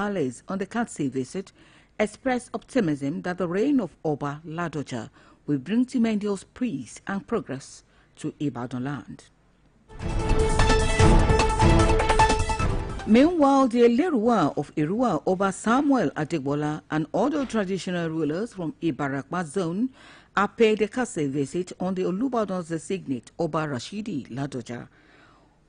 Allies on the Katse visit expressed optimism that the reign of Oba Ladoja will bring tremendous peace and progress to Ibadan land. Meanwhile, the Eleruwa of Irua, Oba Samuel Adegbola, and other traditional rulers from Ibarakwa zone are paid a Kase visit on the Olubadan's designate, Oba Rashidi Ladoja.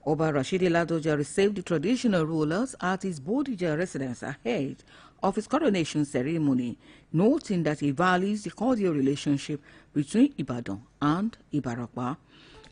Oba Rashidi Ladoja received the traditional rulers at his Bodija residence ahead of his coronation ceremony, noting that he values the cordial relationship between Ibadan and Ibarakwa.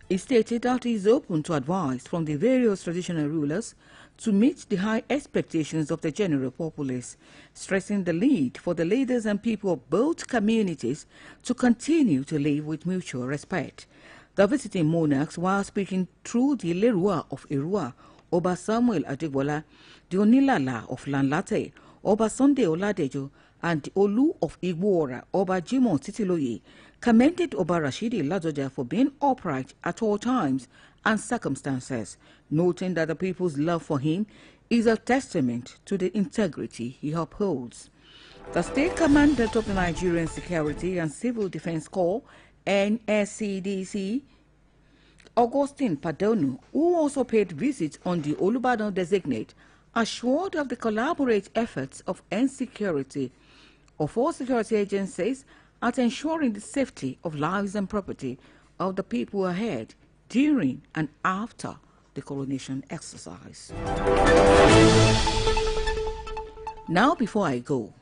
He stated that he is open to advice from the various traditional rulers to meet the high expectations of the general populace, stressing the need for the leaders and people of both communities to continue to live with mutual respect. The visiting monarchs, while speaking through the Leruwa of Irua, Oba Samuel Adegbola, the Onilala of Lanlate, Oba Sunday Oladejo, and the Olu of Igboora, Oba Jimon Titiloye, commended Oba Rashidi Ladoja for being upright at all times and circumstances, noting that the people's love for him is a testament to the integrity he upholds. The State Commandant of the Nigerian Security and Civil Defense Corps, NSCDC, Augustine Padonu, who also paid visits on the Olubadan designate, assured of the collaborative efforts of N-Security of all security agencies at ensuring the safety of lives and property of the people ahead, during and after the coronation exercise. Now, before I go,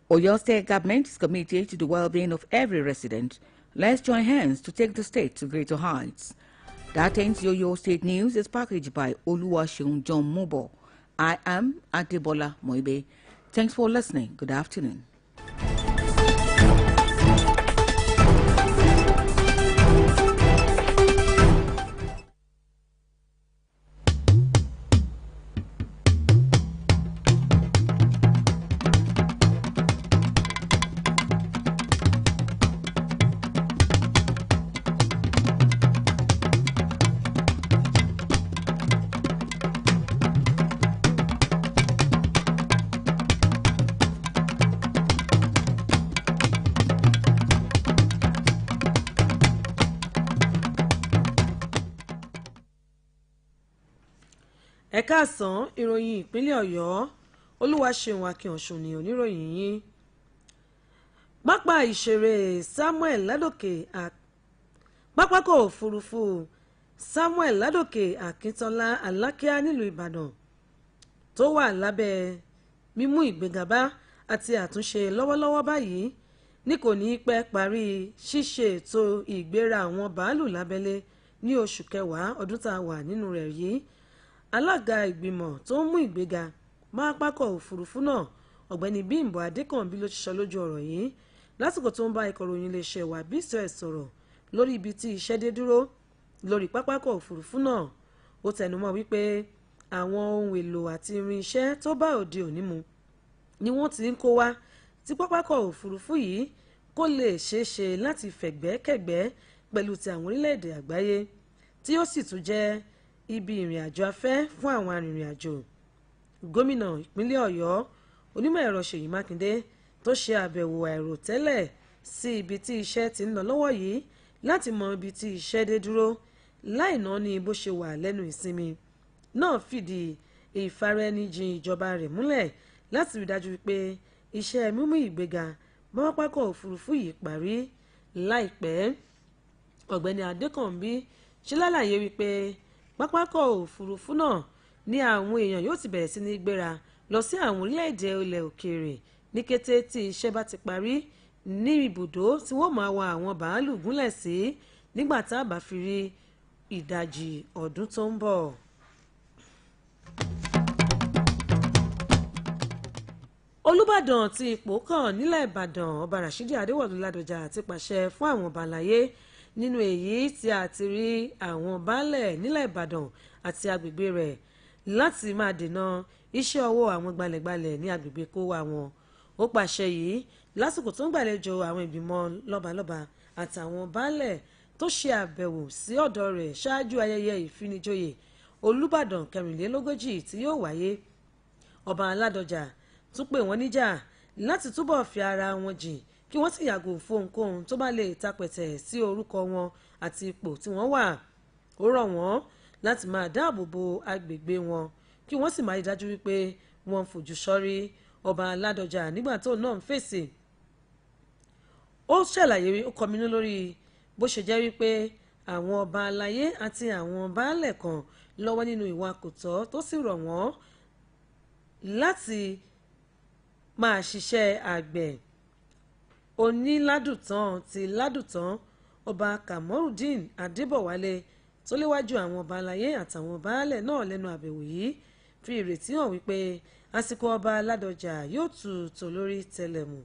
Oyo State government is committed to the well-being of every resident. Let's join hands to take the state to greater heights. That ends Oyo State News is packaged by Oluwaseun John Mobo. I am Adebola Moibe. Thanks for listening. Good afternoon. Ẹ káàsán, ìròyìn ìpínlẹ̀ Ọ̀yọ́, Olúwaṣeun Akínọ̀ṣun ni oníròyìn yín. Pápá ìṣeré Samuel Ládòkè pápákọ̀ òfurufú Samuel Ládòkè Akíntọ́lá Alákíá nílùú Ìbàdàn tó wà lábẹ́ mímú ìgbéga bá àti àtúnṣe lọ́wọ́lọ́wọ́ báyìí ní kò ní pẹ́ parí ṣíṣe ètò ìgbéra àwọn bàálù lábẹ́lé ní oṣù kẹwàá ọdún tá a wà nínú rẹ̀ yìí. Alága ìgbìmọ̀ tó ń mú ìgbéga máa pápákọ̀ òfurufú náà, ọ̀gbẹ́ni Bímbọ́ Adékànbí, ló ti sọ lójú ọ̀rọ̀ yìí lásìkò tó ń bá ìkọ̀ròyìn iléeṣẹ́ wa BCOS sọ̀rọ̀ lórí ibi tí iṣẹ́ dé dúró lórí pápákọ̀ òfurufú náà. Ó tẹnumọ́ wípé àwọn ohun èlò àti irin iṣẹ́ tó bá òde òní mu ni wọ́n ti ń kó wá tí pápákọ̀ òfurufú yìí kó lè ṣeé ṣe láti fẹ̀gbẹ́kẹ̀gbẹ́ pẹ̀lú ti àwọn orílẹ̀-èdè àgbáyé tí ó sì tún jẹ́ ibi ìrìn àjò afẹ́ fún àwọn arìnrìn àjò. Gómìnà ìpínlẹ̀ Ọ̀yọ́ onímọ̀ ẹ̀rọ Ṣèyí Mákindé tó ṣe àbẹ̀wò àìròtẹ́lẹ̀ sí ibi tí iṣẹ́ ti ń lọ lọ́wọ́ yìí láti mọ ibi tí iṣẹ́ dé dúró láì náà ní bó ṣe wà lẹ́nu ìsinmi náà fìdí ìfaraẹnijìn ìjọba rẹ̀ múlẹ̀ láti rí dájú wípé iṣẹ́ mímú ìgbéga pápákọ̀ òfurufú yìí parí láìpẹ́. Ọ̀gbẹ́ni Adékànbí ṣe lálàyé wípé pápákọ̀ òfurufú náà ní àwọn èèyàn yóò ti bẹ̀rẹ̀ sí ní gbéra lọ sí àwọn orílẹ̀-èdè ilẹ̀ òkèèrè ní kété tí iṣẹ́ bá ti parí ní ibùdó tí wọ́n máa wa àwọn bàálù gúnlẹ̀ sí nígbà tá a bá fi rí ìdajì ọdún tó ń bọ̀. Olúbàdàn ti ipò kàn nílẹ̀ Ìbàdàn Ọba Rashidi Adéwọ̀lú Ládọjà ti pàṣẹ fún àwọn ọba àlàyé nínú èyí tí a ti rí àwọn baálẹ̀ nílẹ̀ Ìbàdàn àti agbègbè rẹ̀ láti máa dènà iṣẹ́ ọwọ́ àwọn gbalẹ̀gbalẹ̀ ní agbègbè kó wa wọn. Ó pàṣẹ yìí lásìkò tó ń gbàlejò àwọn ìgbìmọ̀ lọ́balọ́ba àtàwọn baálẹ̀ tó ṣe àbẹ̀wò sí ọ̀dọ̀ rẹ̀ ṣáájú ayẹyẹ ìfinijoyè Olúbàdàn 44 tí yóò wáyé. ọba Ládọjà tún pè wọ́n níjà láti túbọ̀ fi ara wọn jìn kí wọ́n sì yàgò fún ohunkóhun tó bá lè tapẹ̀tẹ̀ sí orúkọ wọn àti ipò tí wọ́n wà. Ó rọ̀ wọ́n láti máa dáàbò bo agbègbè wọn kí wọ́n sì máa rí dájú wípé wọ́n ń fojú sọ́rí. Ọba Ládọjà nígbà tó náà ń fèsì ó ṣàlàyé ó kọminú lórí bó ṣe jẹ́ wípé àwọn ọba aláyé àti àwọn baálẹ̀ kan lọ́wọ́ nínú ìwà kò tọ́ tó sì rọ̀ wọ́n láti máa ṣiṣẹ́ àgbẹ̀. Oníládùtàn ti Ládùtàn ọba Kamorudeen Adébọ̀wálé tó léwájú àwọn ọba aláyé àtàwọn baálẹ̀ náà lẹ́nu àbẹ̀wò yìí fi ìrètí hàn wípé àsìkò ọba Ládọjà yóò tù tó lórí tẹlẹ̀mù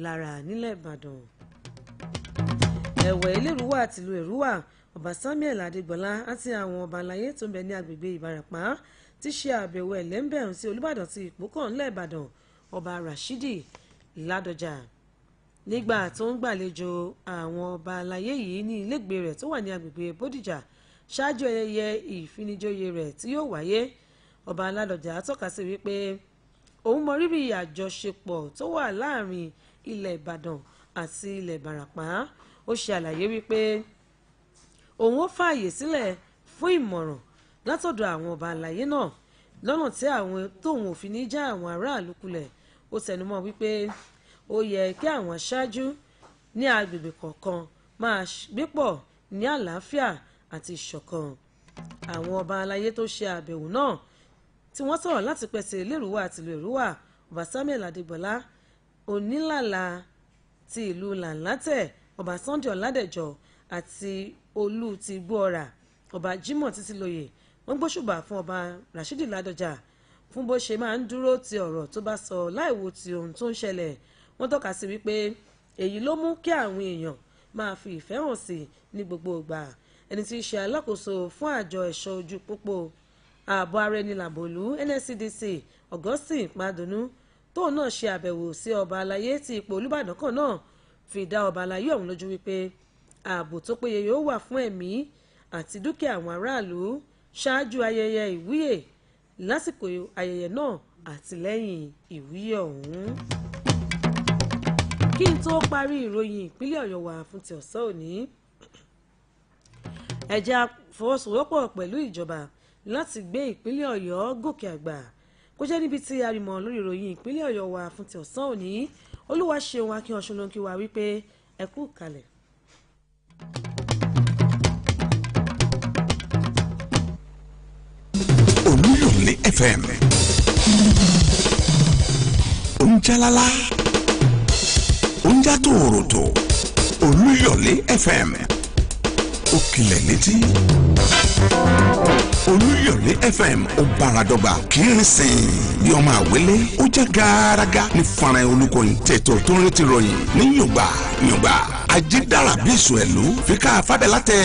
lára nílẹ̀ Ìbàdàn. Ẹ̀wẹ̀ Ilé-Ìrúwà tìlú Èrúwà ọba Samuel Adégbọlá àti àwọn ọba aláyé tó ń bẹ ní agbègbè Ìbàràpá ti ṣe àbẹ̀wò ẹ̀lẹ́mbẹ̀rún sí Olúbàdàn ti Ìpókàn ńlẹ̀ Ìbàdàn ọba Rashidi Ládọjà. Nígbà tó ń gbàlejò àwọn ọba aláyé yìí ní ilégbèé rẹ̀ tó wà ní agbègbè Bódìjà ṣáájú ayẹyẹ ìfinijóyè rẹ̀ tí yóò wáyé, ọba Ládọjà tọ́ka sí wípé òun mọrírì àjọṣepọ̀ tó wà láàrin ilẹ̀ Ìbàdàn àti ilẹ̀ Ìbàràpá. Ó ṣe àlàyé wípé òun ó fààyè sílẹ̀ fún ìmọ̀ràn látọ̀dọ̀ àwọn ọba àlàyé náà lọ́nà tí àwọn tóun ò fi ní já àwọn aráàlú kulẹ̀. Ó tẹnumọ́ wípé ó yẹ kí àwọn aṣáájú ní agbègbè kọ̀ọ̀kan máa gbé pọ̀ ní àlàáfíà àti ìṣọ̀kan. Àwọn ọba àlàyé tó ṣe àbẹ̀wò náà tí wọ́n sọ̀rọ̀ láti pẹ̀sẹ̀ Ilé-Ìrúwà tìlú Èrúwà ọba Samuel Adégbọlá, Onílàlà ti ìlú Làǹlátẹ̀ ọba Sunday Ọládẹ̀jọ àti Olú ti Gbóọrà ọba Jimoh Títílóyè wọ́n gbóṣùbà fún ọba Rashidi Ládọjà fún bó ṣe máa ń dúró ti ọ̀rọ̀ tó bá sọ láìwo ti ohun tó ń ṣẹlẹ̀. Wọ́n tọ́ka sí wípé èyí ló mú kí àwọn èèyàn máa fi ìfẹ́ hàn sí ní gbogbo ìgbà. Ẹni tí í ṣe alákòóso fún àjọ ẹ̀ṣọ́ ojú pópó ààbò ara ẹni làbòlú NSCDC Augustine Padonu tóun náà ṣe àbẹ̀wò sí ọba aláyé tí ipò Olúbàdàn kan náà fi dá ọba aláyé ọ̀hún lójú wípé ààbò tó péye yóò wà fún ẹ̀mí àti dúkìá àwọn aráàlú ṣáájú ayẹyẹ ìwúyè, lásìkò ayẹyẹ náà àti lẹ́yìn ìwúyè ọ̀hún. Kí n tó parí ìròyìn ìpínlẹ̀ Ọ̀yọ́ wa fún ti ọ̀sán òní, ẹ jẹ́ á fọwọ́sowọ́pọ̀ pẹ̀lú ìjọba láti gbé ìpínlẹ̀ Ọ̀yọ́ gòkè àgbà. Kó jẹ́ níbi tí a rí mọ́ lórí ìròyìn ìpínlẹ̀ Ọ̀yọ́ wa fún ti ọ̀sán òní. Olúwaṣeun Akínọ̀ṣun ló ń kí wa wípé ẹ kú kalẹ̀. Oluyole FM Onjalala Onja Tòròtò Oluyole FM Òkìlẹ̀ létí Oluyole FM ó báradọ́gba kiri sìn bí ọmọ àwélé ó já gàràgà ní fara olùkọ́yìn tètò tó ń retí ròyìn ní yọ̀gbà ajídára bí èso ẹ̀lú fi ká fábẹ́lá tẹ̀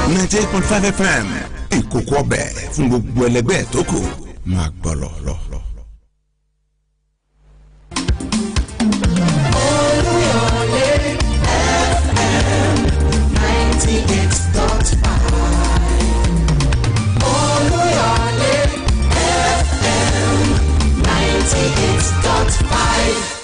98.5 FM ìkòkò ọbẹ̀ fún gbogbo ẹlẹgbẹ́ tó kù máa gbọ́ lọ. Oluyole FM 98.5. Oluyole FM 98.5.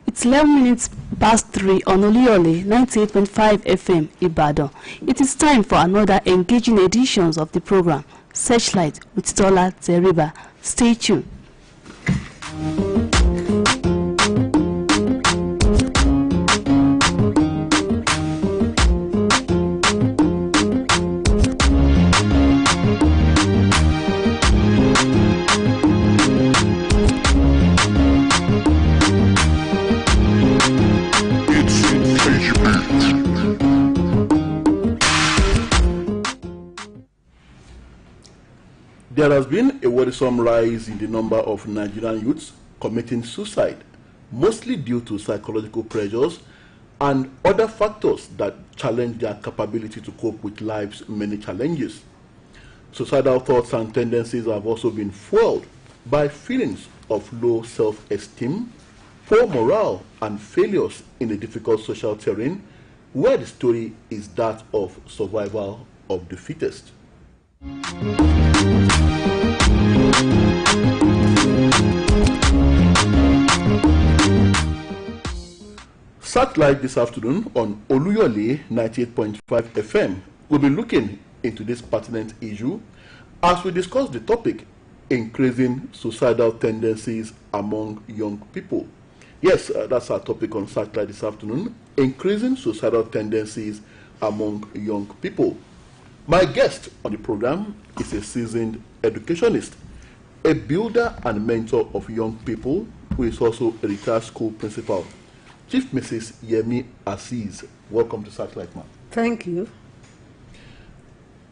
It's 11 minutes past 3 on Oluyole 98.5 FM Ibadan. It is time for another engaging editions of the program Searchlight with Tola Teriba. Stay tuned. There has been a worrisome rise in the number of Nigerian youths committing suicide, mostly due to psychological pressures and other factors that challenge their capability to cope with life's many challenges. Suicidal thoughts and tendencies have also been fueled by feelings of low self-esteem, poor morale, and failures in a difficult social terrain where the story is that of survival of the fittest. Satellite this afternoon on Oluyole 98.5 FM. We'll be looking into this pertinent issue as we discuss the topic, increasing suicidal tendencies among young people. Yes, that's our topic on Satellite this afternoon, increasing suicidal tendencies among young people. My guest on the program is a seasoned educationist, a builder and mentor of young people who is also a retired school principal. Chief Mrs. Yemi Aziz, welcome to Satellite, ma'am. Thank you.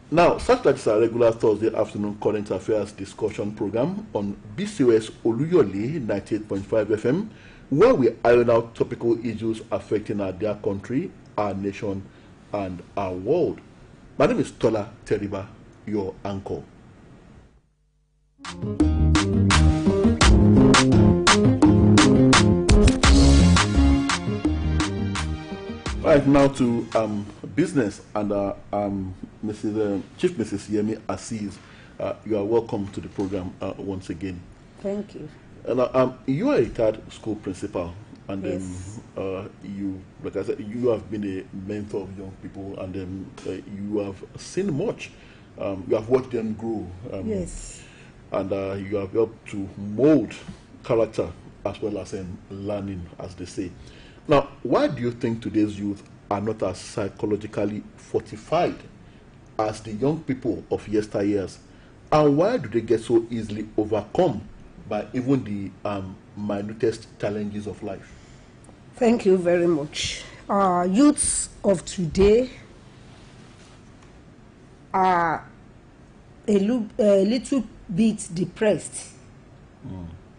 Now, Satellite is a regular Thursday afternoon current affairs discussion program on BCOS Oluyole 98.5 FM, where we iron out topical issues affecting our dear country, our nation, and our world. My name is Tola Teriba, your uncle. Right now to business and Chief Mrs. Yemi Aziz, you are welcome to the program once again. Thank you. And you are a retired school principal, and Yes. then you, like I said, you have been a mentor of young people, and then you have seen much. You have watched them grow. Yes. And you have helped to mold character as well as in learning, as they say. Now, why do you think today's youth are not as psychologically fortified as the young people of yesteryears? And why do they get so easily overcome by even the minutest challenges of life? Thank you very much. Youths of today are a little bit depressed.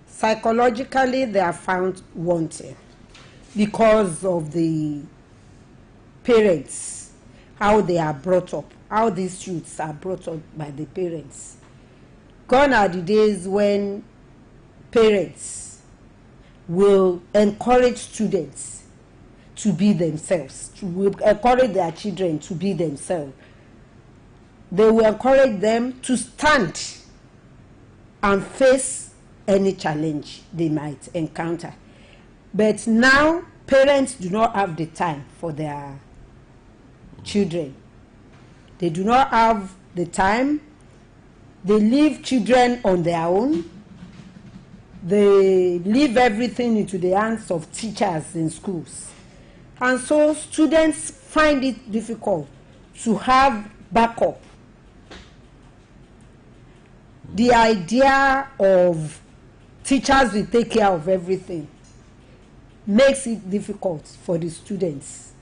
Psychologically, they are found wanting because of the parents, how they are brought up, how these youths are brought up by the parents. Gone are the days when parents will encourage students to be themselves, will encourage their children to be themselves. They will encourage them to stand and face any challenge they might encounter. But now, parents do not have the time for their children. They do not have the time. They leave children on their own. They leave everything into the hands of teachers in schools. And so students find it difficult to have backup. The idea of teachers will take care of everything makes it difficult for the students.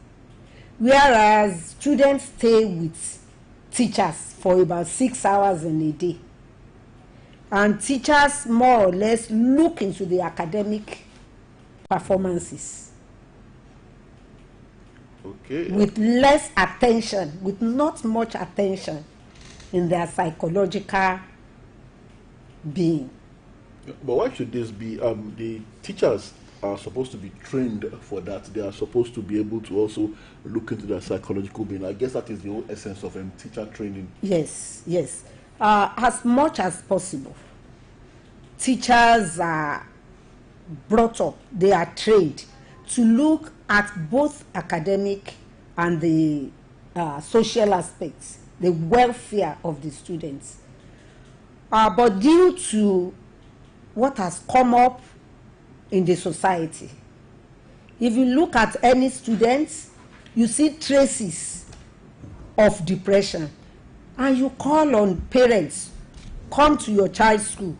Whereas students stay with teachers for about 6 hours in a day. And teachers more or less look into the academic performances. Okay. With less attention, with not much attention in their psychological being. But why should this be? The teachers are supposed to be trained for that. They are supposed to be able to also look into their psychological being. I guess that is the whole essence of teacher training. Yes, yes. As much as possible, teachers are brought up, they are trained to look at both academic and the social aspects, the welfare of the students. But due to what has come up in the society, if you look at any students, you see traces of depression, and you call on parents, come to your child's school,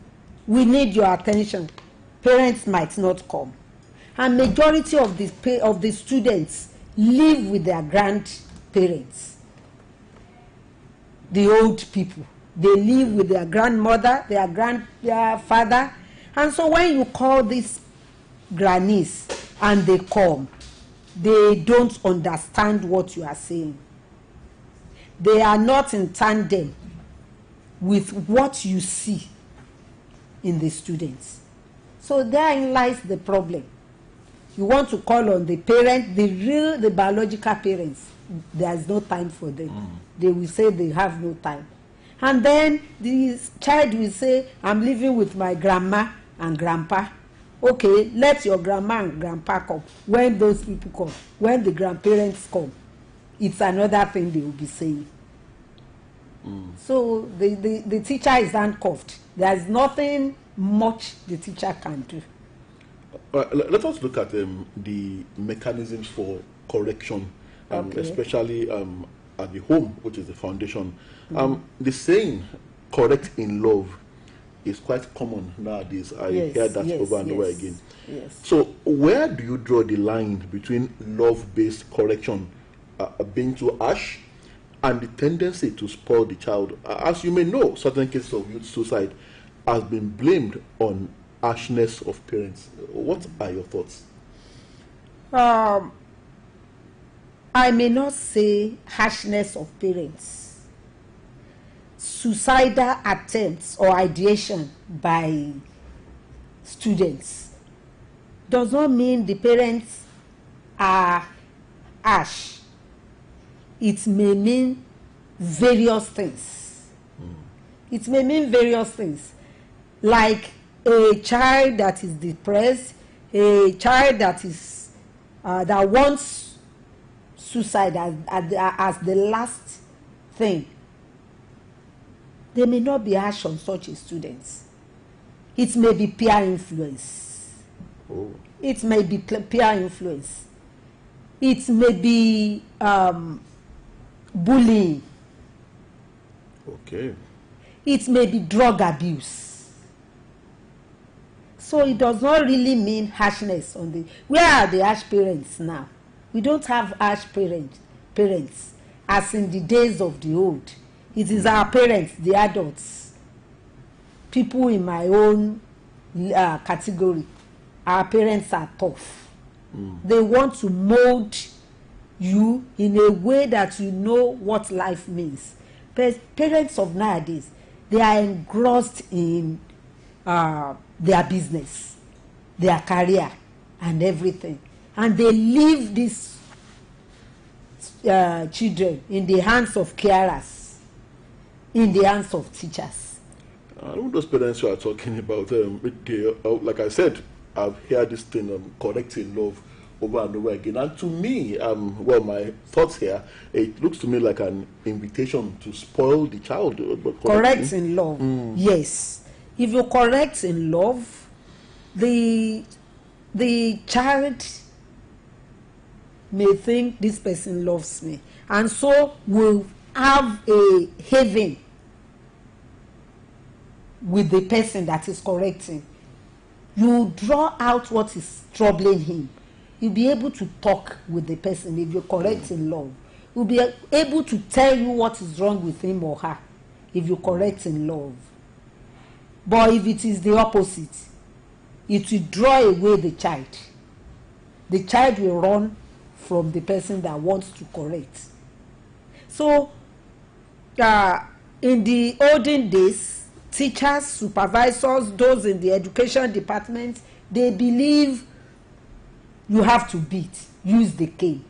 we need your attention. Parents might not come, and majority of the students live with their grandparents, the old people. They live with their grandmother, their grandfather, and so when you call these grannies and they come, they don't understand what you are saying. They are not in tandem with what you see in the students. So therein lies the problem. You want to call on the parent, the biological parents, there's no time for them. They will say they have no time. And then the child will say, I'm living with my grandma and grandpa. Okay, let your grandma and grandpa come. When those people come, when the grandparents come, it's another thing they will be saying. So the teacher is handcuffed. There's nothing much the teacher can do. Let us look at the mechanisms for correction, especially at the home, which is the foundation. The saying, correct in love, is quite common nowadays. I hear that over and over again. Yes. So where do you draw the line between love-based correction being too harsh and the tendency to spoil the child? As you may know, certain cases of youth suicide has been blamed on harshness of parents. What are your thoughts? I may not say harshness of parents. Suicidal attempts or ideation by students does not mean the parents are harsh. It may mean various things. It may mean various things, like a child that is depressed, a child that is that wants suicide as the last thing. They may not be harsh on such a student. It may be peer influence. It may be peer influence. It may be bullying. Okay. It may be drug abuse. So it does not really mean harshness on the. Where are the harsh parents now? We don't have harsh parents as in the days of the old. It is our parents, the adults, people in my own category. Our parents are tough. They want to mold you in a way that you know what life means. But parents of nowadays, they are engrossed in their business, their career, and everything. And they leave these children in the hands of carers, in the hands of teachers. Those parents you are talking about, like I said, I've heard this thing, correcting love, over and over again. And to me, well, my thoughts here, it looks to me like an invitation to spoil the child. Correct in love, yes. If you correct in love, the child may think this person loves me, and so will have a haven with the person that is correcting. You draw out what is troubling him. You'll be able to talk with the person if you correct in love. You'll be able to tell you what is wrong with him or her if you correct in love. But if it is the opposite, it will draw away the child. The child will run from the person that wants to correct. So, in the olden days, teachers, supervisors, those in the education department, they believe you have to beat, use the cane.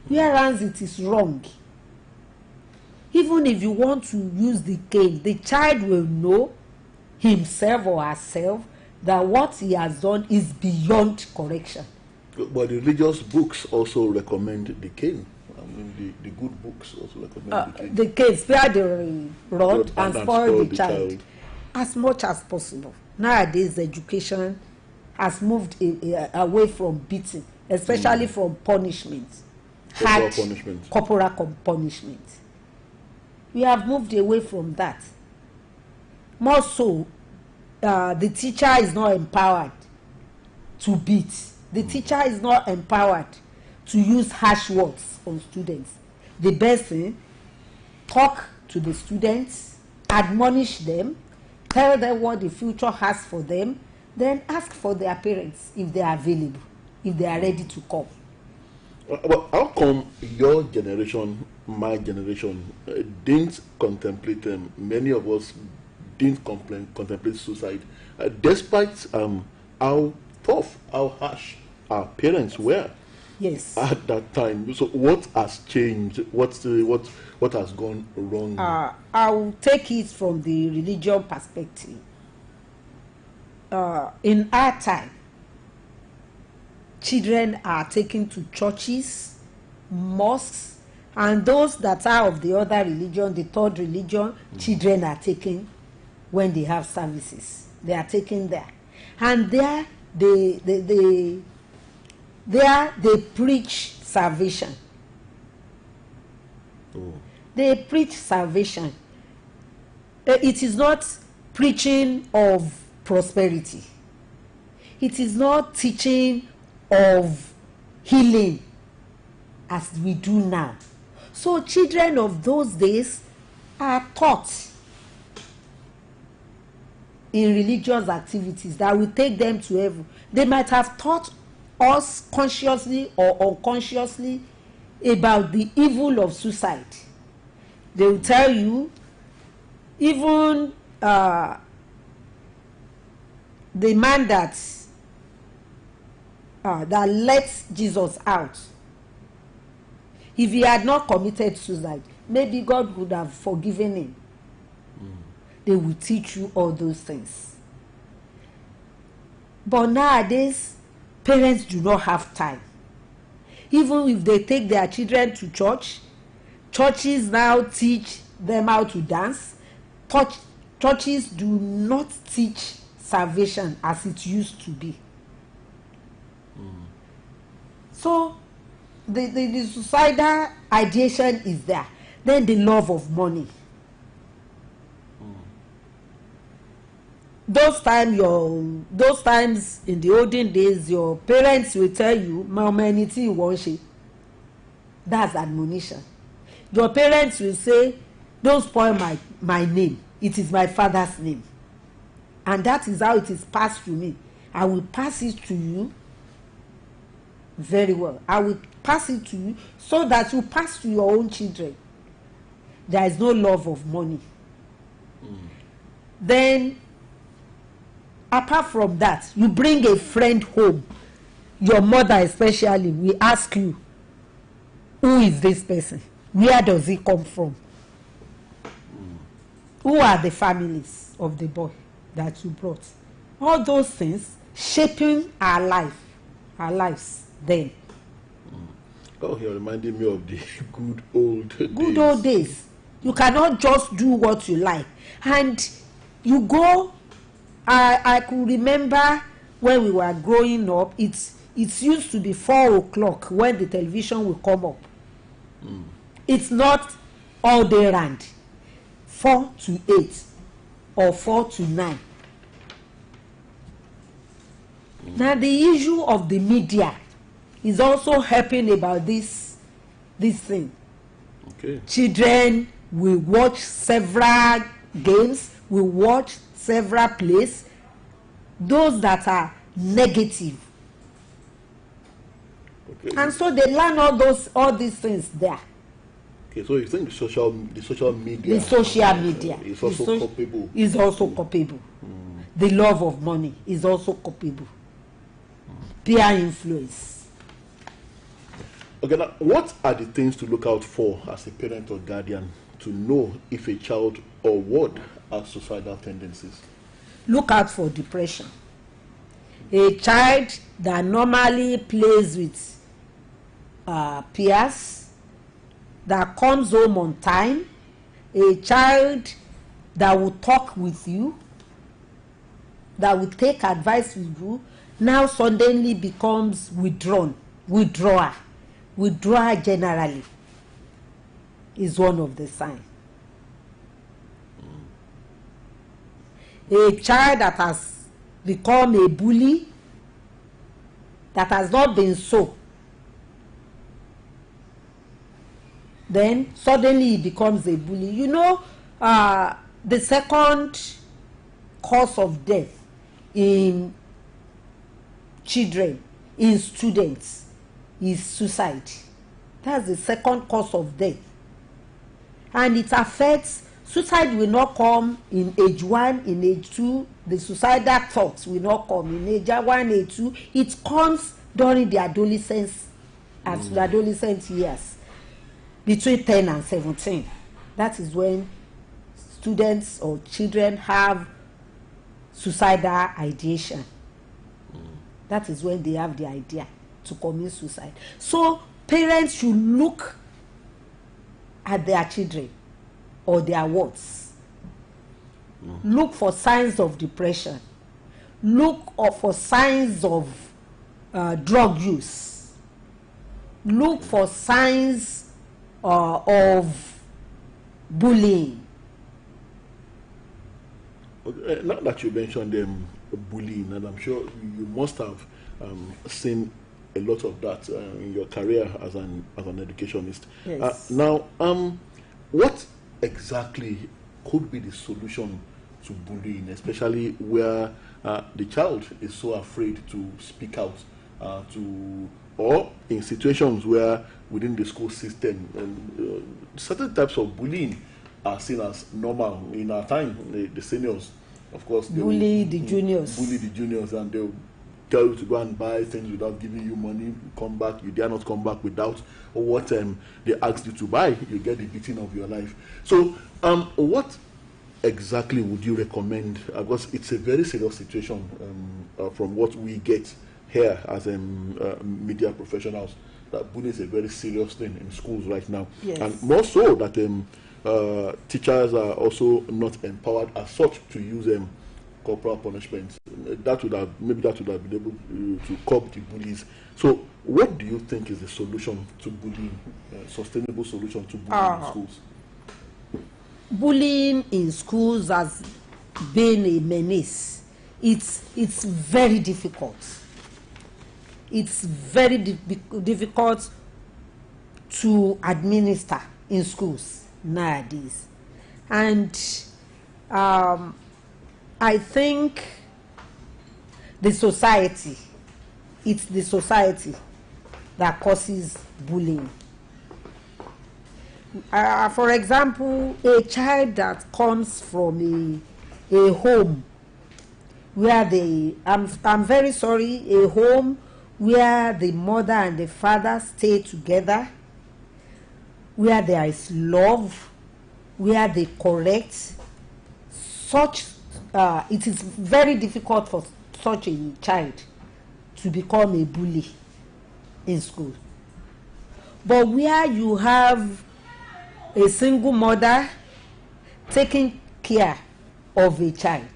Whereas it is wrong. Even if you want to use the cane, the child will know himself or herself that what he has done is beyond correction. But the religious books also recommend the cane. I mean, the good books also recommend the cane. The cane, spare the rod and spoil the child as much as possible. Nowadays, education has moved away from beating, especially from punishment, hard corporal punishment. We have moved away from that. More so, the teacher is not empowered to beat. The teacher is not empowered to use harsh words on students. The best thing, talk to the students, admonish them, tell them what the future has for them, then ask for their parents if they are available, if they are ready to come. But how come your generation, my generation, didn't contemplate many of us didn't contemplate suicide, despite how tough, how harsh our parents were? Yes. at that time. So what has changed? What has gone wrong? I will take it from the religion perspective. In our time, children are taken to churches, mosques, and those that are of the other religion, the third religion, children are taken when they have services. They are taken there, and there they preach salvation. Oh. They preach salvation. It is not preaching of prosperity. It is not teaching of healing as we do now. So children of those days are taught in religious activities that will take them to heaven. They might have taught us consciously or unconsciously about the evil of suicide. They will tell you, even the man that let Jesus out, if he had not committed suicide, maybe God would have forgiven him. They will teach you all those things. But nowadays, parents do not have time. Even if they take their children to church, churches now teach them how to dance. Churches do not teach salvation as it used to be. So the suicidal ideation is there. Then the love of money. Those times in the olden days, your parents will tell you, "Mama, anything you want." That's admonition. Your parents will say, "Don't spoil my name. It is my father's name, and that is how it is passed to me. I will pass it to you very well. I will pass it to you so that you pass to your own children." There is no love of money. Then, apart from that, you bring a friend home. Your mother especially will ask you, "Who is this person? Where does he come from? Who are the families of the boy that you brought?" All those things shaping our lives then. Oh, you're reminding me of the good old days. Good old days. You cannot just do what you like. And you go, I could remember when we were growing up, it used to be 4 o'clock when the television will come up. It's not all day round. 4 to 8 or 4 to 9. Now the issue of the media is also helping about this thing. Okay. Children will watch several games, will watch several plays, those that are negative. Okay. And so they learn all these things there. Okay, so you think the social media is also culpable? Is also culpable. The love of money is also culpable. Peer influence. Okay, now what are the things to look out for as a parent or guardian to know if a child or ward has suicidal tendencies? Look out for depression. A child that normally plays with peers, that comes home on time, a child that will talk with you, that will take advice with you, now suddenly becomes withdrawer generally is one of the signs. A child that has become a bully, that has not been so, then suddenly he becomes a bully. You know, the second cause of death in children, in students, is suicide. That's the second cause of death. And it affects, suicide will not come in age 1, in age 2, the suicidal thoughts will not come in age 1, age 2. It comes during the adolescence as adolescent years, between 10 and 17. That is when students or children have suicidal ideation. That is when they have the idea to commit suicide. So parents should look at their children or their wards. Look for signs of depression. Look for signs of drug use. Look for signs of bullying. Now that you mentioned bullying, and I'm sure you must have seen a lot of that in your career as an educationist. Yes. Now, what exactly could be the solution to bullying, especially where the child is so afraid to speak out, or in situations where within the school system certain types of bullying are seen as normal. In our time, the seniors, of course, they bully the juniors. Bully the juniors, and they'll tell you to go and buy things without giving you money. Come back, you dare not come back without what they asked you to buy. You get the beating of your life. So, what exactly would you recommend? Because it's a very serious situation from what we get here as media professionals. That bullying is a very serious thing in schools right now, Yes. and more so that teachers are also not empowered as such to use corporal punishments. That would have been able to curb the bullies. So, what do you think is the solution to bullying? Sustainable solution to bullying in schools? Bullying in schools has been a menace. It's very difficult. It's very difficult to administer in schools nowadays, and I think it's the society that causes bullying. For example, a child that comes from a home where I'm very sorry, a home where the mother and the father stay together, where there is love, where they correct, it is very difficult for such a child to become a bully in school. But where you have a single mother taking care of a child,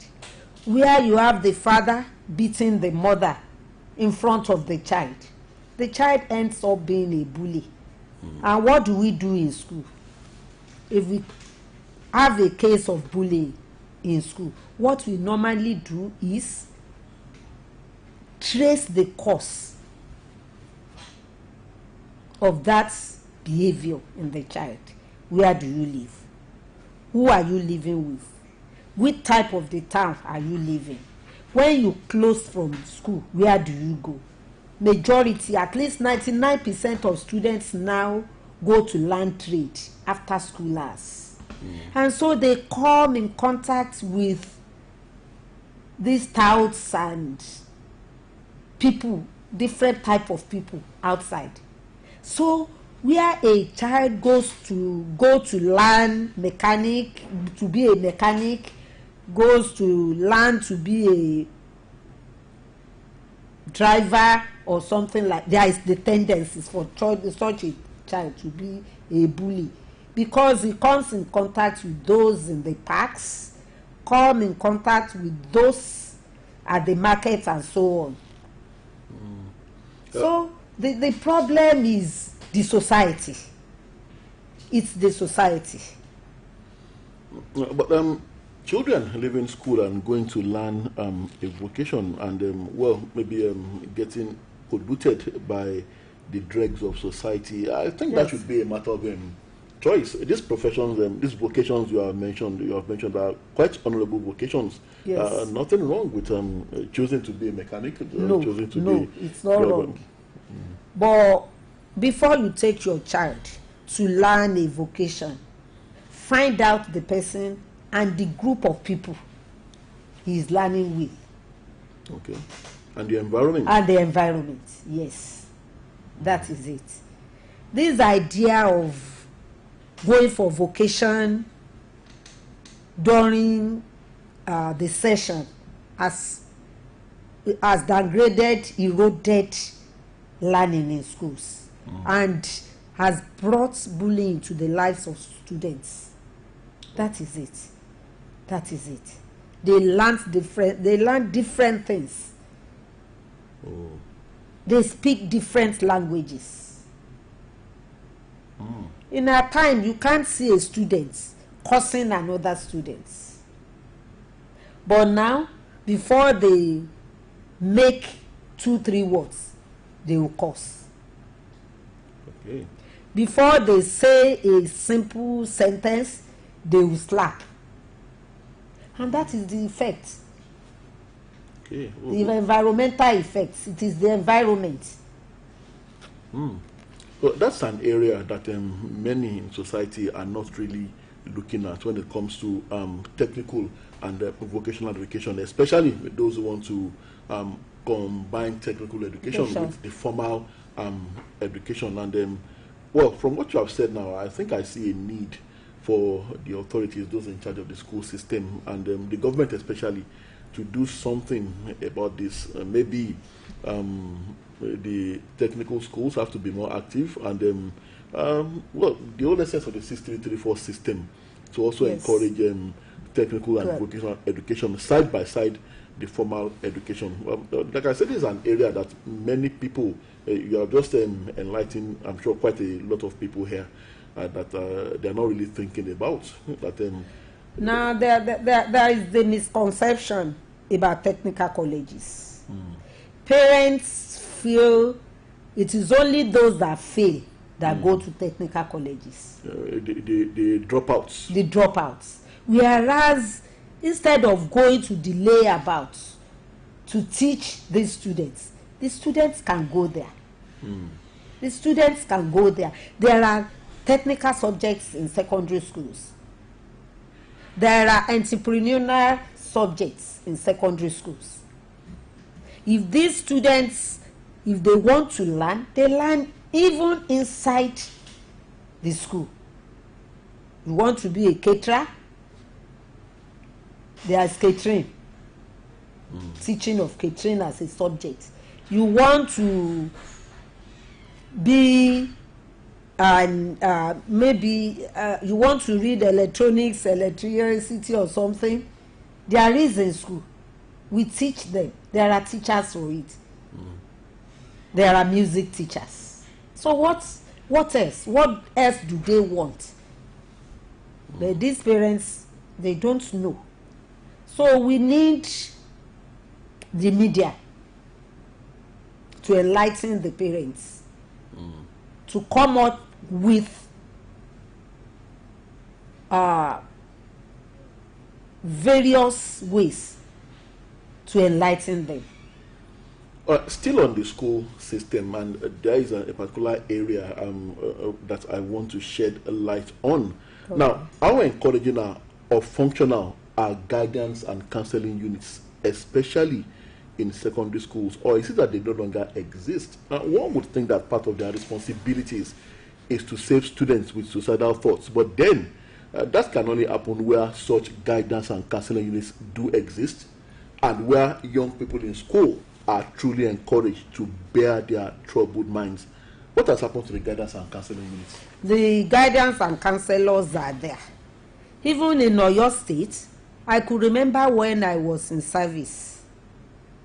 where you have the father beating the mother in front of the child ends up being a bully. And what do we do in school? If we have a case of bullying in school, what we normally do is trace the cause of that behavior in the child. Where do you live? Who are you living with? Which type of the town are you living? When you close from school, where do you go? Majority, at least 99% of students now go to learn trade after school hours. And so they come in contact with these touts and people, different type of people outside. So where a child goes to learn mechanic, to be a mechanic, goes to learn to be a driver or something like, there is the tendencies for such a child to be a bully, because he comes in contact with those in the parks, come in contact with those at the market and so on. So the problem is the society. It's the society. But children leaving school and going to learn a vocation and maybe getting polluted by the dregs of society, I think that should be a matter of choice. These professions, these vocations you have mentioned are quite honorable vocations. Yes. Nothing wrong with choosing to be a mechanic. Choosing to be it's not wrong. But before you take your child to learn a vocation, find out the person and the group of people he is learning with. Okay. And the environment. And the environment, yes. That is it. This idea of going for vocation during the session has degraded, eroded learning in schools, and has brought bullying to the lives of students. That is it. That is it. They learn different things. They speak different languages. In our time, you can't see a student cursing another student. But now, before they make 2-3 words, they will curse. Okay. Before they say a simple sentence, they will slap. And that is the effect. Okay. The environmental effects. It is the environment. Well, that's an area that many in society are not really looking at when it comes to technical and vocational education, especially with those who want to combine technical education with the formal education. And well, from what you have said now, I think I see a need for the authorities, those in charge of the school system, and the government especially, to do something about this. Maybe the technical schools have to be more active, and well, the whole essence of the 6334 system to also encourage technical and vocational education side by side the formal education. Like I said, this is an area that many people, you are just enlightening, I'm sure, quite a lot of people here that they're not really thinking about. That, now, there is the misconception about technical colleges. Parents feel it is only those that fail that go to technical colleges. the dropouts. The dropouts. Whereas, instead of going to the layabout to teach these students, the students can go there. The students can go there. There are technical subjects in secondary schools. There are entrepreneurial subjects in secondary schools. If these students, if they want to learn, they learn even inside the school. You want to be a caterer? There's catering. Teaching of catering as a subject. You want to be maybe you want to read electronics, electricity or something. There is in school. We teach them. There are teachers for it. There are music teachers. So what else? What else do they want? But these parents, they don't know. So we need the media to enlighten the parents, to come up with various ways to enlighten them. Still on the school system, and there is a particular area that I want to shed a light on. Okay. Now, how encouraging or functional are guidance and counseling units, especially in secondary schools, or is it that they no longer exist? One would think that part of their responsibilities is to save students with suicidal thoughts, but then that can only happen where such guidance and counseling units do exist, and where young people in school are truly encouraged to bear their troubled minds. What has happened to the guidance and counseling units? The guidance and counselors are there. Even in Oyo State, I could remember when I was in service,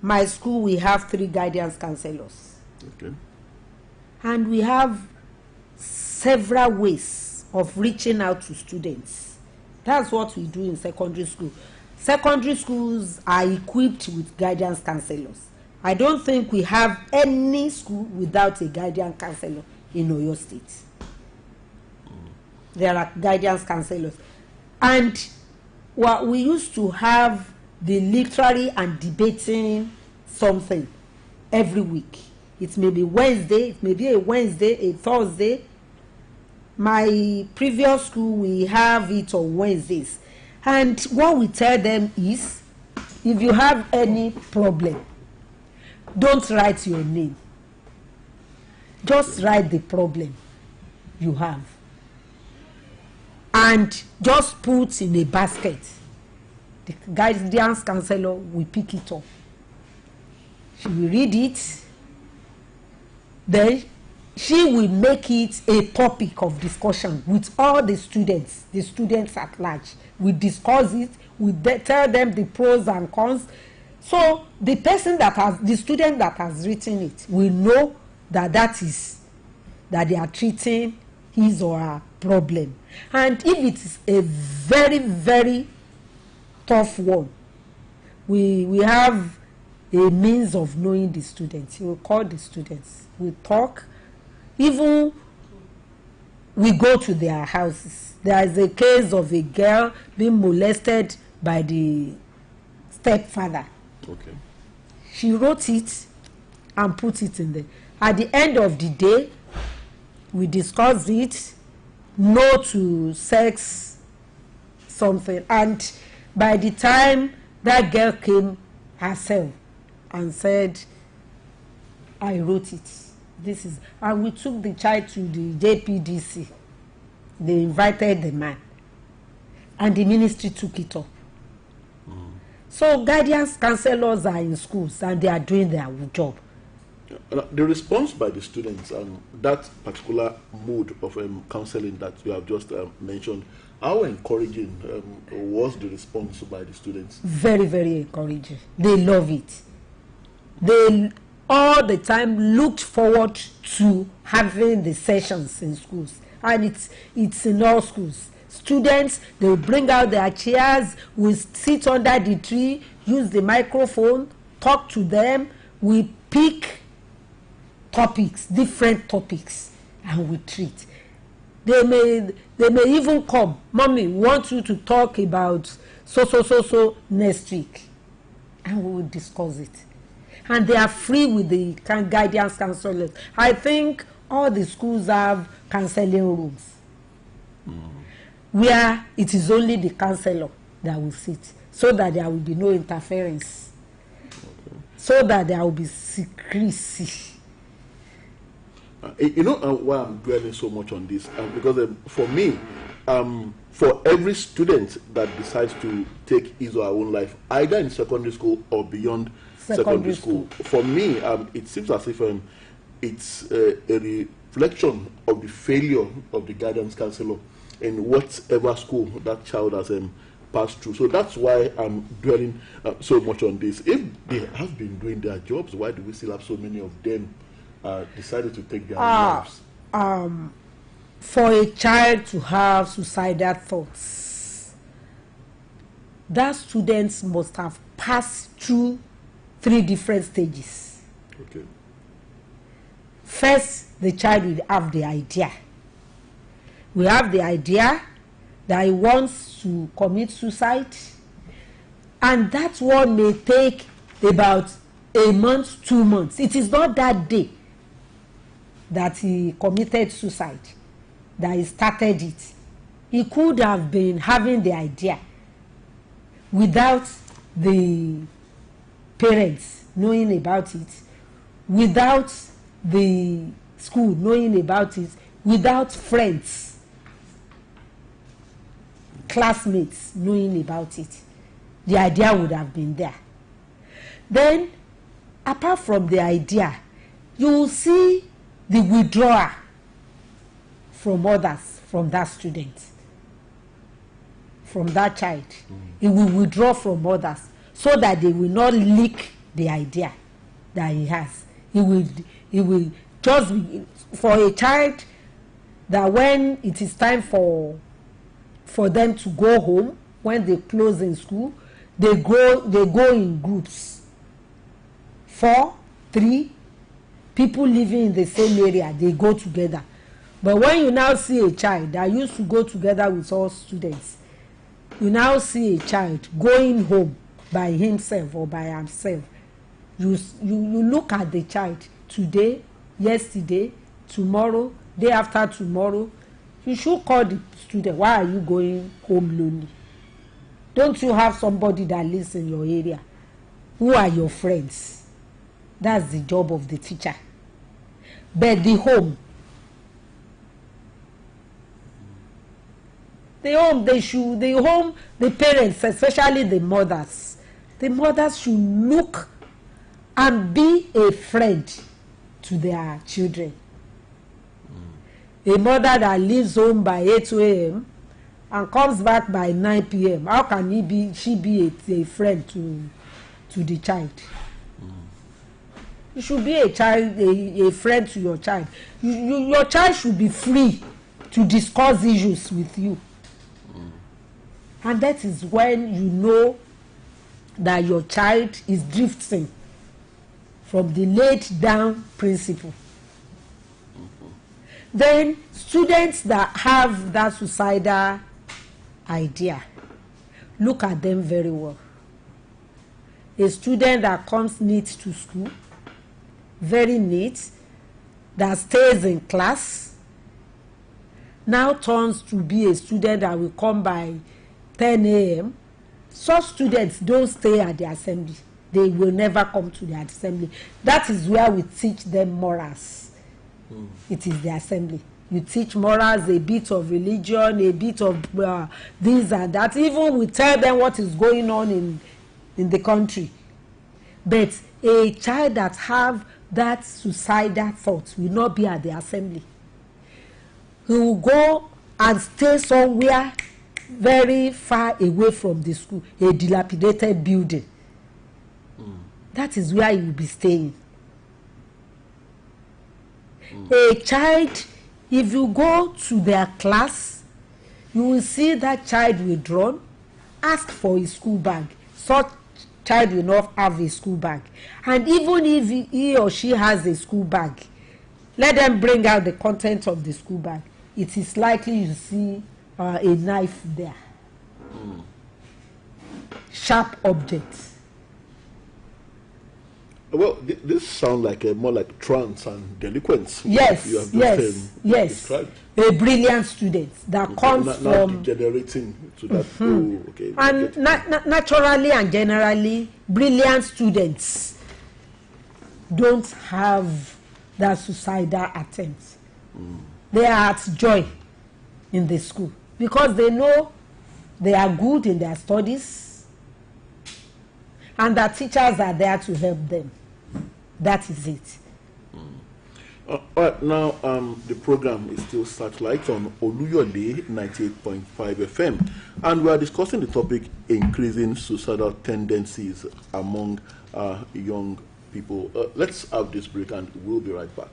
my school, we have 3 guidance counselors. Okay. And we have several ways of reaching out to students. That's what we do in secondary school. Secondary schools are equipped with guidance counselors. I don't think we have any school without a guidance counselor in Oyo State. There are guidance counselors. And we used to have the literary and debating something every week. It may be Wednesday, it may be a Wednesday, a Thursday. My previous school, we have it on Wednesdays. And what we tell them is, if you have any problem, don't write your name. Just write the problem you have and just put in a basket. The guidance counselor will pick it up. She will read it. Then she will make it a topic of discussion with all the students at large. We discuss it, we tell them the pros and cons. So the student that has written it will know that that they are treating his or her problem. And if it is a very, very tough one, we have a means of knowing the students. We will call the students, we talk, even we go to their houses. There is a case of a girl being molested by the stepfather. Okay. She wrote it and put it in there. At the end of the day, we discussed it, no to sex something. And by the time that girl came herself and said, I wrote it. And we took the child to the JPDC. They invited the man. And the ministry took it up. So guidance counselors are in schools and they are doing their job. The response by the students, that particular mode of counseling that you have just mentioned, how encouraging was the response by the students? Very, very encouraging. They love it. They all the time looked forward to having the sessions in schools. And it's in all schools. Students, they will bring out their chairs, we sit under the tree, use the microphone, talk to them, we pick topics, different topics, and we treat. They may even come, Mommy, we want you to talk about so next week, and we will discuss it. And they are free with the guidance counselors. I think all the schools have counseling rooms where it is only the counselor that will sit, so that there will be no interference, so that there will be secrecy. Why I'm dwelling so much on this? Because for me, for every student that decides to take his or her own life, either in secondary school or beyond secondary school, for me, it seems as if it's a reflection of the failure of the guidance counselor in whatever school that child has passed through. So that's why I'm dwelling so much on this. If they have been doing their jobs, why do we still have so many of them decided to take their lives? For a child to have suicidal thoughts, that students must have passed through 3 different stages. Okay. First, the child will have the idea. We have the idea that he wants to commit suicide, and that one may take about a month, 2 months. It is not that day that he committed suicide, that he started it. He could have been having the idea without the parents knowing about it, without the school knowing about it, without friends, classmates knowing about it. The idea would have been there. Then, apart from the idea, you will see the withdrawal from others, from that student, from that child. He will withdraw from others so that they will not leak the idea that he has. He will just be, for a child, that when it is time for them to go home, when they close in school, they go in groups, 4, 3 people living in the same area, they go together. But when you now see a child that used to go together with all students, you now see a child going home by himself or by herself, you look at the child today, yesterday, tomorrow, day after tomorrow. You should call the student, why are you going home lonely? Don't you have somebody that lives in your area? Who are your friends? That's the job of the teacher. but the home, the parents, especially the mothers should look and be a friend to their children. A mother that leaves home by 8 a.m. and comes back by 9 p.m. how can she be a friend to the child? You should be a friend to your child. Your child should be free to discuss issues with you. And that is when you know that your child is drifting from the laid down principle. Then students that have that suicidal idea, look at them very well. A student that comes neat to school, very neat, that stays in class, now turns to be a student that will come by 10 a.m. Such students don't stay at the assembly. They will never come to the assembly. That is where we teach them morals. It is the assembly. You teach morals, a bit of religion, a bit of this and that. Even we tell them what is going on in the country. But a child that have that suicidal thought will not be at the assembly. He will go and stay somewhere very far away from the school, a dilapidated building. That is where he will be staying. A child, if you go to their class, you will see that child withdrawn, ask for a school bag. Such child will not have a school bag. And even if he or she has a school bag, let them bring out the content of the school bag. It is likely you see a knife there. Sharp objects. Well, this sounds like more like trance and delinquents. Yes, you have yes. described. A brilliant student that comes now from degenerating to that. Oh, okay. and naturally and generally, brilliant students don't have that suicidal attempts. They are at joy in the school because they know they are good in their studies and that teachers are there to help them. That is it. All right, now the program is still Searchlight on Oluyole 98.5 FM, and we are discussing the topic increasing suicidal tendencies among young people. Let's have this break and we'll be right back.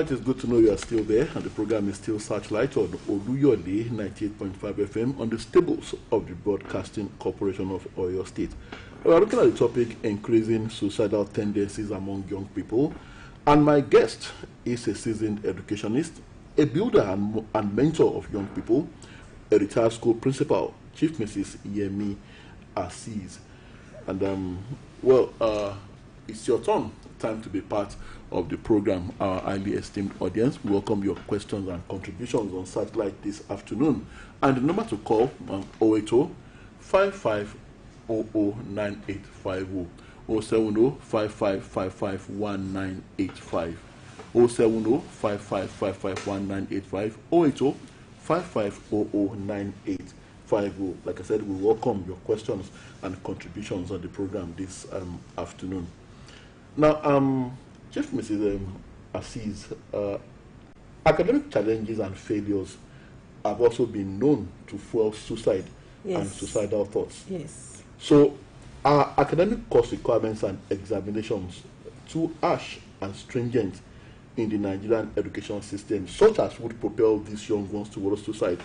It's good to know you are still there, and the program is still Searchlight on Oluyole 98.5 FM on the stables of the Broadcasting Corporation of Oyo State. We are looking at the topic increasing suicidal tendencies among young people, and my guest is a seasoned educationist, a builder and mentor of young people, a retired school principal, Chief Mrs. Yemi Assis. And it's your turn. Time to be part of the program, our highly esteemed audience. We welcome your questions and contributions on Satellite this afternoon. And the number to call 080-5500-9850, 070-5555-1985, 070-5555-1985, 080-5500-9850. Like I said, we welcome your questions and contributions on the program this afternoon. Now, Chief Mrs. Assis, academic challenges and failures have also been known to fuel suicide and suicidal thoughts. Yes. So, are academic course requirements and examinations too harsh and stringent in the Nigerian education system, such as would propel these young ones towards suicide?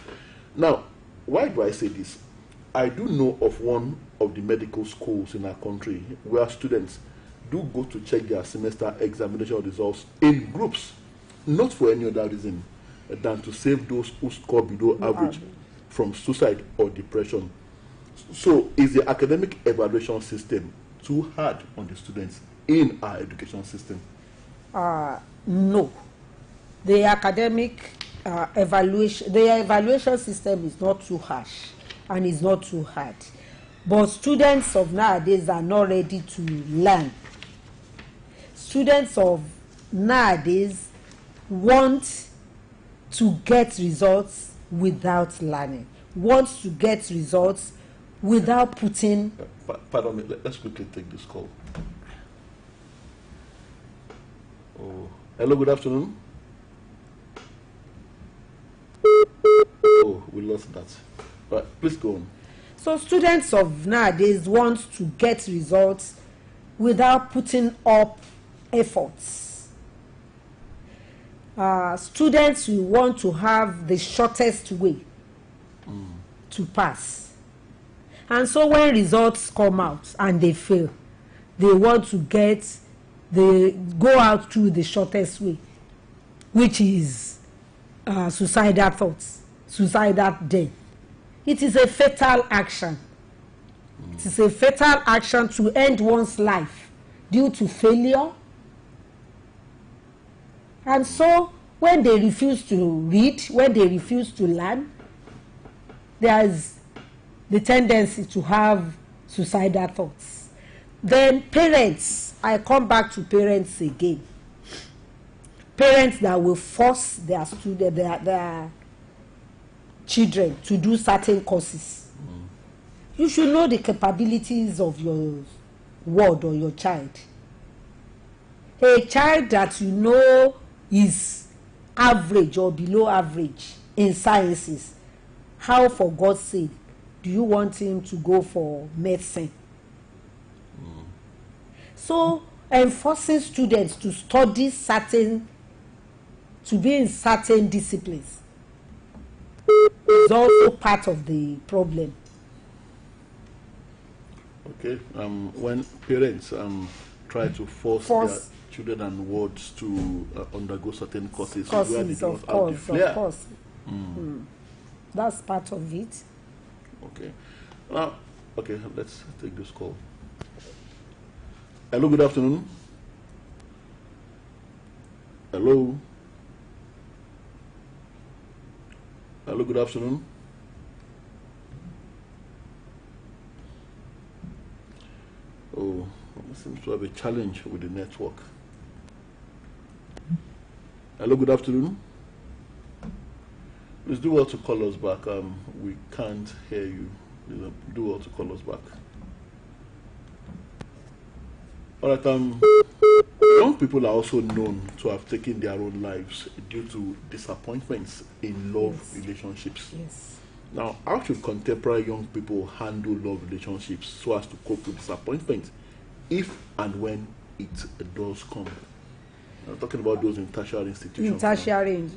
Now, why do I say this? I do know of one of the medical schools in our country where students do go to check their semester examination results in groups, not for any other reason than to save those who score below average from suicide or depression. So, is the academic evaluation system too hard on the students in our education system? No. The academic evaluation system is not too harsh and is not too hard. But students of nowadays are not ready to learn. Students of nowadays want to get results without learning, want to get results without putting... Pardon me, let's quickly take this call. Oh, hello, good afternoon. Oh, we lost that. Right, please go on. So students of nowadays want to get results without putting up efforts. Students will want to have the shortest way to pass. And so when results come out and they fail, they want to go out through the shortest way, which is suicidal thoughts, suicidal death. It is a fatal action. It is a fatal action to end one's life due to failure. And so when they refuse to read, when they refuse to learn, there is the tendency to have suicidal thoughts. Then parents, I come back to parents again. Parents that will force their students, their children to do certain courses. You should know the capabilities of your ward or your child. A child that you know is average or below average in sciences, how, for God's sake, do you want him to go for medicine? So enforcing students to study to be in certain disciplines is also part of the problem. Okay, when parents try to force their children and wards to undergo certain courses where they do not have the flair. Of course. That's part of it. Okay. Now, okay, let's take this call. Hello, good afternoon. Hello. Hello, good afternoon. Oh, it seems to have a challenge with the network. Hello, good afternoon. Please do well to call us back. We can't hear you. Do well to call us back. All right. Young people are also known to have taken their own lives due to disappointments in love relationships. Yes. Now, how should contemporary young people handle love relationships so as to cope with disappointment if and when it does come? I'm talking about those in tertiary institutions. In tertiary,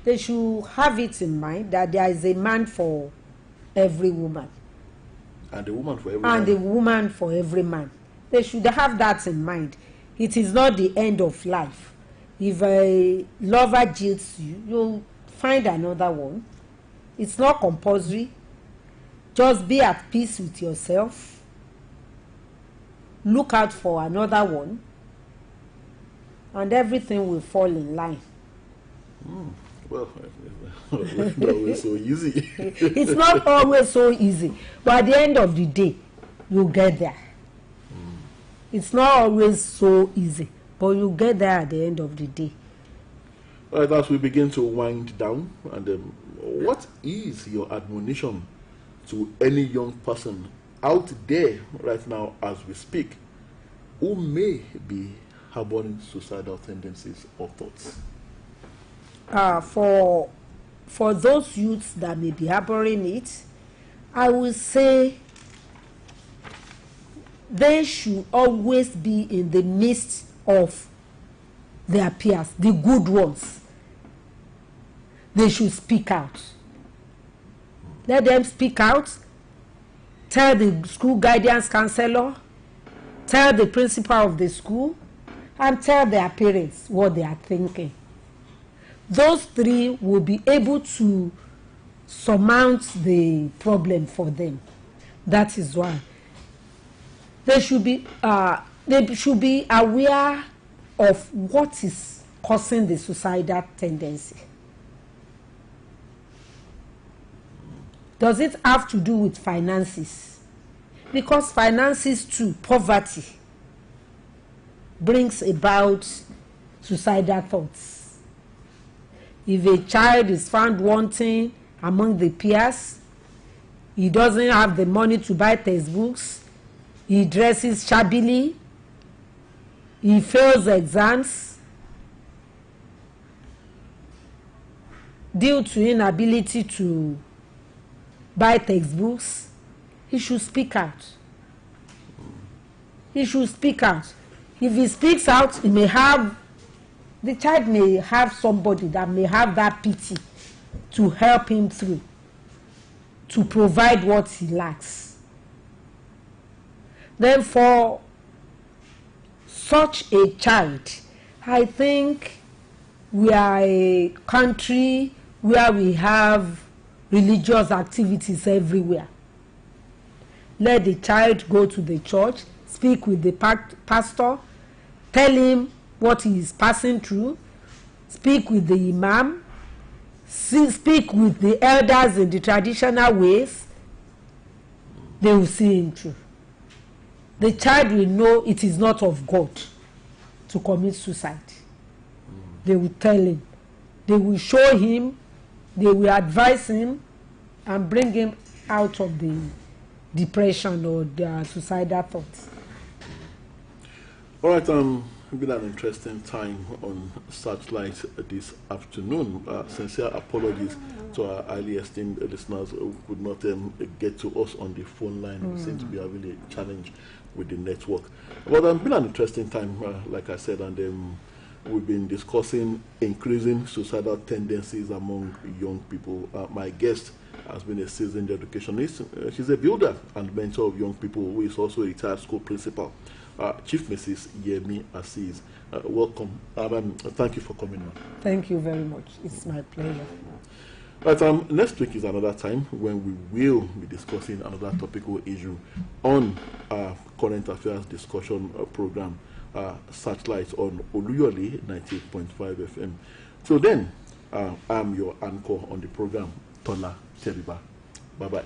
they should have it in mind that there is a man for every woman. And a woman for every and man. a woman for every man. They should have that in mind. It is not the end of life. If a lover jilts you, you'll find another one. It's not compulsory. Just be at peace with yourself. Look out for another one. And everything will fall in line. Well, it's not always so easy. It's not always so easy. But at the end of the day, you'll get there. It's not always so easy, but you get there at the end of the day. All right, as we begin to wind down, and what is your admonition to any young person out there right now as we speak who may be harboring suicidal tendencies or thoughts? For those youths that may be harboring it, I will say they should always be in the midst of their peers, the good ones. They should speak out. Let them speak out. Tell the school guidance counselor, tell the principal of the school, and tell their parents what they are thinking. those three will be able to surmount the problem for them. That is why they should be aware of what is causing the suicidal tendency. Does it have to do with finances? Because finances too, poverty, brings about suicidal thoughts. If a child is found wanting among the peers, he doesn't have the money to buy textbooks, he dresses shabbily, he fails exams due to inability to buy textbooks, he should speak out. He should speak out. If he speaks out, the child may have somebody that may have that pity to help him through, to provide what he lacks. Then for such a child, I think we are a country where we have religious activities everywhere. Let the child go to the church, speak with the pastor, tell him what he is passing through, speak with the imam, speak with the elders in the traditional ways. They will see him through. The child will know it is not of God to commit suicide. They will tell him. They will show him. They will advise him and bring him out of the depression or the suicidal thoughts. All right, it's been an interesting time on Searchlight this afternoon. Sincere apologies to our highly esteemed listeners who could not get to us on the phone line. We seem to be having a challenge with the network. But it's been an interesting time, like I said, and we've been discussing increasing suicidal tendencies among young people. My guest has been a seasoned educationist. She's a builder and mentor of young people who is also a retired school principal. Chief Mrs. Yemi Aziz, welcome. Thank you for coming on. Thank you very much. It's my pleasure. Right, next week is another time when we will be discussing another topical issue on our current affairs discussion program, Searchlight on Oluyole 98.5 FM. So then, I'm your anchor on the program, Tola Teriba. Bye-bye.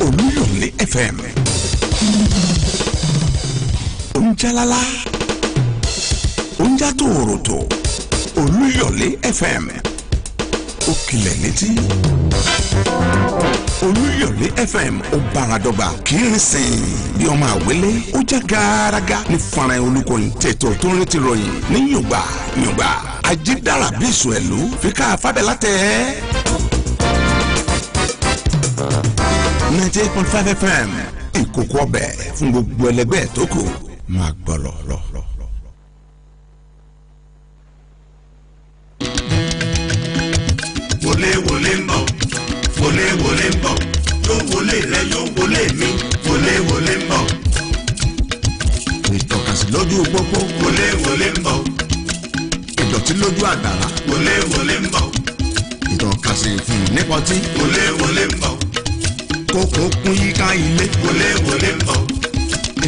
Oluyole FM. Unjalala. Unjatoroto. Oluyole FM. Okileniti. Oluyole FM Obaradogba Kirisin bí ọmọ àwélé ó já gàràgà ní fara olùkọ́ni tètò tó ń retí ròyìn ní yùngbà ajídára bí ìṣù ẹ̀lú fi ká fábẹ́lá tẹ̀ 98.5 FM ìkòkò ọbẹ̀ fún gbogbo ẹlẹgbẹ́ tó kù máa gbọ́ lọ. Wọlé ń bọ̀, wọlé ń bọ̀, yóò wọlé rẹ yóò wọlé mi, wọlé ń bọ̀. Ìtọ̀kasí lójú pópó, wọlé ń bọ̀. Ìdọ̀tí lójú àgbàrá, wọlé ń bọ̀. Ìtọ̀kasí nípọ̀tí, wọlé ń bọ̀. Kókó kún yíká ilé, wọlé ń bọ̀.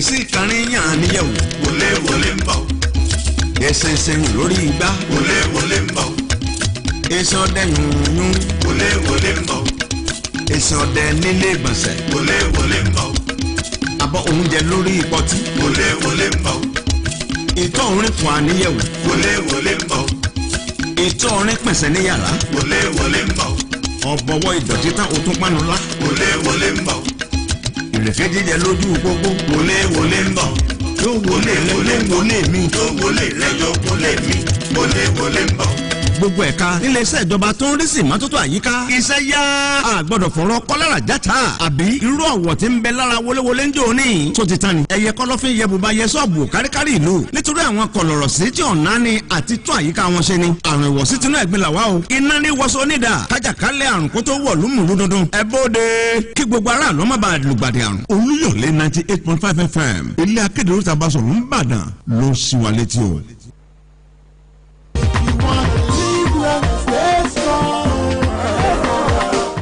sí ìkànnìyàn níyẹ̀wò. wọlé ń bọ̀. ẹsẹ̀ ìsẹ̀yìn lórí igbá. wọlé ń bọ̀. ẹsẹ̀ ọdẹ yùnyún. wọlé ń bọ̀. ẹsẹ̀ ọdẹ nílé ìgbọ̀nsẹ̀. wọlé ń bọ̀. abọ́ oúnjẹ lórí ìpọ́tí. wọlé ń bọ̀. ìtọ́ orin fún àníyẹ̀wò. wọlé ń bọ̀. ìtọ́ orin pẹ̀sẹ̀ ní yàrá. wọlé ń bọ̀. ọ̀bọ̀wọ́ ìdọ̀tí tán o tún pánu lá. wọlé ń bọ̀. ìrèké jíjẹ lójú gbogbo. wọlé ń bọ̀. yóò wọlé rẹ yóò wọlé mi. yóò wọlé rẹ yóò wọlé mi. wọlé ń bọ̀. gbogbo ẹ̀ka níléeṣẹ́ ìjọba tó ń rí sí ìmọ́tótó àyíká. iṣẹ́ yá. a gbọ́dọ̀ fọ̀rọ̀ kọ́lára játa. àbí irú ọ̀wọ̀ tí ń bẹ lára wọléwọlé ń jò ní. tó ti tán ni. ẹyẹ kọ̀lọ̀fín yẹ bùbá yẹ sọ́ọ̀bù káríkárí ìlú. nítorí àwọn kọ̀lọ̀rọ̀ sí tí ọ̀nà ni àti tó àyíká wọn ṣe ni. àrùn ìwọ̀sí tinú ẹ̀gbin làwa o. iná ní wọṣọ onídà. kájàkálẹ̀ àrùn kó tó wọ̀ lúmùlú dundun. ẹ bóde. kí gbogbo aráàlú má bàa lùgbàdì àrùn. Olúyọ̀lé 98.5 FM ilé akéde oríta Basọ̀rún Ìbàdàn ló ń ṣí wa létí o.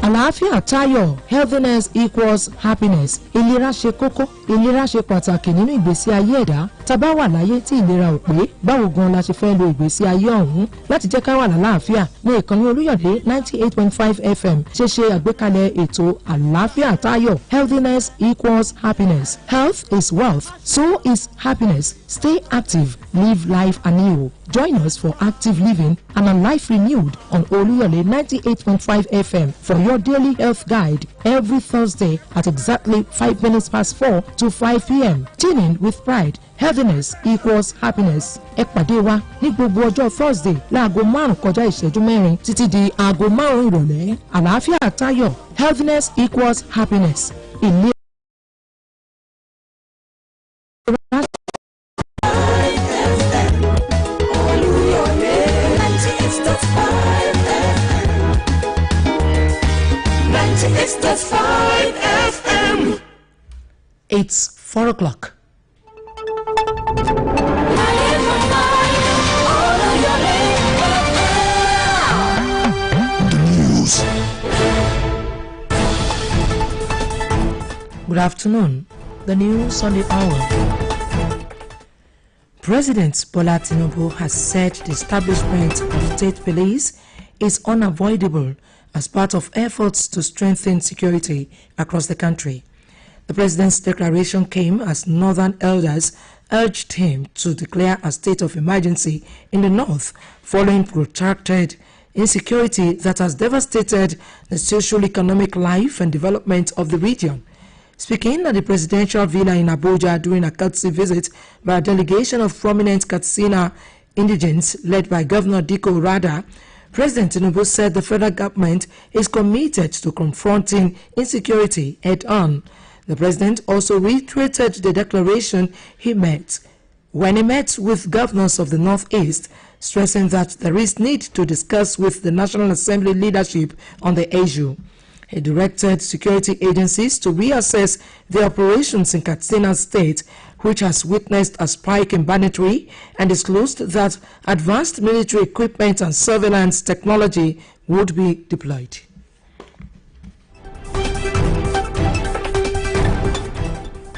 Alafia Tayo, healthiness equals happiness. Ìlera ṣe kókó, ìlera ṣe pàtàkì nínú ìgbésí ayé ẹ̀dá. Tá bá wà láyé tí ìlera ò pé, báwo gan la ṣe fẹ́ lo ìgbésí ayé ọ̀hún láti jẹ́ ká wà lálàáfíà. Ní ìkànnì Olúyọ̀lé 98.5 FM ṣe ṣe àgbékalẹ̀ ètò Alafia Tayo, healthiness equals happiness. Health is wealth, so is happiness. Stay active, live life anew. Join us for active living and a life renewed on Oluyole 98.5 FM for your daily health guide every Thursday at exactly 5 minutes past 4 to 5 p.m. Tune in with pride. Healthiness equals happiness. Ẹ pàdé wa ní gbogbo ọjọ́ Thursday láago 5 kọjá ìṣẹ́jú 4 títí di aago 5 ìrọ̀lẹ́. Alafia Tayo, healthiness equals happiness. Ìlera It's 4 o'clock. News. Good afternoon. The news on the hour. President Bola Tinubu has said the establishment of state police is unavoidable as part of efforts to strengthen security across the country. The president's declaration came as northern elders urged him to declare a state of emergency in the north following protracted insecurity that has devastated the socio-economic life and development of the region. Speaking at the presidential villa in Abuja during a courtesy visit by a delegation of prominent Katsina indigents led by Governor Diko Rada, President Tinubu said the federal government is committed to confronting insecurity head-on. The president also reiterated the declaration he made when he met with governors of the Northeast, stressing that there is need to discuss with the National Assembly leadership on the issue. He directed security agencies to reassess their operations in Katsina State, which has witnessed a spike in banditry, and disclosed that advanced military equipment and surveillance technology would be deployed.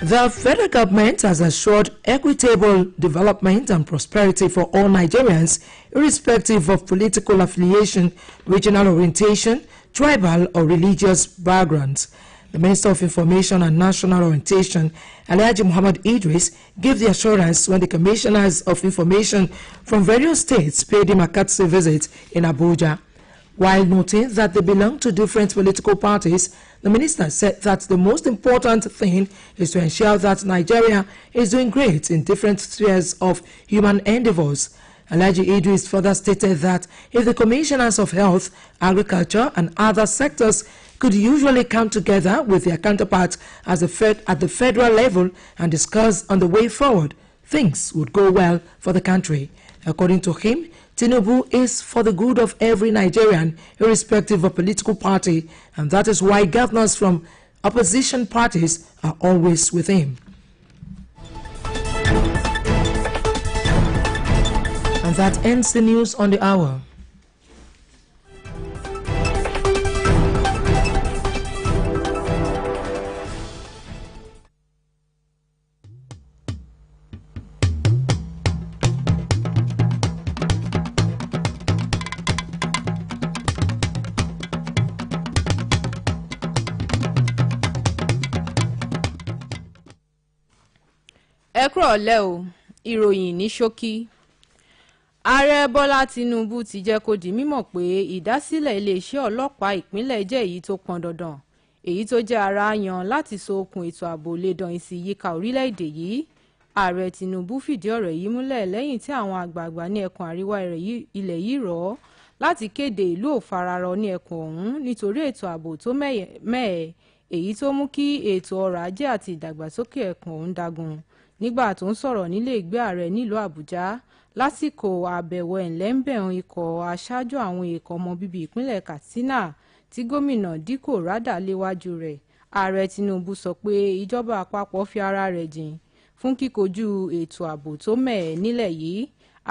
The federal government has assured equitable development and prosperity for all Nigerians, irrespective of political affiliation, regional orientation, tribal or religious backgrounds. The Minister of Information and National Orientation, Alhaji Muhammad Idris, gave the assurance when the commissioners of information from various states paid him a courtesy visit in Abuja. While noting that they belong to different political parties, the minister said that the most important thing is to ensure that Nigeria is doing great in different spheres of human endeavors. Alhaji Idris further stated that if the commissioners of health, agriculture and other sectors could usually come together with their counterparts at the federal level and discuss on the way forward, things would go well for the country. According to him, Tinubu is for the good of every Nigerian, irrespective of political party, and that is why governors from opposition parties are always with him. And that ends the news on the hour. ẹ kúrọ̀lẹ́ o ìròyìn ní ṣókí. ààrẹ bọ́lá tinubu ti jẹ́ kó di mímọ̀ pé ìdásílẹ̀ iléeṣẹ́ ọlọ́pàá ìpínlẹ̀ jẹ́ èyí tó pọn dandan èyí tó jẹ́ ara yan láti so okùn ètò ààbò lè dán isi yíká orílẹ̀-èdè yìí. ààrẹ tinubu fìdí ọ̀rọ̀ yìí múlẹ̀ lẹ́yìn tí àwọn àgbààgbà ní ẹkùn àríwá ilẹ̀ yìí rọ̀ ọ́ láti kéde ìlú òfararọ ní ẹkùn ọ̀hún nítorí ètò ààbò tó mẹ́ẹ̀ èyí tó mú kí ètò ọrọ̀ ajé àti ìdàgbàsókè ẹkùn ọ̀hún dagun. nígbà tó ń sọ̀rọ̀ nílé ìgbé ààrẹ nílùú àbújá lásìkò àbẹ̀wò ẹ̀ńlẹ́ńbẹ̀hún ikọ̀ aṣáájú àwọn èèkàn ọmọ bíbí ìpínlẹ̀ katsina tí gómìnà díkò rádà léwájú rẹ̀, ààrẹ tinubu sọ pé ìjọba àpapọ̀ fi ara rẹ̀ jìn fún kíkojú ètò ààbò tó mẹ́ẹ̀ nílẹ̀ yìí.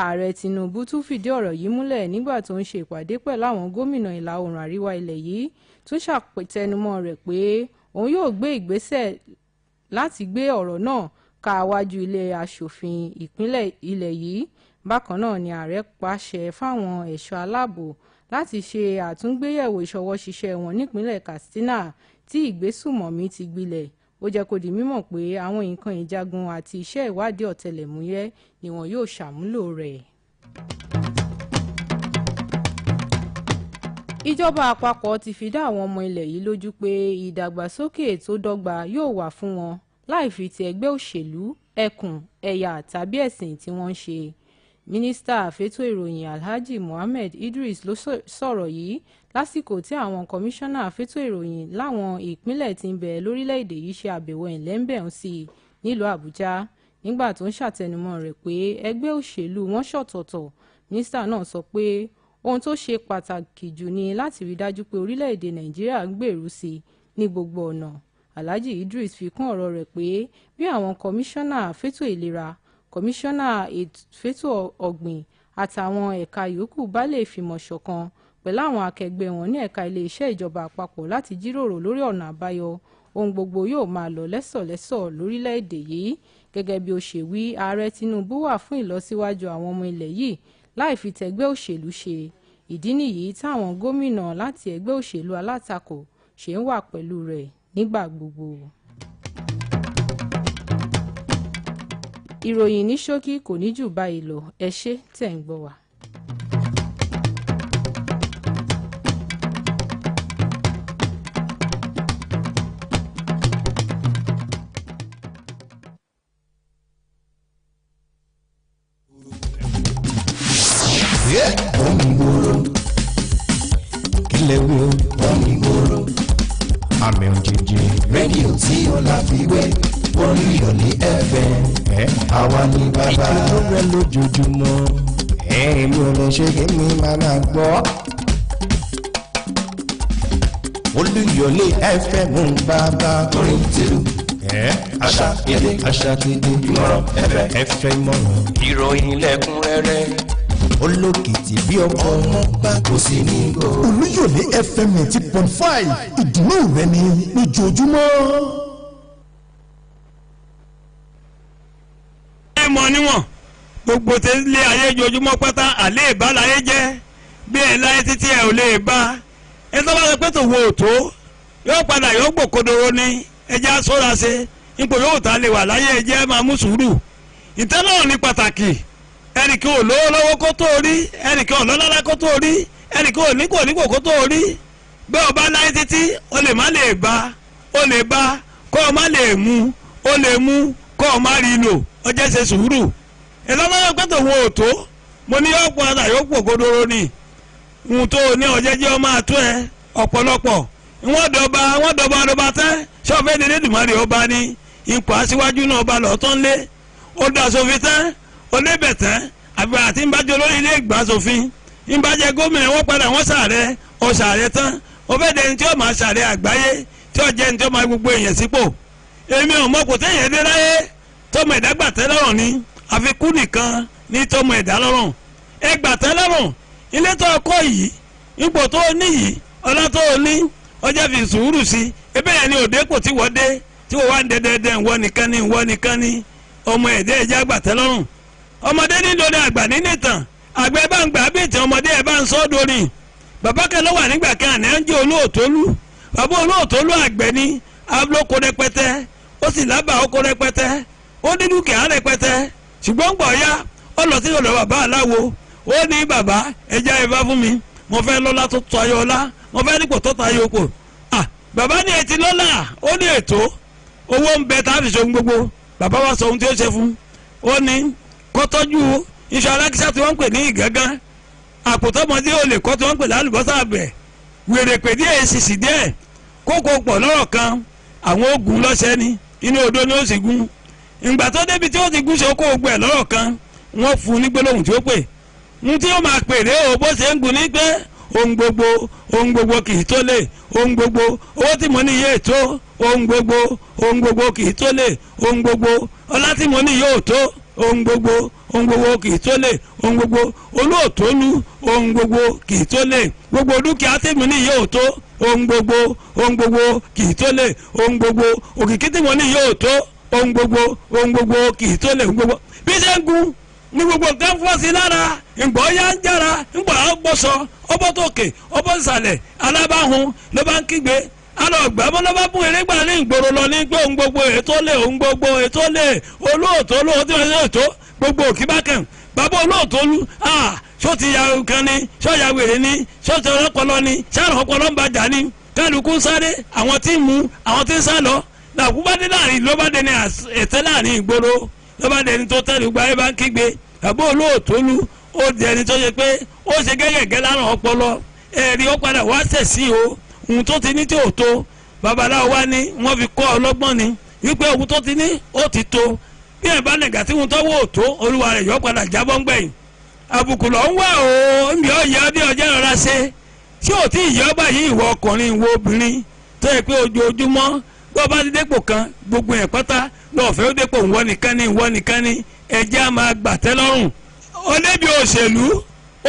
ààrẹ tinubu tún fìdí ọ̀rọ̀ yìí múlẹ̀ nígbà tó ń ṣe ìpàdé pẹ̀lú àwọn gómìnà ìlà oòrùn àríwá ilẹ̀ yìí, tún ṣàtẹnumọ́ rẹ̀ pé òun yóò gbé ìgbésẹ̀ láti gbé ọ̀rọ̀ náà ká wájú ilé aṣòfin ìpínlẹ̀ ilẹ̀ yìí. bákan náà ni ààrẹ pàṣẹ fáwọn ẹ̀ṣọ́ aláàbò láti ṣe àtúngbéyẹ̀wò ìṣọwọ́ ṣiṣẹ́ wọn nípínlẹ̀ katsina tí ìgbésùmọ̀mí ti gbilẹ̀. ó jẹ́ kó di mímọ̀ pé àwọn nǹkan ìjagun àti iṣẹ́ ìwádìí ọ̀tẹlẹ̀múyẹ́ ni wọn yóò ṣàmúlò rẹ̀. ìjọba àpapọ̀ ti fi dá àwọn ọmọ ilẹ̀ yìí lójú pé ìdàgbàsókè tó dọ́gba yóò wà fún wọn láì fi ti ẹgbẹ́ òṣèlú, ẹkùn, ẹ̀yà tàbí ẹ̀sìn tí wọ́n ń ṣe. mínísítà fétò ìròyìn alhaji mohammed idris ló sọ̀rọ̀ yìí lásìkò tí àwọn kọmíṣánná fétò ìròyìn láwọn ìpínlẹ̀ tí ń bẹ lórílẹ̀‐èdè yìí ṣe àbẹ̀wò ẹ̀ńlẹ́ńbẹ̀hún sí i nílùú àbújá. nígbà tó ń ṣàtẹnumọ́ rẹ̀ pé ẹgbẹ́ òṣèlú wọn ṣọ̀tọ̀ọ̀tọ̀, mínísítà náà sọ pé ohun tó ṣe pàtàkì jù ni láti rí dájú pé orílẹ̀‐èdè nàìjíríà ń gbèrú sí i ní gbogbo ọ̀nà. alhaji idris fi kún ọ̀rọ̀ rẹ̀ pé bí àwọn kọmíṣánná fétò ìlera, kọmíṣánná fétò ọ̀gbìn àtàwọn ẹ̀ka yòókù bá lè fìmọ̀ ṣọ̀kan pẹ̀lú àwọn akẹgbẹ́ wọn ní ẹ̀ka iléeṣẹ́ ìjọba àpapọ̀ láti jíròrò lórí ọ̀nà àbáyọ, ohun gbogbo yóò máa lọ lẹ́sọ̀lẹ́sọ̀ lórílẹ̀‐èdè yìí. gẹ́gẹ́ bí ó ṣe wí, ààrẹ tinubu wà fún ìlọsíwájú àwọn ọmọ ilẹ̀ yìí láì fi tẹgbẹ́ òṣèlú ṣe. ìdí nìyí táwọn gómìnà láti ẹgbẹ́ òṣèlú alátakò ṣe ń wà pẹ̀lú rẹ̀ nígbà gbogbo. ìròyìn ní ṣókí kò ní jù báyìí lọ. ẹ ṣé tẹ̀ ń gbọ́ wa. kílẹ̀ wí o Oluyole àmì òjijì rédíò tí ó láfiwé Oluyole FM àwa ní bàbá ìtùnú rẹ lójoojúmọ́ èmi ò lè ṣe kí mi máa gbọ́. Oluyole FM ń bàbá orin tìlú àṣà èdè ìmọ̀ràn ẹ̀fẹ̀ ìmọ̀ràn ìròyìn lẹ́kùnrẹ́rẹ́ olókìtì bí ọkọ ọba kò sí ní gbọ́. Oluyole FM 90.5 ìdùnnú rẹ ní lójoojúmọ́. ẹ mọ níwọ̀n gbogbo tẹ lé ayé jojúmọ́ pátá àlẹ́ ìbálayé jẹ́ bí ẹ láyé títí ẹ ò lè bá ẹ tó bá sọ pé tòun ò tó yóò padà yóò gbòkodoro ní ẹjẹ́ àsọ́ra ṣe ipò yóò ta lè wà láyé ẹjẹ́ máa mú sùúrù. ìtẹ́lọ́rùn ní pàtàkì ẹnìkan ò lówó lọ́wọ́ kó tó rí, ẹnìkan ò lọ́lọ́lá kó tó rí, ẹnìkan ò níkò kó tó rí. bí ọba láyé títí o lè má lè bá, o lè bá kó o má lè mú, o lè mú kó o má rí lò, ọjọ́ ṣe sùúrù. ìlọ́lọ́lá pẹ́tò wo ò tó mo ní yóò padà yóò pò kodoro ni ohun tó ní ọjọ́ jẹ́ ọ máa tó ẹ ọ̀pọ̀lọpọ̀ wọ́n dọba tẹ́ ṣọ́ọ̀fẹ́ ní Elédùmarè ọba ní ipò aṣíwájú náà ọba lọ́tọ́ ńlé ó dá sófin tẹ́ olébẹ̀tẹ́ àbí àti ń bájọ́ lórí ilé ìgbà sófin ń bájẹ́ gómìnà wọ́n padà wọ́n ṣàárẹ̀ ọ̀ṣàárẹ̀ tán ọbẹ̀dẹ̀ ní tí ó máa ṣàárẹ̀ àgbáyé tí ó jẹ́ ní tí ó máa gbogbo èèyàn sípò. èmi ò mọ̀ kò téèyàn dé láyé tọmọ ẹ̀dá gbàtẹ́ lọ́rùn ni àfikún nìkan ní tọmọ ẹ̀dá lọ́rùn ẹ gbàtẹ́ lọ́rùn ilé tó kọ́ yìí ipò tó ní yìí ọlá tó ní ọjọ́ fi sùúrù sí ebe yẹn ni òde kò tí wọ́n dé tí wọ́n wá ń dẹ́dẹ́dẹ́ ìwọ nìkan ní ọmọ ẹ̀dá ẹ̀já gbàtẹ́ lọ́rùn ọmọdé ní lórí àgbà nínú ìtàn àgbẹ̀ bá ń gbà bí ìtàn ọmọdé ẹ̀ bá ń sọ́ dórí bàbá kan ló wà nígbà kan àná ń jẹ́ olóòtólú bàbá olóòtólú àgbẹ̀ ní alóko rẹpẹtẹ ó sì lábà oko rẹpẹtẹ ó ní dúkìá rẹpẹtẹ ṣùgbọ́n gbọ̀ ya ó lọ sí ọ̀dọ̀ bàbá aláwo ó ní bàbá ẹja ìbá fún mi mo fẹ́ lọ́lá tó tayọ ọlá mo fẹ́ nípò tó tayọ òpò bàbá ní etí lọ́lá ó ní ètò owó ń bẹ tàbí ṣohun gbogbo bàbá wa sọ ohun tí ó ṣe fún ó ní kó tọ́jú iṣu alákísà tí wọ́n ń pè ní ìgángan àpótọ́mọdé ò lè kọ́ tí wọ́n ń pè lálùbọ́sà àbẹ̀ wèrè pè díẹ̀ èsìsì díẹ̀ kókó pọ̀ lọ́rọ̀ kan àwọn ogun lọ́sẹ̀ ni inú odò ni ó sì gun ìgbà tó débi tí ó ti gún ṣe kó gbẹ̀ lọ́rọ̀ kan wọ́n fún un ní gbólóhùn tí ó pè ní tí ó máa pèrè o bó ṣe ń gun ní pé ohun gbogbo kì í tó lè ohun gbogbo owó tí mo ní yóò tó ohun gbogbo kì í tó lè ohun gbogbo ọlá tí mo ní yóò tó ohun gbogbo kì í tó lè ohun gbogbo olóòtólú ohun gbogbo kì í tó lè gbogbo dúkìá tí mo ní yóò tó ohun gbogbo kì í tó lè ohun gbogbo òkìkí tí mo ní yóò tó ohun gbogbo kì í tó lè ohun gbogbo bí ṣe ń gun ní gbogbo nǹkan fọ́ sí lára ǹgbọ́ ya ń jára ǹgbọ́ àgbọ̀sọ ọbọ̀ tókè ọbọ̀ ìsàlẹ̀ alábàáhùn ló bá ń kígbe alọ́gbà bọ́ ló bá fún erégbà ní ìgboro lọ ní pé ohun gbogbo ètò lè ohun gbogbo ètò lè olóòtú olóòtú ètò gbogbo òkìbákẹ́ bàbá olóòtú olú ṣó ti ya kan ni ṣó ya wèrè ni ṣó ti ọlọ́pọlọ ni ṣáàrùn ọpọlọ ń bàjá ni kálukú ń sáré àwọn tí ń mú àwọn tí ń sá lọ làkú bá dé láàrin ló bá dé ní ètè láàrin ìgboro ló bá dé ẹni tó tẹ́lẹ̀ gba ẹ bá ń kígbe bàbá olóòtú olú ó di ẹni tó yẹ pé ó ṣe gẹ́gẹ́gẹ́ lárùn ọpọlọ ẹ̀rí ó padà wá tẹ̀ sí o ohun tó ti ní tí ò tó babaláwo wá ní wọ́n fi kọ́ ọlọ́gbọ́n ni wípé ohun tó ti ní ó ti tó bí ẹ̀ bá nẹ̀gà tí ohun tó wò tó olúwa rẹ̀ yọ padà jábọ́ ń gbẹ̀yìn àbùkù lọ ń wá o ń bí ọ̀yẹ́ ọdẹ ọjọ́ ìrora ṣe tí ò tí ì yọ báyìí ìwọ ọkùnrin ìwọ obìnrin tó yẹ pé ojoojúmọ́ bó bá ti dépò kan gbogbo ẹ̀ pátá lọ́ọ̀fẹ́ ó dépò ìwọ nìkan ni ẹjẹ́ á máa gbàtẹ́ lọ́rùn oníbi òṣèlú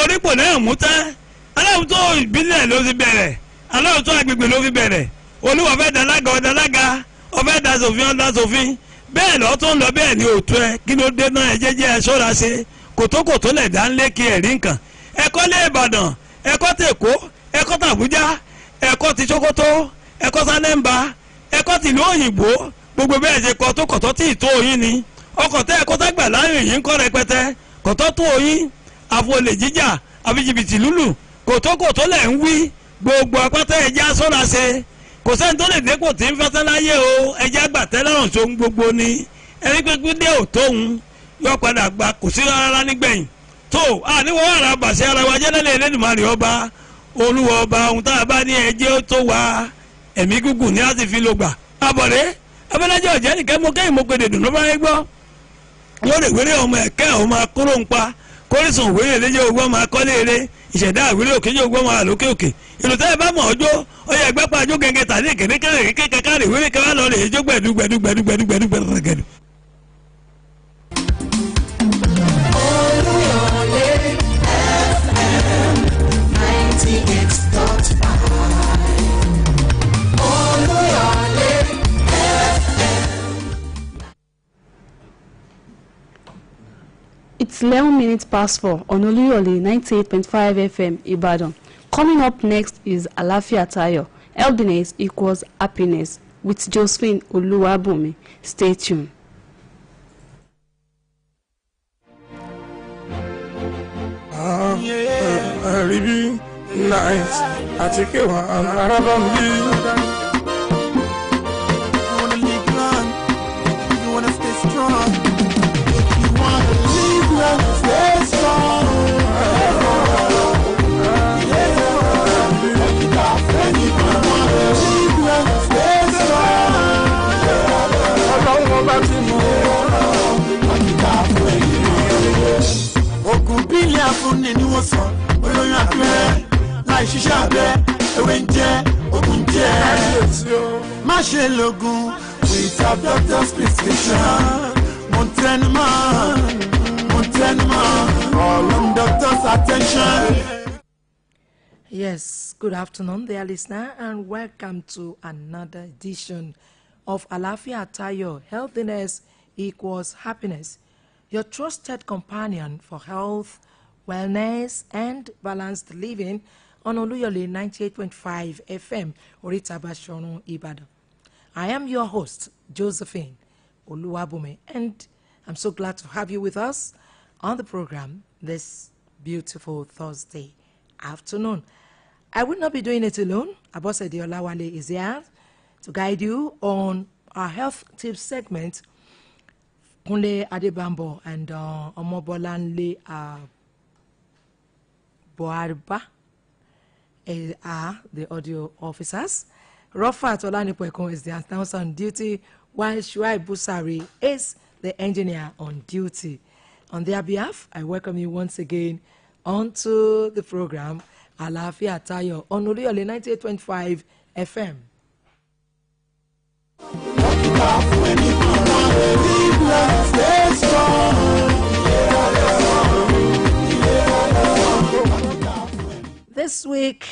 onípò náà mú tán aláwùjọ ìbílẹ̀ ló ti bẹ̀rẹ̀ aláwùjọ agbègbè ló fi bẹ̀rẹ̀ olúwa fẹ́ dalága ọ̀dalága ọ̀fẹ́ dasòfin ọ̀dasòfin bẹ́ẹ̀ lọ́ tó ń lọ bẹ́ẹ̀ ni òtún ẹ kí ló dé náà ẹ jẹ́jẹ́ ẹ ṣọ́ra ṣe kòtókòtó lẹ̀ dá ń lé kí ẹ̀rí nǹkan ẹ̀kọ́ lé Ìbàdàn ẹ̀kọ́ tèkó ẹ̀kọ́ tàbújá ẹ̀kọ́ ti Sókótó ẹ̀kọ́ Sálẹ́mbà ẹ̀kọ́ tìlú òyìnbó gbogbo bẹ́ẹ̀ ṣe kọ́ tó kọ̀tọ́ tí ì tó oyin ni ọkọ̀ tẹ́ ẹ̀kọ́ tá gbà láyìn yìí ń kọ́ rẹpẹtẹ kọ̀tọ́ tó oyin àfọlẹ̀ jíjà àfi jìbìtì lúlù kòtókòtó lẹ̀ ń wí gbogbo apáta ẹja sọ́ra ṣe kò sẹ́ni tó lè dépò tí ń fẹ́tẹ́ láyé o ẹja gbà tẹ́lẹ̀rùn tó ń gbogbo ni ẹni pé gbígbé òtóhun yọ padà gba kò sí rárá nígbẹ̀yìn tó àníwọ̀ ara bàṣẹ ara wa jẹ́lẹ́lẹ́ Elédùmarè ọba olúwa ọba ohun tá a bá ní ẹjẹ́ tó wa ẹ̀mí gígùn ní láti fi ló gbà abọ̀rẹ́ abẹ́lẹ́jọ́ ọ̀jẹ́ nìkẹ́ mo kẹ́yìn mo gbèdè dùn ló bá yẹ gbọ́ wọ́n lè wéré ọmọ ẹ̀kẹ́ ọmọ akóró ń pa kórìsùn òwéré léjẹ́ ogun ọmọ akọ́lé eré ìṣẹ̀dá àwéré òkèjẹ́ ogun ọmọ àlókè òkè ìlú tẹ́ ẹ bá mọ̀ ọjọ́ ọyẹ ẹgbẹ́ pa àjọ gẹ́gẹ́ tàbí ìkẹ́ni kẹ́rẹ́ kékeré ìwéré kẹ́wàá lọ rè é jó gbẹ̀dúgbẹ̀dúgbẹ̀dúgbẹ̀dúgbẹ̀dúgbẹ̀dúgbẹ̀dú. Oluyole FM 98.5. Oluyole FM. It's 11 minutes past 4 on Oluyole 98.5 FM Ibadan. Coming up next is Alafia Tayo. Healthiness equals happiness with Josephine Oluwabumi. Stay tuned. Ribi night àti kéwà arábà ń bí. You wanna live long, you wanna stay strong. You wanna live long and stay strong. Ọlọ́run ọba tí mo Ogun bílẹ̀ afúnni ni wọ́n sọ, olóyún abẹ́rẹ́ láì ṣiṣẹ́ abẹ́, ewé ń jẹ́, ogun jẹ́. Má ṣe lògùn without doctor's prescription. Mo tẹnumọ́, all on doctor's attention. Yes, good afternoon, dear listener, and welcome to another edition of Alafia Tayo. Healthiness equals happiness. Your trusted companion for health, wellness, and balanced living on Oluyole 98.5 FM, Orita Bashonu, Ibadan. I am your host, Josephine Oluwabumi. And I'm so glad to have you with us on the program this beautiful Thursday afternoon. I will not be doing it alone. Abosede Olawale is here to guide you on our health tips segment. Kunle Adebambo and Omobolanle Boarba are the audio officers. Rofat Olanipoekun is the announcer on duty, while Shuai Busari is the engineer on duty. On their behalf, I welcome you once again onto the program Alafia Tayo on Oluyole 98.5 FM. This week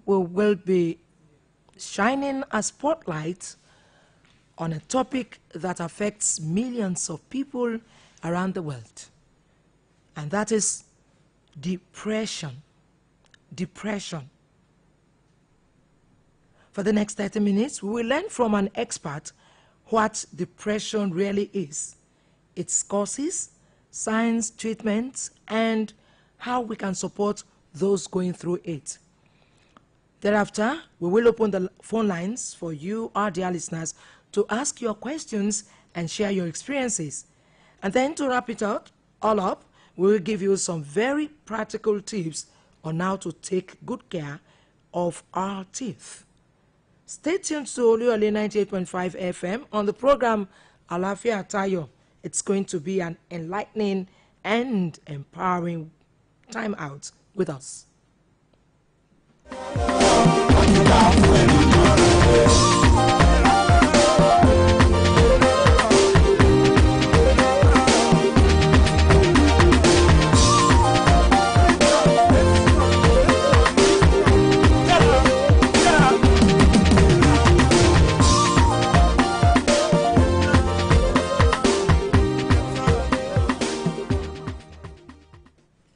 we will be shining a spotlight on a topic that affects millions of people around the world, and that is depression. Depression. For the next 30 minutes, we will learn from an expert what depression really is, its causes, signs, treatments, and how we can support those going through it. Thereafter, we will open the phone lines for you, our dear listeners, to ask your questions and share your experiences. And then to wrap it all up, we will give you some very practical tips on how to take good care of our teeth. Stay tuned to Oluyole 98.5 FM on the program Alafia Tayo. It's going to be an enlightening and empowering time out with us.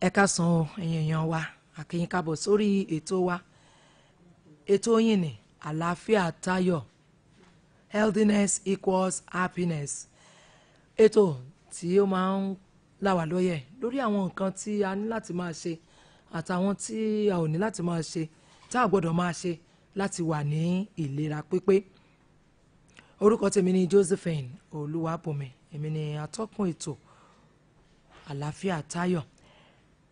Ẹ káàsán ẹ̀yin èèyàn wa, a kí yín káàbọ̀ sórí ètò wa. Ètò yín ni Alafia Tayo, healthiness equals happiness. Ètò tí ó máa ń là wá lóye lórí àwọn nǹkan tí a ní láti máa ṣe àtàwọn tí a ò ní láti máa ṣe, tá a gbọ́dọ̀ máa ṣe láti wà ní ìlera pípé. Orúkọ tèmi ni Josephine Olúwabùnmi, èmi ni atọ́kùn ètò Alafia Tayo.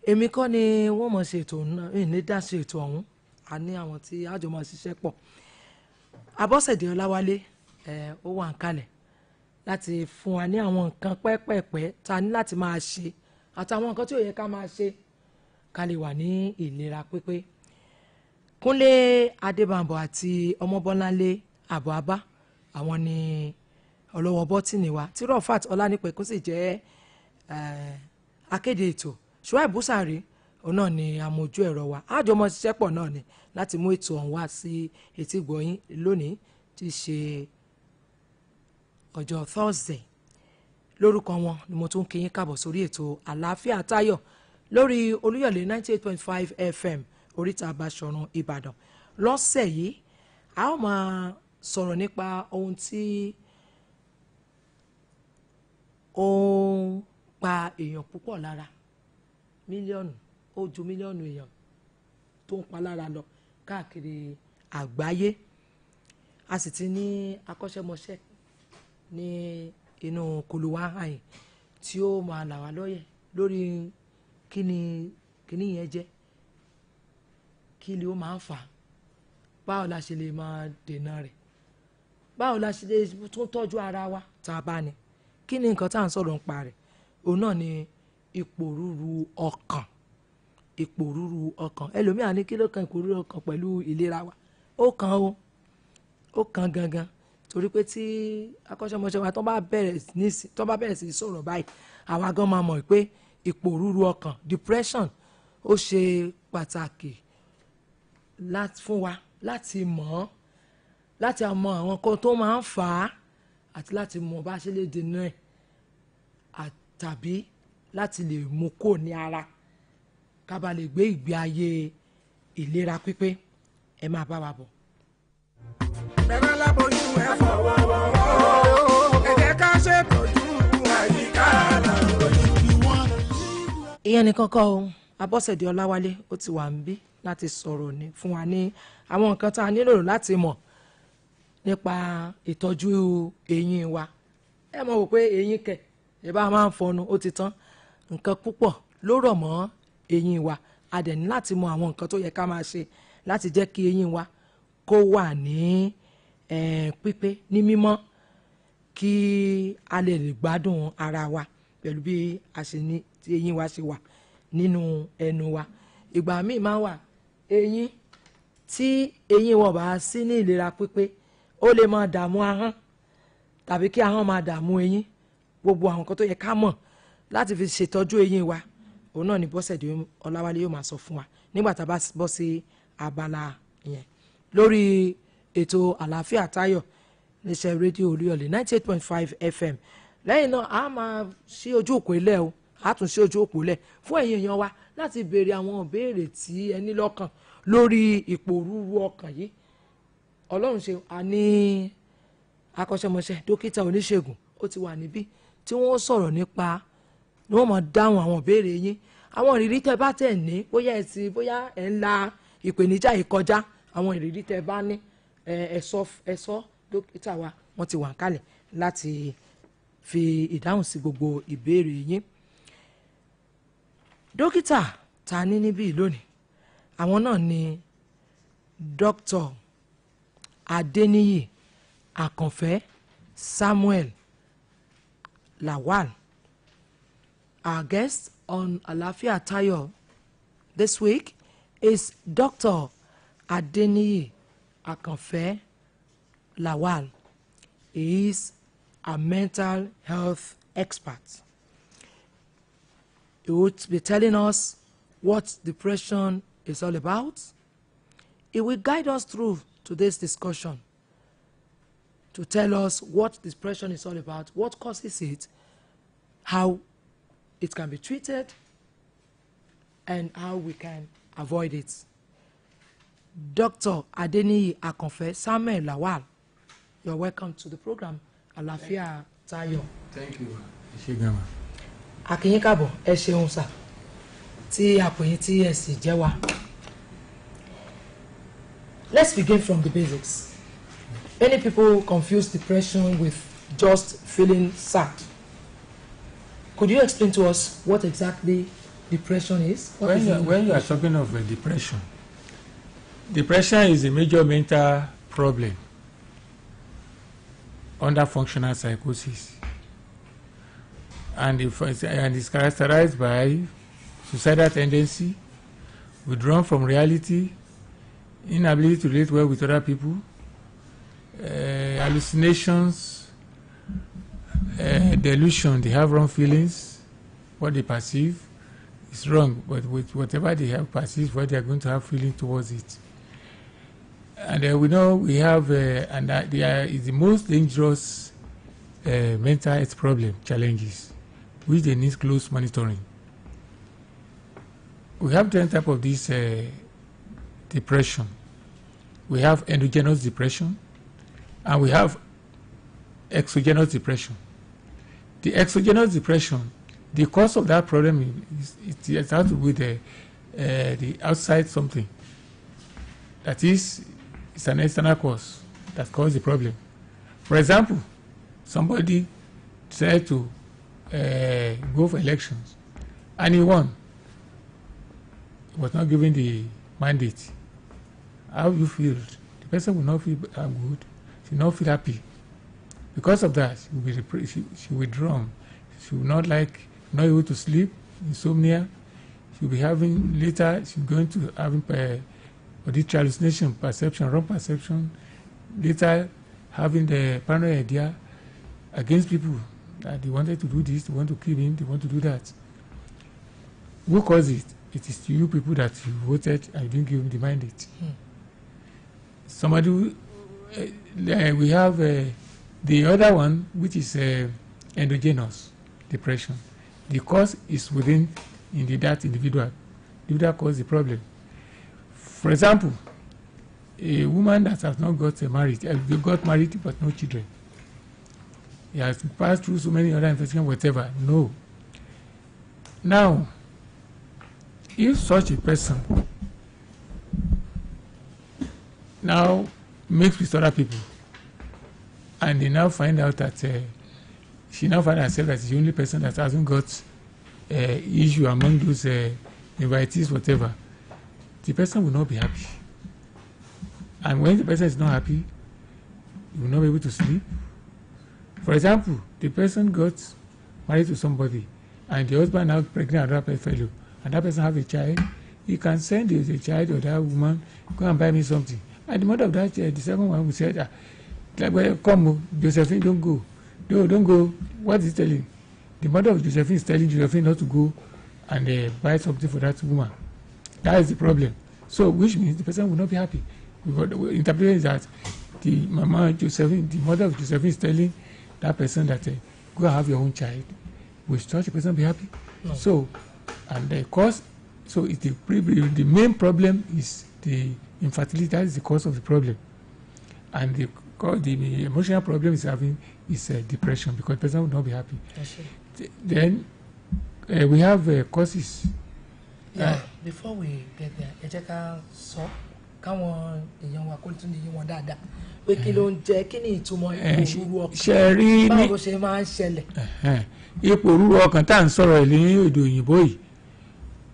Èmi kọ́ ni wọ́n mọ̀ ṣe ètò náà, ní dá ṣe ètò ọ̀hún. A ní àwọn tí a jọ máa ṣiṣẹ́ pọ̀. Abọ́sẹ̀dé Ọláwálé ó wà ń kalẹ̀ láti fún wa ní àwọn nǹkan pẹ́pẹ́pẹ́ tá a ní láti máa ṣe àtàwọn nǹkan tí ò yẹ ká máa ṣe ká lè wà ní ìlera pípé. Kúnlé Adébàmbọ̀ àti Ọmọbọ́láńlé Àbọ̀abá, àwọn ni ọlọ́wọ́ bọ́tìnì wa, tí Rofat Ọlánìpẹ̀kún sì jẹ́ akéde ètò. Shuai Busari òun náà ni amójú ẹ̀rọ wa. Àjọmọ̀ ṣiṣẹ́ pọ̀ náà ni láti mú ètò ọ̀hún wá sí etí gbọ̀yìn lónìí tí í ṣe ọjọ́ Thursday. Lórúkọ wọn ni mo tún kí yín káàbọ̀ sórí ètò Alafia Tayo lórí Olúyọ̀lé 98.5 FM oríta Basọ̀run Ìbàdàn. Lọ́sẹ̀ yìí a ó máa sọ̀rọ̀ nípa ohun tí ó ń pa èèyàn púpọ̀ lára. Mílíọ̀nù, ó ju mílíọ̀nù èèyàn tó ń pa lára lọ káàkiri àgbáyé. A sì ti ní akọ́ṣẹ́mọṣẹ́ ní inú kuluwa àyìn tí ó máa là wá lóye lórí kíni yẹn jẹ́, kí ni ó máa ń fà á, báwo la ṣe lè máa dènà rẹ̀, báwo la ṣe lè tún tọ́jú ara wa tá a bá ní, kí ni nǹkan tá à ń sọ̀rọ̀ ń pa rẹ̀. Òun náà ni ipò rúru ọkàn. Ipò rúru ọkàn, ẹlòmíà ní kí ló kan ipò rúru ọkàn pẹ̀lú ìlera wa. Ó kan gangan, torí pé tí akọ́ṣẹ́mọṣẹ́ wa tó bá bẹ̀rẹ̀ sí sọ̀rọ̀ báyìí, àwa gan máa mọ̀ pé ipò rúru ọkàn, depression, ó ṣe pàtàkì fún wa láti mọ̀, láti mọ àwọn kan tó máa ń fà á àti láti mọ̀ bá ṣe lè dènà ẹ̀ tàbí láti lè mú kó ní ara ká bá lè gbé ìgbé ayé ìlera pípé. Ẹ máa bá wa bọ̀. Bẹ́ẹ̀ láboyún ẹ fọwọ́ wọ́wọ́, ẹ jẹ́ ká ṣètò ìyẹn nìkan kọ́ o Abọ́sẹ̀dé Ọláwálé ó ti wà ń bí láti sọ̀rọ̀ ní fún wa ní àwọn nǹkan tá a nílò láti mọ̀ nípa ìtọ́jú eyín wa. Ẹ mọ̀ wò pé eyín kẹ̀ ẹ bá máa ń fọnu ó ti tán, nǹkan púpọ̀ ló rọ̀ mọ́ eyín wa. A dẹ̀ ní láti mọ àwọn nǹkan tó yẹ ká máa ṣe láti jẹ́ kí eyín wa kó wà ní pípé ní mímọ́, kí a lè gbádùn ara wa pẹ̀lú bí a ṣe ní tí eyín wa ṣe wà nínú ẹnu wa. Ìgbà míì máa wà eyín tí eyín wọn bá sí ní ìlera pípé ó lè máa dààmú ahọ́n tàbí kí ahọ́n máa dààmú eyín. Gbogbo àwọn nǹkan tó yẹ ká mọ̀ láti fi ṣètọ́jú eyín wa òun náà ni Bọ́sẹ̀dé Ọláwálé yóò máa sọ fún wa nígbà tá a bá bọ́ sí abala yẹn lórí ètò Àlàáfíà Táyọ̀ níṣẹ́ rédíò Olúyọ̀lé 98.5 FM. Lẹ́yìn náà a máa ṣí ojú òpó ilẹ̀ o, a tún ṣí ojú òpó ilẹ̀ fún ẹ̀yin èèyàn wa láti béèrè àwọn ìbéèrè tí ẹ ní lọ́kàn lórí ìpòrúurú ọkàn yìí. Ọlọ́run ṣe a ní akọ́ṣẹ́mọṣẹ́ dókítà oníṣègùn ó ti wà níbí tí wọ́n sọ̀rọ̀ nípa ni wọ́n máa dáhùn àwọn ìbéèrè yín, àwọn ìrírí tẹ́ bá tẹ̀ ní bóyá ẹ̀ ń la ìpèníjà yìí kọjá, àwọn ìrírí tẹ́ bá ní ẹ̀sọ́ dókítà wa wọ́n ti wà kálẹ̀ láti fi ìdáhùn sí gbogbo ìbéèrè yín. Dókítà ta ní níbí lónìí àwọn náà ni Dr. Adeniyi Akanfe Samuel Lawal. Our guest on Alafia Tayo this week is Dr. Adeniyi Akanfe Lawal. He is a mental health expert. He will be telling us what depression is all about. He will guide us through today's discussion to tell us what depression is all about, what causes it, how it can be treated, and how we can avoid it. Dr. Adeniyi Akanfe Samuel Lawal, you're welcome to the program Alafia Tayo. Thank you. Shigama. Akínyín káàbọ̀, ẹ ṣeun sà tí àpòyìn tí ẹ sì jẹ́ wa. Let's begin from the basics. Many people confuse depression with just feeling sad. Could you explain to us what exactly depression is? When you are talking of depression is a major mental problem under functional psychosis, and it's characterized by suicidal tendency, withdrawn from reality, inability to relate well with other people, hallucinations, delusion. They have wrong feelings. What they perceive is wrong, but with whatever they have perceived, what they are going to have feeling towards it. And we know we have, and is the most dangerous mental health problem challenges, which they need close monitoring. We have different types of this depression. We have endogenous depression, and we have exogenous depression. The exogenous depression, the cause of that problem it has to do with the outside something. That is, it's an external cause that causes the problem. For example, somebody decided to go for elections and he won. He was not given the mandate. How you feel? The person will not feel good. She will not feel happy. Because of that, she will be she withdrawn. She will not able to sleep, insomnia. She will be having later. She's going to having auditory hallucination, perception, wrong perception. Later, having the paranoid idea against people that they wanted to do this, they want to kill him, they want to do that. Who caused it? It is you people that you voted and you didn't give him the mandate. Somebody, we have the other one, which is endogenous depression. The cause is within that individual. Individual cause the problem. For example, a woman that has not got married, they got married but no children. He has passed through so many other infections, whatever. No. Now, if such a person now makes with other people, and they now find out that she now finds herself that she's the only person that hasn't got issue among those invitees, whatever, the person will not be happy. And when the person is not happy, you will not be able to sleep. For example, the person got married to somebody, and the husband now pregnant another fellow, and that person have a child. He can send the child or that woman, go and buy me something. And the mother of that child, the second one, will say, come, Josephine, don't go. No, don't go. What is he telling? The mother of Josephine is telling Josephine not to go and buy something for that woman. That is the problem. So, which means the person will not be happy. Because the interpretation is that the mother of Josephine is telling that person that go and have your own child. Will such a person be happy? No. So, and the cause, so it's the main problem is the infertility. That is the cause of the problem. And the emotional problem is depression, because the person will not be happy. Then we have causes. Yeah, before we get there, ẹ jẹ́ ká sọ káwọn èèyàn wa kó tún yí wọn dáadáa pé kí ló ń jẹ́ kí ni ìtumọ̀ ipò òróró ọkàn báwo ló ṣe máa ń ṣẹlẹ̀. Ipò òróró ọkàn tá à ń sọ̀rọ̀ ní èdè òyìnbó yìí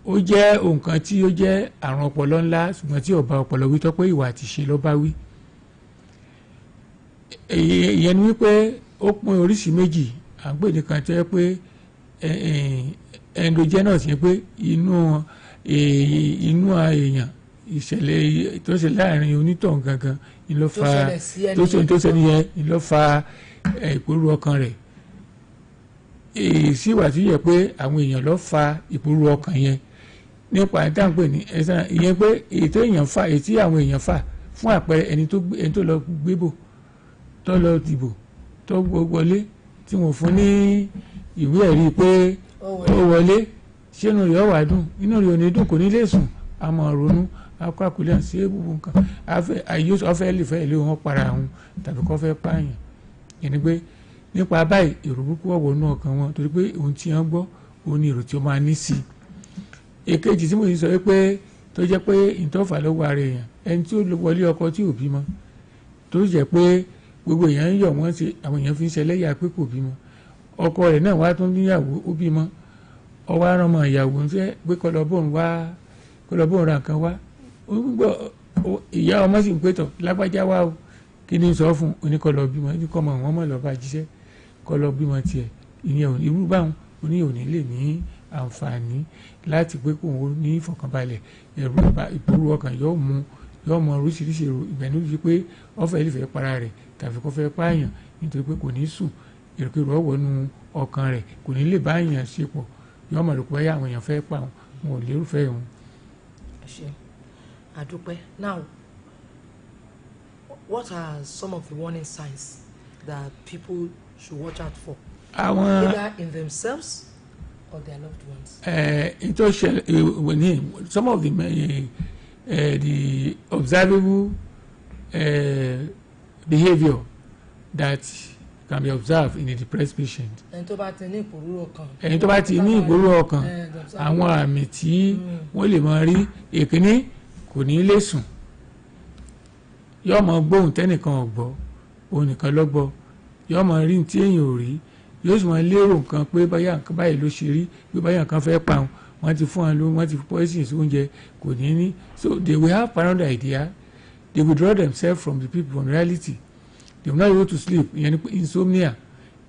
ó jẹ́ nǹkan tí ó jẹ́ àrùn ọpọlọ ńlá ṣùgbọ́n tí ó bá ọpọlọ wí tó pé ìwà àti ìṣe ló bá wí. Ìyẹn ni wípé ó pín oríṣìí méjì. À ń pè nìkan tó yẹ pé endogenous yẹn pé inú èèyàn ìṣẹ̀lẹ̀ tó ṣe láàrin onítọ̀hún gangan ló fa tó ṣẹlẹ̀ yẹn ló fa ìpòrúru ọkàn rẹ̀. Èsì wà tí yẹ pé àwọn èèyàn ló fa ìpòrúru ọkàn yẹn nípa ìtàǹpè ní ẹ̀sán ìyẹn pé ètò èèyàn fà ètí àwọn èèyàn fà fún àpẹẹrẹ ẹni tó lọ gbébò tó lọ dìbò tó wọlé tí wọ́n fún ní ìwé ẹ̀rí pé ó wọlé ṣé inú rẹ̀ wà dùn inú rẹ̀ ò ní dùn kò ní lè sùn a máa ronú akọ àkùlẹ̀ ṣé gbogbo nǹkan ọfẹ́ lè fẹ́ ilé wọn para àwọn tàbí kọ́ fẹ́ pààyàn ẹni pé nípa báyìí èrò burúkú ọ̀wọ́ inú ọkàn wọn torí pé ohun tí wọ́n gbọ́ òun ni èrò tí ó máa ní sí i. Èkejì tí mo ti sọ pé tó jẹ́ pé ìtọ́fà lọ́wọ́ ara èèyàn ẹni tí ó wọlé ọkọ tí ò bímọ tó jẹ́ pé gbogbo èèyàn ń yọ̀ wọ́n ṣe àwọn èèyàn fi ń ṣẹlẹ́yà pé kò bímọ ọkọ rẹ̀ náà wá tún níyàwó ó bímọ ọwọ́ aràn ọmọ ìyàwó ń fẹ́ pé kọlọ́bọ̀n ra nǹkan wá ìyá ọmọ sì ń pẹ́tọ̀ lágbájá wá o kí ni sọ fún oníkọlọ bímọ ní kọ́mọ wọn mọ̀ lọ́ba jíṣẹ́ kọlọ bímọ tiẹ̀ ìyẹn irú báwọn oní òní lè ní àǹfààní láti pé kò wọ́n ní ìfọ̀kànbalẹ̀ ẹ̀rù ìpòrú ọkàn yóò mọ oríṣiríṣi ìgbẹ́nu yìí pé ọ̀fẹ́ lè fẹ́ para rẹ̀ tàbí kó fẹ́ pààyàn nítorí pé kò ní sùn èròkèrò ọ̀wọ́nu ọkàn rẹ̀ kò ní lè bá èèyàn ṣe pọ̀ yóò mọ̀ lóko ẹ̀yà àwọn èèyàn fẹ́ pa wọn ò lérò fẹ́ òun. Ṣé àdúpẹ́. Now, what are some of the warning signs that people should watch out for? Either in themselves or their loved ones. Some of the observable behavior that can be observed in a depressed patient. Ẹni tó bá ti ní ìpòrúru ọkàn àwọn àmì tí wọ́n lè máa rí èkíní kò ní lè sùn yóò máa gbóhùn tẹ́nìkan ọ̀gbọ́ òun nìkan lọ́gbọ́ yóò máa rí tí èèyàn ò rí yóò sì máa lérò nǹkan pé báyà nǹkan báyìí ló ṣe rí pé báyà nǹkan fẹ́ pa wọn wọ́n ti fún wọn lóhùn wọ́n ti poison sí oúnjẹ kò ní ní so they will have paranoid idea they withdraw themselves from the people from reality they will not be able to sleep ìyẹn ni insomnia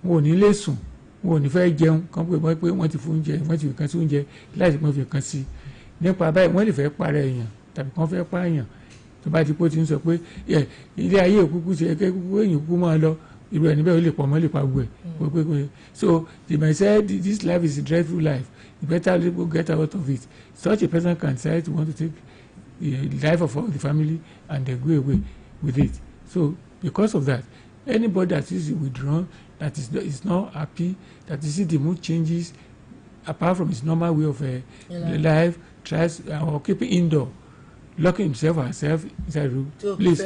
wọn ò ní lè sùn wọn ò ní fẹ́ jẹun kan pé wọ́n ti fún oúnjẹ wọ́n ti fi kan sí oúnjẹ láti pọ́n fi kan sí nípa báyìí wọ́n lè fẹ́ para èèyàn tàbí kàn fẹ́ pààyàn tó bá ti pọ́ ti ń sọ pé ilé ayé òkúkú ṣe kẹ́ kúkú èèyàn kú máa lọ irú ẹni bẹ́ẹ̀ ó lè pọ̀ mọ́ lè pa gbọ́ ẹ̀ so they might say this life is a dreadful life you better get out of it such a person can decide to want to take the life of all the family and then go away with it so because of that anybody that is withdrawn that is not happy that you see the mood changes apart from his normal way of life tries or keeping indoor locking himself or herself inside the room please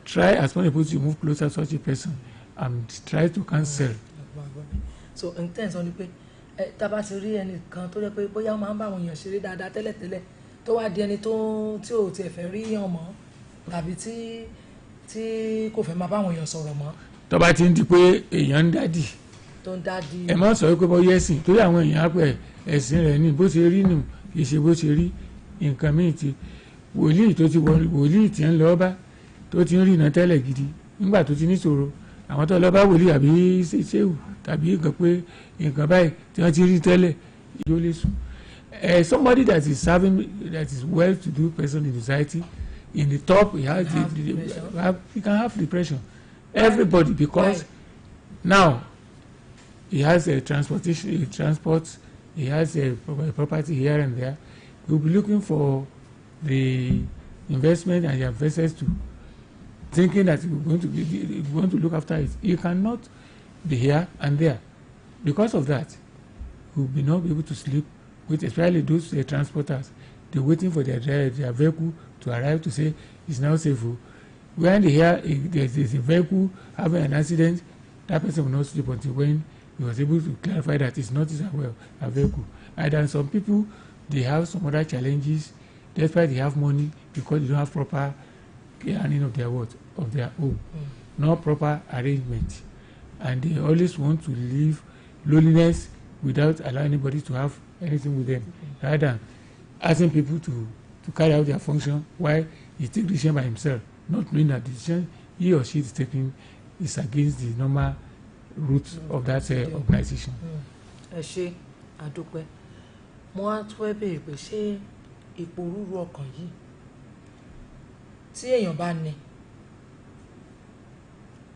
try as much as possible to move closer to such a person and try to cancel. So in terms of the tá bá ti rí ẹnìkan tó jẹ́ pé bóyá wọ́n máa ń bá àwọn èèyàn ṣeré dáadáa tẹ́lẹ̀tẹ́lẹ̀ tó wá di ẹni tí ò tiẹ̀ fẹ́ rí yàn mọ́ tàbí tí kò fẹ́ máa bá àwọn èèyàn sọ̀rọ̀ mọ́. tó bá ti ń di pé èèyàn ń dádì tó ń dádì. ẹ má sọ pé bóyá ẹ̀sìn torí àwọn èèyàn á pẹ̀ ẹ̀sìn rẹ̀ ní bó ṣe rí nù kì í ṣe bó ṣe rí nǹkan míì ti wòlíì tó ti wòlíì tí ń lọ bá tó ti ń rìnà tẹ́lẹ̀ gidi nígbà tó ti níṣòro àwọn tó lọ bá wòlíì àbí ṣéwù tàbí nǹkan pé nǹkan báyìí tí wọ́n ti rí tẹ́lẹ̀ yóò lè sùn. Somebody that is well-to-do person in society, in the top, he can have depression. Everybody, because now he has a transportation, he transports, he has a property here and there. He will be looking for the investment and the investors to thinking that he's going to look after it. He cannot be here and there. Because of that, he will not be able to sleep. With especially those transporters, they're waiting for their vehicle to arrive to say it's now safe. When they hear there's a vehicle having an accident, that person will not sleep until when he was able to clarify that it's not a vehicle. And then some people, they have some other challenges, despite they have money, because they don't have proper planning of their home, not proper arrangement, and they always want to live loneliness without allowing anybody to have anything with them, rather than asking people to carry out their function while he take decision by himself, not knowing that the decision he or she is taking is against the normal roots of that organization. ẹ ṣe àdúpẹ́ mo wá tún ẹ béèrè pé ṣé ìpòrúurú ọkàn yìí tí èèyàn bá ní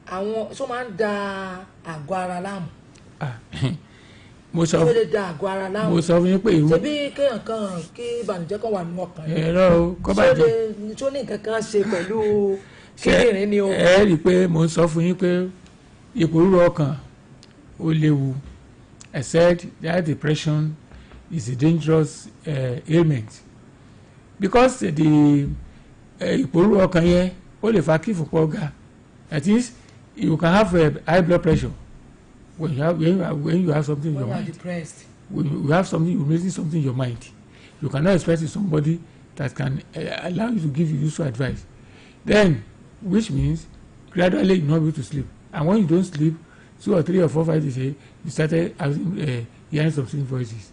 àwọn tó máa ń da àgọ́ ara láàmú. mo sọ fún yín pé irú. ṣebí kéèyàn kan kí ìbànújẹ́ kan wà nínú ọkàn yìí. ẹ̀rọ o kọ́ bàjẹ́. tó ní nǹkan kan ṣe pẹ̀lú kíndìnrín ni o. ẹ rí i pé mo sọ fún yín pé ìpòrúurú ọkàn ó léwu. I said that depression is a dangerous ailment because the ìpòrúurú ọkàn yẹn ó lè fa kí ìfúnpọ̀ ga. That is, you can have high blood pressure when you have something in your mind. Depressed. When you have something, you're raising something in your mind. You cannot expect somebody that can allow you to give you useful advice. Then, which means gradually you're not able to sleep. And when you don't sleep, 2 or 3 or 4 5 days, you started having, hearing some strange voices,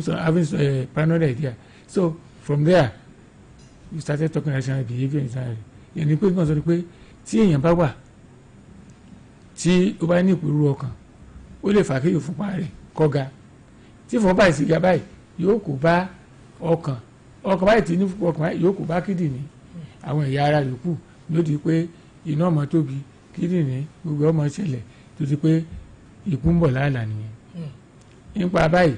having paranoid idea. So from there, you started talking rational behavior internally. Ẹni pé nǹkan sọ ni pé tí èèyàn bá wà tí ó bá ní ìpòrúurú ọkàn ó lè fà kí ìfúnpá rẹ̀ kó ga. Tí ìfúnpá yìí sì ga báyìí yóò kó bá ọkàn báyìí tí ní ọkàn báyìí yóò kó bá kídìní àwọn ẹ̀yà ara yòókù ló di pé iná ọmọ tóbi kídìní gbogbo ọmọ ṣẹlẹ̀ tó di pé ikú ń bọ̀ láàlà nìyẹn. Nípa báyìí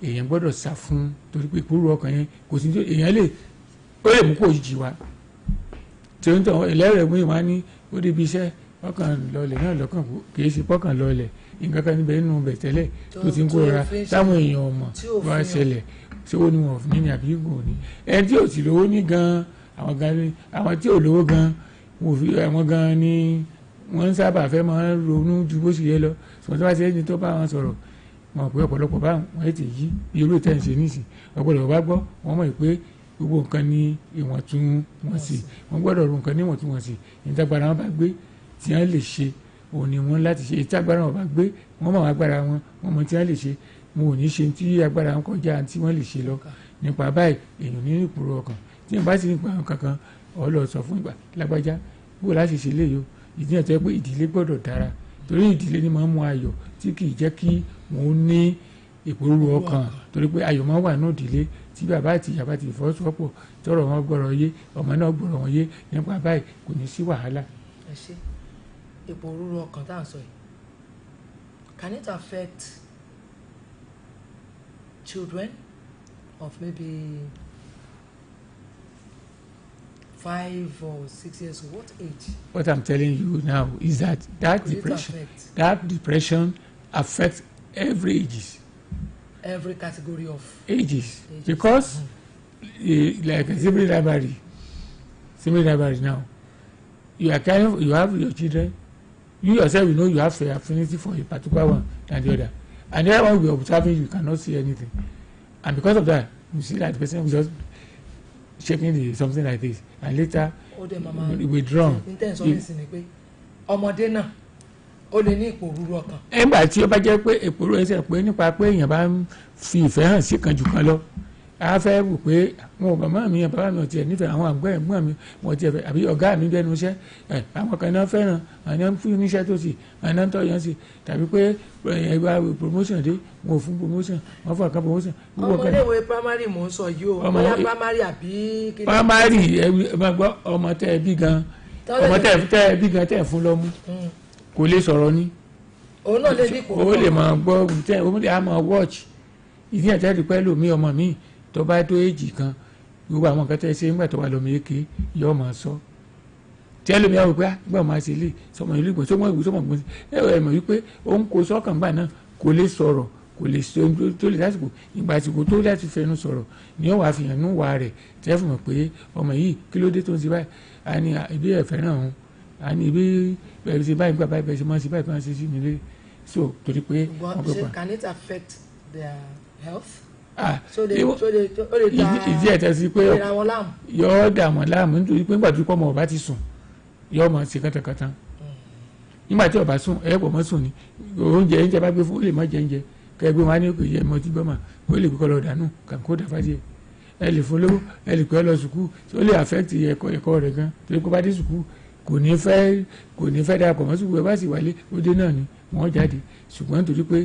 èèyàn gbọ́dọ̀ sá fún torí pé ìpòrúurú ọkàn yẹn kò sí èèyàn ó lè mú kó òjijì wá. Tí ó ń tàn ẹlẹ́rìí mú ìwá ní ó débi iṣẹ́ ọkàn lọlẹ̀ náà lọ́kàn kìí ṣe pọ́kàn lọlẹ̀ nǹkan kan níbẹ̀ nínú bẹ̀ tẹ́lẹ̀ tó ti ń kóra táwọn èèyàn ọmọ wá ṣẹlẹ̀ ṣé ó ní wọn ní ní àbí gùn ní ẹni tí ò sì lówó ní gan àwọn tí ò lówó gan àwọn gan ni wọ́n ń sábà fẹ́ máa ń ronú ju bó ṣe yẹ lọ ṣùgbọ́n tí wọ́n ti ẹni tó bá wọn sọ̀rọ̀ wọn pé ọ̀pọ̀lọpọ̀ bá wọn ti yí irú ìtẹ́ ń ṣe nísìn ọ̀pọ̀lọpọ̀ bá gbọ́ wọ́n mọ̀ pé gbogbo nǹkan ní ìwọ̀ntúnwọ̀nsì wọ́n gbọ́dọ̀ ro nǹkan ní ìwọ̀ntúnwọ̀nsì ìtagbára wọn bá gbé tí wọ́n lè ṣe òun ni wọ́n láti ṣe ìtagbára wọn bá gbé wọ́n mọ̀ agbára wọn wọ́n mọ̀ tí wọ́n lè ṣe wọn ò ní ṣe tí agbára wọn kọjá tí wọ́n lè ṣe lọ nípa báyìí èèyàn ní ìpòrò ọkàn tí wọ́n bá sì nípa àwọn kankan ọlọ́ sọ fún ìgbà lágbájá bó láti ṣe léyò ìdí ẹ̀tọ́ pé ìdílé gbọ́dọ̀ dára torí ìdílé ni máa ń mú ayọ̀ tí kì í jẹ́ kí wọ́n ní ìpòrò ọkàn torí pé ayọ̀ máa wà ní ìdílé tí bàbá àti ìyá bá ti fọwọ́sowọ́pọ̀ tọrọ wọn gbọ́rọ̀ yé ọmọ náà gbọ́rọ̀ wọn yé nípa báyìí kò ní sí wàhálà. ẹ ṣe ìpòrúurú ọkàn tá à ń sọ yìí can it affect children of maybe 5 or 6 years old? What age? What I'm telling you now is that depression affects every ages. Every category of ages. Because like a sibling library now, you have your children, you yourself, you know you have affinity for a particular one than the other, And the other one will be observing, you cannot see anything. And because of that, you see that the person will just shaking something like this, and later withdrawn. Ọmọdé náà ó lè ní ìpòrúru ọkàn. Nígbà tí ó bá jẹ́ pé ìpòrúru ẹsẹ̀ pé nípa pé èèyàn bá ń fi ìfẹ́ hàn sí kan jù kan lọ, a fẹ́ wù pé wọn ò bàbá mi ò tiẹ̀ nífẹ̀ẹ́ àwọn àgbẹ̀ ẹ̀gbọ́n mi wọ́n tiẹ̀ fẹ́ àbí ọ̀gá mi bẹ́nu iṣẹ́ àwọn kan náà fẹ́ràn àwọn náà ń fún níṣẹ́ tó sì àwọn náà ń tọ́ yẹn sí tàbí pé ẹ̀yà promotion dé wọn ò fún promotion wọn fún àkàn promotion. ọmọdéwé primary mò ń sọ yìí o ọmọdé primary àbí. primary ẹ máa gbọ́ ọmọ tẹ́ ẹ bí gan ọmọ tẹ́ ẹ bí gan tẹ́ ẹ fún lọ́mú kò lè sọ̀rọ̀ ní. òun náà lè dípò. ó lè máa gbọ́ ó lè máa watch ìdí ẹ̀tẹ́ ìpẹ́ lómi ọmọ mi tó bá tó èjì kan gbogbo àwọn nǹkan tẹ́ ṣe nígbà tó wà lọ́mọ èké yóò máa sọ tí ẹlòmíà wò pé gbọ́n máa ṣe lè sọmọ ìlú ìgbọ̀n sọmọ ìgbọ̀n sọmọ ìgbọ̀n ẹ mọ̀ wípé òun kò sọ́kàn gbà náà kò lè sọ̀rọ̀ kò lè ṣe ohun tó lè lásìkò ìgbà àsìkò tó láti fẹnu sọ̀rọ̀ ni ó wàá fi hàn nú wa rẹ̀ tẹ́ fún mi pé ọmọ yìí kí ló dé tó ń ṣe báyìí a ní ibi ẹ̀fẹ́ náà òun a ní ibi bẹ̀rẹ̀ ṣe báyìí gbà báyìí bẹ̀rẹ̀ ṣe máa ṣe báyìí máa ṣe sí nílé so torí pé. Can it affect their health? ìdí ẹ̀tẹ́ sí pé yọ̀ọ́ dà wọ́n láàmú nítorí pé nígbà tó kọ́ ọmọ ọba ti sùn yọ̀ọ́ mọ̀ ṣe kàtàkàtà nígbà tí ọba sùn ẹ̀ pọ̀ mọ́ sùn ni oúnjẹ bá gbé fún ó lè má jẹ oúnjẹ kẹgbẹ́ wọn á ní òkè yẹ mọ́ tí gbọ́mà ó lè kọ́ lọ dànù kàǹkó dàfà díẹ̀ ẹ lè fún lówó ẹ lè pẹ́ lọ sùkúù ó lè affect ẹ̀kọ́ rẹ̀ gan torí kó bá dé sùkúù kò ní fẹ́ darapọ̀ mọ́ sùkúù ẹ bá sì wálé ó dé náà ni wọ́n jáde ṣùgbọ́n nítorí pé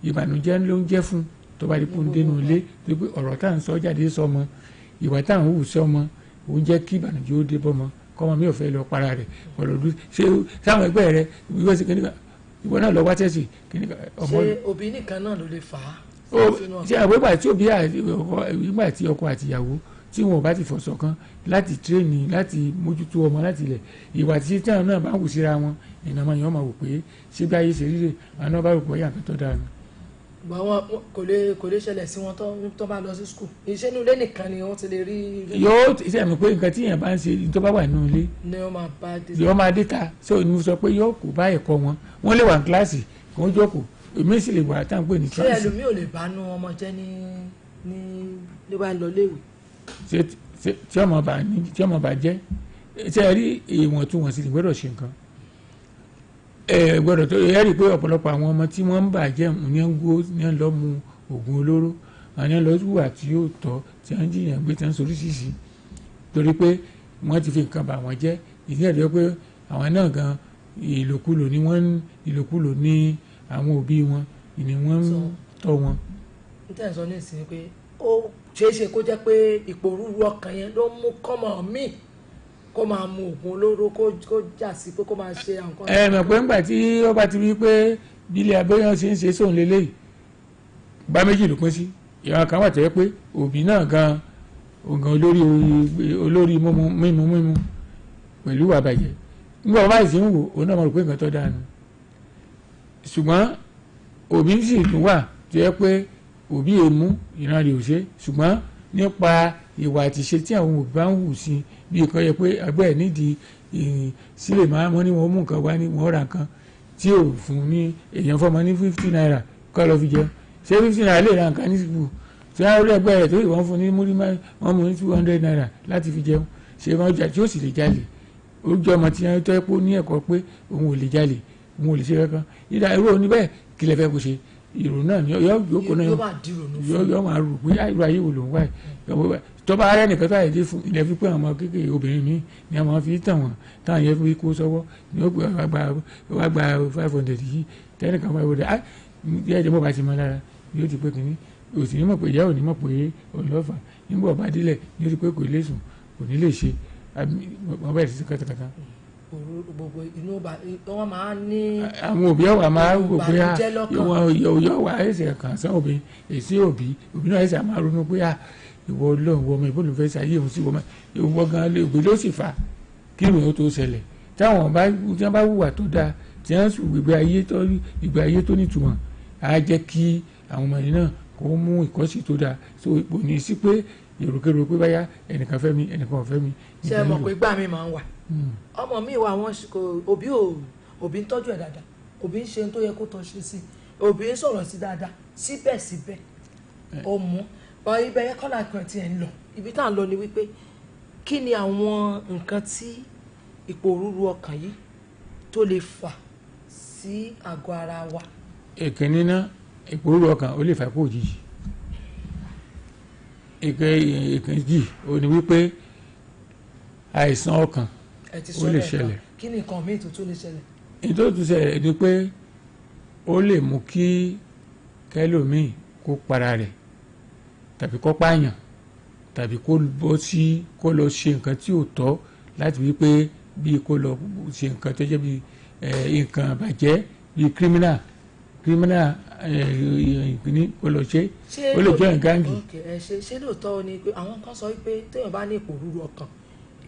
ìbànújẹ́ ló ń jẹ́ fún tó bá di kó ń dénú ilé tó pé ọ̀rọ̀ tá à ń sọ jáde sọmọ ìwà tá à ń hù sọmọ ó ń jẹ́ kí ìbànújẹ́ ó dé bọ́mọ kọ́mọ mi ò fẹ́ lọ para rẹ̀ ọ̀rọ̀dún ṣé sáwọn ẹgbẹ́ rẹ̀ ìwé sí kíníkà ìwọ náà lọ wá tẹ̀sí kíníkà ọmọ. ṣé òbí nìkan náà ló lè fà á. ṣé àwọn ìgbà tí òbí ìgbà tí ọkọ àtìyàwó tí wọn ò bá ti fọ̀sọ̀ kan láti tírẹ́nì láti mójútó ọmọ láti ilẹ̀ ìwà tí táwọn náà bá ń wù síra wọn ìnáwó yẹn wọ́n máa wò pé ṣé bí ayé ṣe rí rè àwọn náà bá rò pé ọyà nǹkan tó dáa nù. Àwọn kò lè ṣẹlẹ̀ sí wọn tó bá lọ sí skul iṣẹ́ inú ilé nìkan ni wọ́n ti lè rí. yóò ṣe àmì pé nǹkan tí èèyàn bá ń ṣe tó bá wà nínú ilé yóò máa dé ta so ni mo sọ pé yóò kó bá ẹ̀kọ́ wọn lè wà ní kíláàsì kó ń jókòó èmi sì lè wà tá à ń pè ní kíláàsì. ṣé ẹlòmíì ò lè bá nú ọmọ jẹ́ ní ló bá lọ léèwé. tí ọmọ bá jẹ́ ṣé ẹ rí ìwọ̀ntúnwọ̀nsì lè gbọ́dọ̀ ṣe nǹkan gbọ́dọ̀ tó yẹ rí i pé ọ̀pọ̀lọpọ̀ àwọn ọmọ tí wọ́n ń bàjẹ́ ní ń lọ mu oògùn olóró àwọn ń lọ wà tí yóò tọ́ tí wọ́n ń jìyàn gbé tí wọ́n ń soríṣiríṣi torí pé wọ́n ti fi nǹkan bà wọ́n jẹ́ ìdí ẹ̀dọ́ pé àwọn náà gan ìlòkulò ní àwọn òbí wọn ni wọ́n ń tọ́ wọn. n tẹ́ ẹ̀ sọ ní ìsìn pé ó ṣeé ṣe kó jẹ́ pé ìpòrúurú ọkàn yẹn ló mú kọ́mọ míì kó máa mu oògùn olóró kó jà sí pé kó máa ṣe àwọn kan. mọ̀ pé ńgbà tí ó bá ti rí pé bílẹ̀ abẹ́yàn ṣe ń ṣe sóun lélẹ́yìí bá méjì ló pín sí ìran kan wà tẹ́ pé òbí náà gan ògàn olórí mímu pẹ̀lú àbàjẹ́ nígbà wọn bá sì ń wò ó náà mọ̀ rò pé nǹkan tó dáa nù ṣùgbọ́n òbí sì tún wà tẹ́ pé òbí èmú ìran rẹ̀ ò ṣe ṣùgbọ́n nípa ìwà àtìṣe tí àwọn òbí bá ń hù sí bí nǹkan yẹ pé ẹgbẹ́ ẹ̀ nídìí sílẹ̀ máa wọ́n ní wọ́n mú nǹkan wá ní wọ́n ra nǹkan tí ò fún ní èèyàn fọmọ ní 50 naira kọ́ lọ fi jẹun ṣé 50 naira lè ra nǹkan ní sùkúù tí wọ́n rí ẹgbẹ́ rẹ̀ tó ìwọ́n fún ní múrí wọ́n mú ní 200 naira láti fi jẹun ṣé wọ́n jà tí ó sì lè jalè ó jẹ́ ọmọ tí wọ́n tọ́ pé ní ẹ̀kọ́ pé òun ò lè jalè òun ò lè ṣe kankan ìdá irú òní bẹ́ẹ̀ kí lè fẹ́ kó ṣe ìrò náà ni yóò náà yóò máa rò pé irú ayé wo ló ń wáyé tọ́ba ara ẹnìkan tó àyè dé fún ilẹ̀ fi pé àwọn ọmọ kékeré obìnrin mi ni a máa fi tàn wọ́n táwọn yẹn fi kó sọ́wọ́ ni ó wá gba 500 yìí tẹ́nìkan máa wọlé bí ẹ̀jẹ̀ mọ̀ bá ti mọ́ lára ni ó ti pé kínní òsì ní mọ̀ pé ìyá ò ní mọ̀ pé òlọ́fà nígbà ọba délẹ̀ ni ó ti pé kò lè sùn kò ní lè ṣe wọ́n bẹ̀rẹ̀ sí kàtàkàtà. gbogbo inú wọn máa ní. àwọn òbí ọ̀wà máa wò pé yọ̀ wá ẹ̀sẹ̀ kàn sán òbí èsì òbí náà ẹ̀sẹ̀ máa ronú pé ìwọ Ọlọ́run wọmọ ìbọn fẹ́ ṣayé òun sí wọmọ ìwọ gan lè òbí ló sì fà kí ìròyìn tó ṣẹlẹ̀ táwọn bá wùwà tó dáa tí wọ́n sùn ìgbé ayé tó nítumọ̀ á jẹ́ kí àwọn ọmọ yìí náà kó mú ìkọ́sí tó dáa so ipò ní sí pé èròkèrò pé báyà ẹnìkan fẹ́ mi ẹnìkan ò fẹ́ mi. ṣé ẹ mọ̀ pé gbà mí máa ń wà ọmọ mi wà wọn òbí ń tọ́jú ẹ̀ dáadáa òbí ń ṣe tó yẹ kó tọ́ ṣe sí obìnrin sọ̀rọ̀ sí dáadáa síbẹ̀síbẹ̀ ó mú ọ ibẹ̀ yẹn kọ́lá kan tí ẹ̀ ń lọ ibi tá à ń lọ ni wípé kí ni àwọn nǹkan tí ìpòrúru ọkàn yìí tó lè fà sí àgọ́ ara wa. ìkíní náà ìpòrúru ọkàn ó lè fà kó òjijì ìkejì ó ní wípé àìsàn ọkàn ó lè ṣẹlẹ̀. kí ni nǹkan míì tó lè ṣẹlẹ̀. nítorí tó ṣẹlẹ̀ ni pé ó lè mú kí kẹlòmíì kó para rẹ̀ tàbí kó pààyàn tàbí kó bọ́ sí kó lọ ṣe nǹkan tí ò tọ́ láti wípé bí kó lọ ṣe nǹkan tó jẹ́ bí nǹkan àbàjẹ́ bí criminal ìpínní kó lọ ṣe ó lè jẹ́ ìgáǹgì. ṣé lóòótọ́ ni pé àwọn kan sọ wípé téèyàn bá ní ìpòrúru ọkàn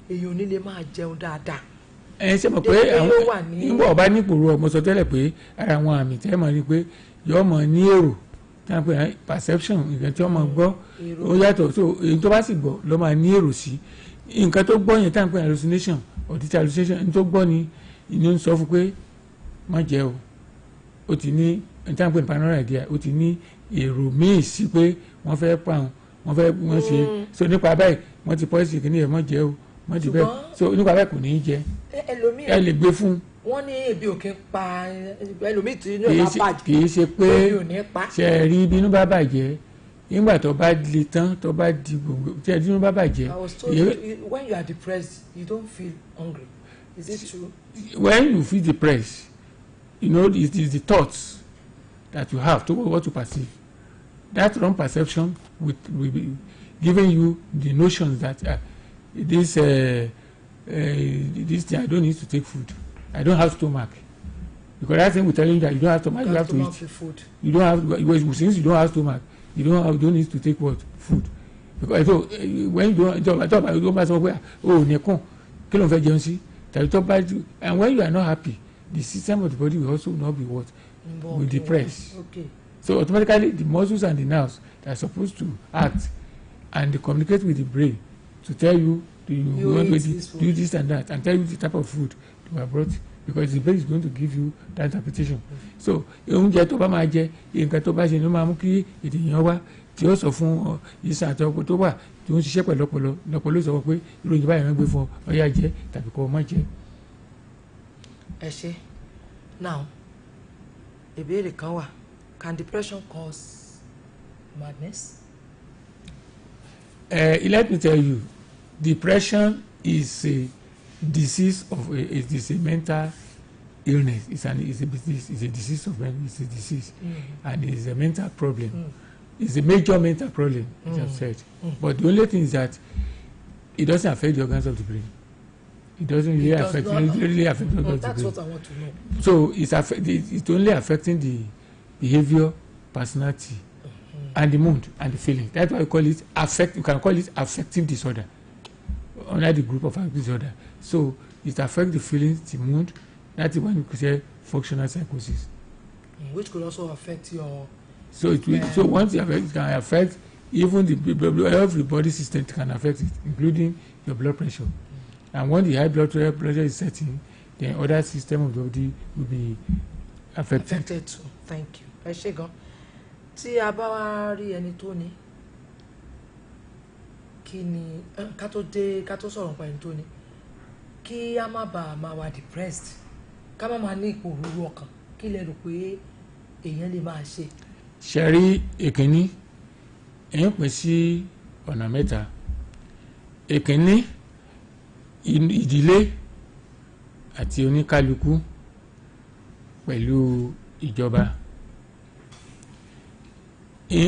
èèyàn ò ní lè máa jẹun dáadáa. ṣe mọ̀ pé àwọn nígbà ọba ní ìpòrúru ọmọ sọ tẹ́lẹ̀ pé ara àwọn àmì tẹ́ mọ̀ ni pé yọ mọ̀ ní èrò tí wọ́n pè perception nǹkan tí wọ́n mọ̀ gbọ́ ó yàtọ̀ so èyí tó bá sì gbọ́ ló máa ní èrò sí nǹkan tó gbọ́ yẹn tí wọ́n pè hallucination auditory hallucination ní tó gbọ́ ni ìní ń sọ fún pé má jẹ́ o ó ti ní tí wọ́n pè ní paranoid idea ó ti ní èrò míì sí pé wọ́n fẹ́ pa wọn wọ́n fẹ́ wọ́n ṣe so nípa báyìí wọ́n ti pọ́ìsì kìíní ẹ̀ mọ́ jẹ́ o mọ́ jù bẹ́ẹ̀ so nípa báyìí kò ní í jẹ ẹ lè gbé fún. wọ́n ní ebi ò kí ń pa ẹlòmíì tí inú ẹ̀ bá bàjẹ́ kì í ṣe pé ṣe rí bí inú bá bàjẹ́ nígbà tó bá le tán tó bá di gbogbo tí inú bá bàjẹ́. I was told when you are depressed you don't feel hungry is it true. when you feel depressed you know it is the thoughts that you have toward what you perceive that wrong perception will be giving you the notions that this thing I don't need to take food. I don't have stomach because that thing will tell you that you don't have stomach. You have to eat. Food. You don't have since you don't have stomach. You don't need to take what food because so when you don't buy somewhere nekun kí ló ń fẹ́ jẹun sí tàbí tó bá and when you are not happy the system of the body will also not be what will depress. Okay. So automatically the muscles and the nerves that are supposed to act and they communicate with the brain to tell you you want to do this and that and tell you the type of food you are brought because the brain is going to give you that interpretation. So oúnjẹ tó bá máa jẹ nǹkan tó bá ṣe ni ó máa mú kí ènìyàn wá tí ó sọ fún ìsàn àti ọkọ tó wà tí ó ń ṣiṣẹ́ pẹ̀lú ọpọlọ lọpọlọ sọ pé ìròyìn báyìí wọ́n gbé fún ọyá jẹ tàbí kọ́ ọ má jẹ. ẹ ṣe now ìbéèrè kan wà can depression cause madness. Let me tell you depression is a disease of it is a mental illness it's a disease of it's a disease and it's a mental problem it's a major mental problem as I've said but the only thing is that it doesn't affect the organs of the brain it doesn't really affect the organs of the brain. That's what I want to know. So it's only affecting the behavior, personality and the mood and the feeling. That's why we call it you can call it affective disorder under the group of affective disorder. So it affects the feelings, the mood. That's when you could say functional psychosis. Which could also affect your. So so once it can affect even every body system can affect it, including your blood pressure. And when the high blood pressure is setting, then other system of the body will be affected. Affected too. Thank you. Ẹ ṣé gan. Tí a bá wá rí ẹni tó ní kí ni ká tó sọ̀rọ̀ nípa ẹni tó ní kí a má bàa máa wà depressed ká má máa ní ìpòrúru ọkàn kí lẹ rò pé èèyàn lè máa ṣe. Ṣe rí èkínní èèyàn pín sí ọ̀nà mẹ́ta èkínní ìdílé àti oníkálukú pẹ̀lú ìjọba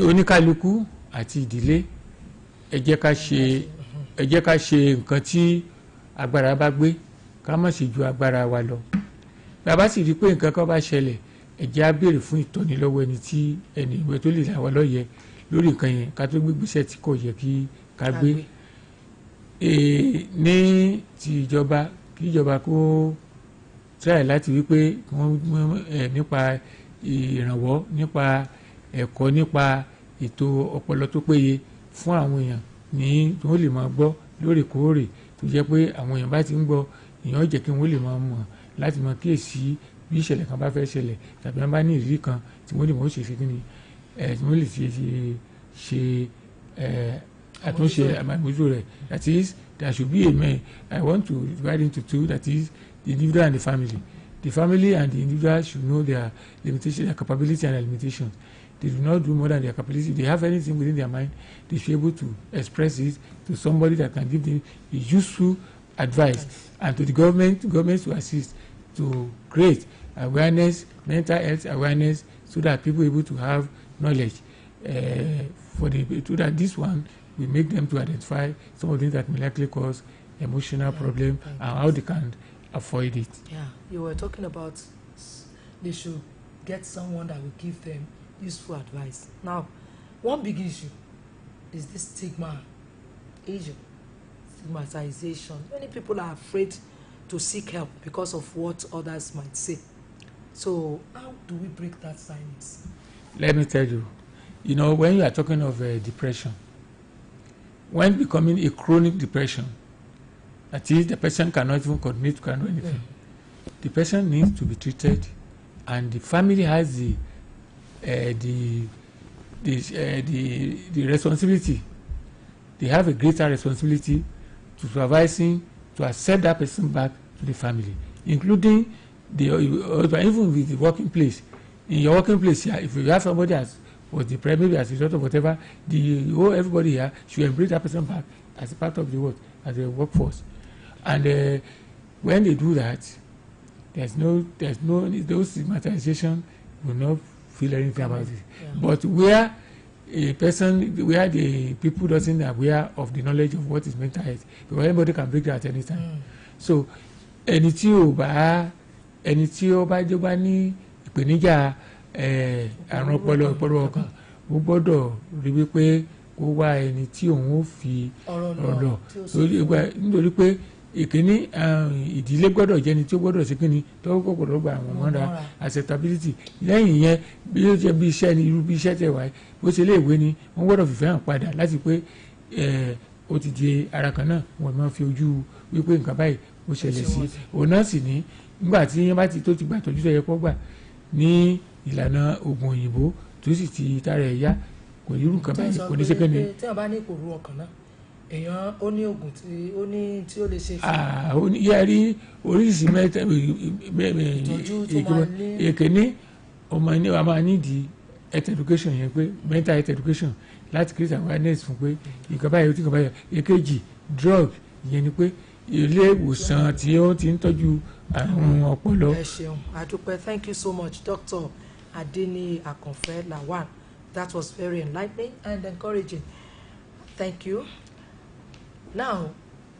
oníkálukú àti ìdílé ẹ jẹ́ ká ṣe nǹkan tí agbára bá gbé ká má ṣe ju agbára wa lọ bàbá sì rí pé nǹkan kan bá ṣẹlẹ̀ ẹ jẹ́ á béèrè fún ìtọ́ni lọ́wọ́ ẹni tí ẹni ìwé tó lè là wá lọ́yẹ̀ lórí nǹkan yẹn ká tó gbé gbèsè tí kò yẹ kí ká gbé ní ti ìjọba kí ìjọba kó try láti wípé nípa ìrànwọ́ nípa ẹ̀kọ́ nípa ètò ọpọlọ tó péye fún àwọn èèyàn ní tí wọ́n lè máa gbọ́ lóòrèkóòrè tó jẹ́ pé àwọn èèyàn bá ti ń gbọ́ èèyàn jẹ́ kí wọ́n lè máa mọ̀ láti máa kíyèsí bí ìṣẹ̀lẹ̀ kan bá fẹ́ ṣẹlẹ̀ tàbí wọ́n bá ní ìrírí kan tí wọ́n lè mọ̀ ó ṣe kí ni tí wọ́n lè ṣe àtúnṣe àmàgbójú rẹ̀. That is, there should be I want to divide into two, that is the individual and the family. The family and the individual should know their limitation, their capability and their limitations. They do not do more than their capability. If they have anything within their mind, they should be able to express it to somebody that can give them a useful advice, and to the government to assist to create awareness, mental health awareness, so that people are able to have knowledge so that this one will make them to identify some of the things that may likely cause emotional problem and how they can avoid it. Yeah, you were talking about they should get someone that will give them useful advice. Now, one big issue is this stigmatization. Many people are afraid to seek help because of what others might say. So how do we break that silence? Let me tell you, when you are talking of depression, when becoming a chronic depression, that is, the person cannot even coordinate, cannot do anything. The person needs to be treated, and the family has the responsibility. They have a greater responsibility to supervising, to accept that person back to the family, including even with the working place. In your working place here, if you have somebody as was depressed, maybe as a result of whatever, everybody here should embrace that person back as a part of the work, as a workforce. And when they do that, there's no stigmatization, will not feel anything about it. Yeah. But where the people doesn't aware of the knowledge of what is mental health, because anybody can break that at any time. So ẹni tí ó bá ní ìpèníjà àrùn ọpọlọ ọkàn, ó gbọ́dọ̀ rí wípé ó wá ẹni tí òun ó fi ọ̀rọ̀ nítorí pé ìkíní ìdílé gbọ́dọ̀ jẹ́ ẹni tí ó gbọ́dọ̀ sí kíni tó gbọ́dọ̀ gba àwọn mọ́ra acceptability. Lẹ́yìn yẹn bí ó jẹ́ bí iṣẹ́ ni irú bí iṣẹ́ tẹ̀ wáyé bó ṣe lè wé ni wọ́n gbọ́dọ̀ fìfẹ́ hàn padà láti pé ó ti di ara kan náà wọ́n máa fi ojú wípé nǹkan báyìí ó ṣẹlẹ̀ sí òun náà sì ní nígbà tí yẹn bá ti tó ti gbà tọ́jú tó yẹ kó gbà ní ìlànà oògùn òyìnbó tó sì ti tara ẹ̀ yá kò ní irú nǹkan báyìí kò ní ṣẹ́kẹ́ ni. tí wọ́n bá ní ìpòrú ọkàn náà èèyàn ó ní oògùn tí ó lè ṣe fún. ó ní yẹ rí oríṣi mẹ́ta èkéní ọmọ ní wa máa nídìí health education yẹn pé mental health education láti create awareness fún pé nǹkan báyìí ó ti nǹkan báyìí. èkejì drug yẹn ni pé ilé ìwòsàn tí ó ti ń tọ́jú àrùn ọpọlọ. ẹ ṣeun àdúpẹ́, thank you so much Dr. Adeni Akonfe Lawan. That was very enlightening and encouraging. Thank you. Now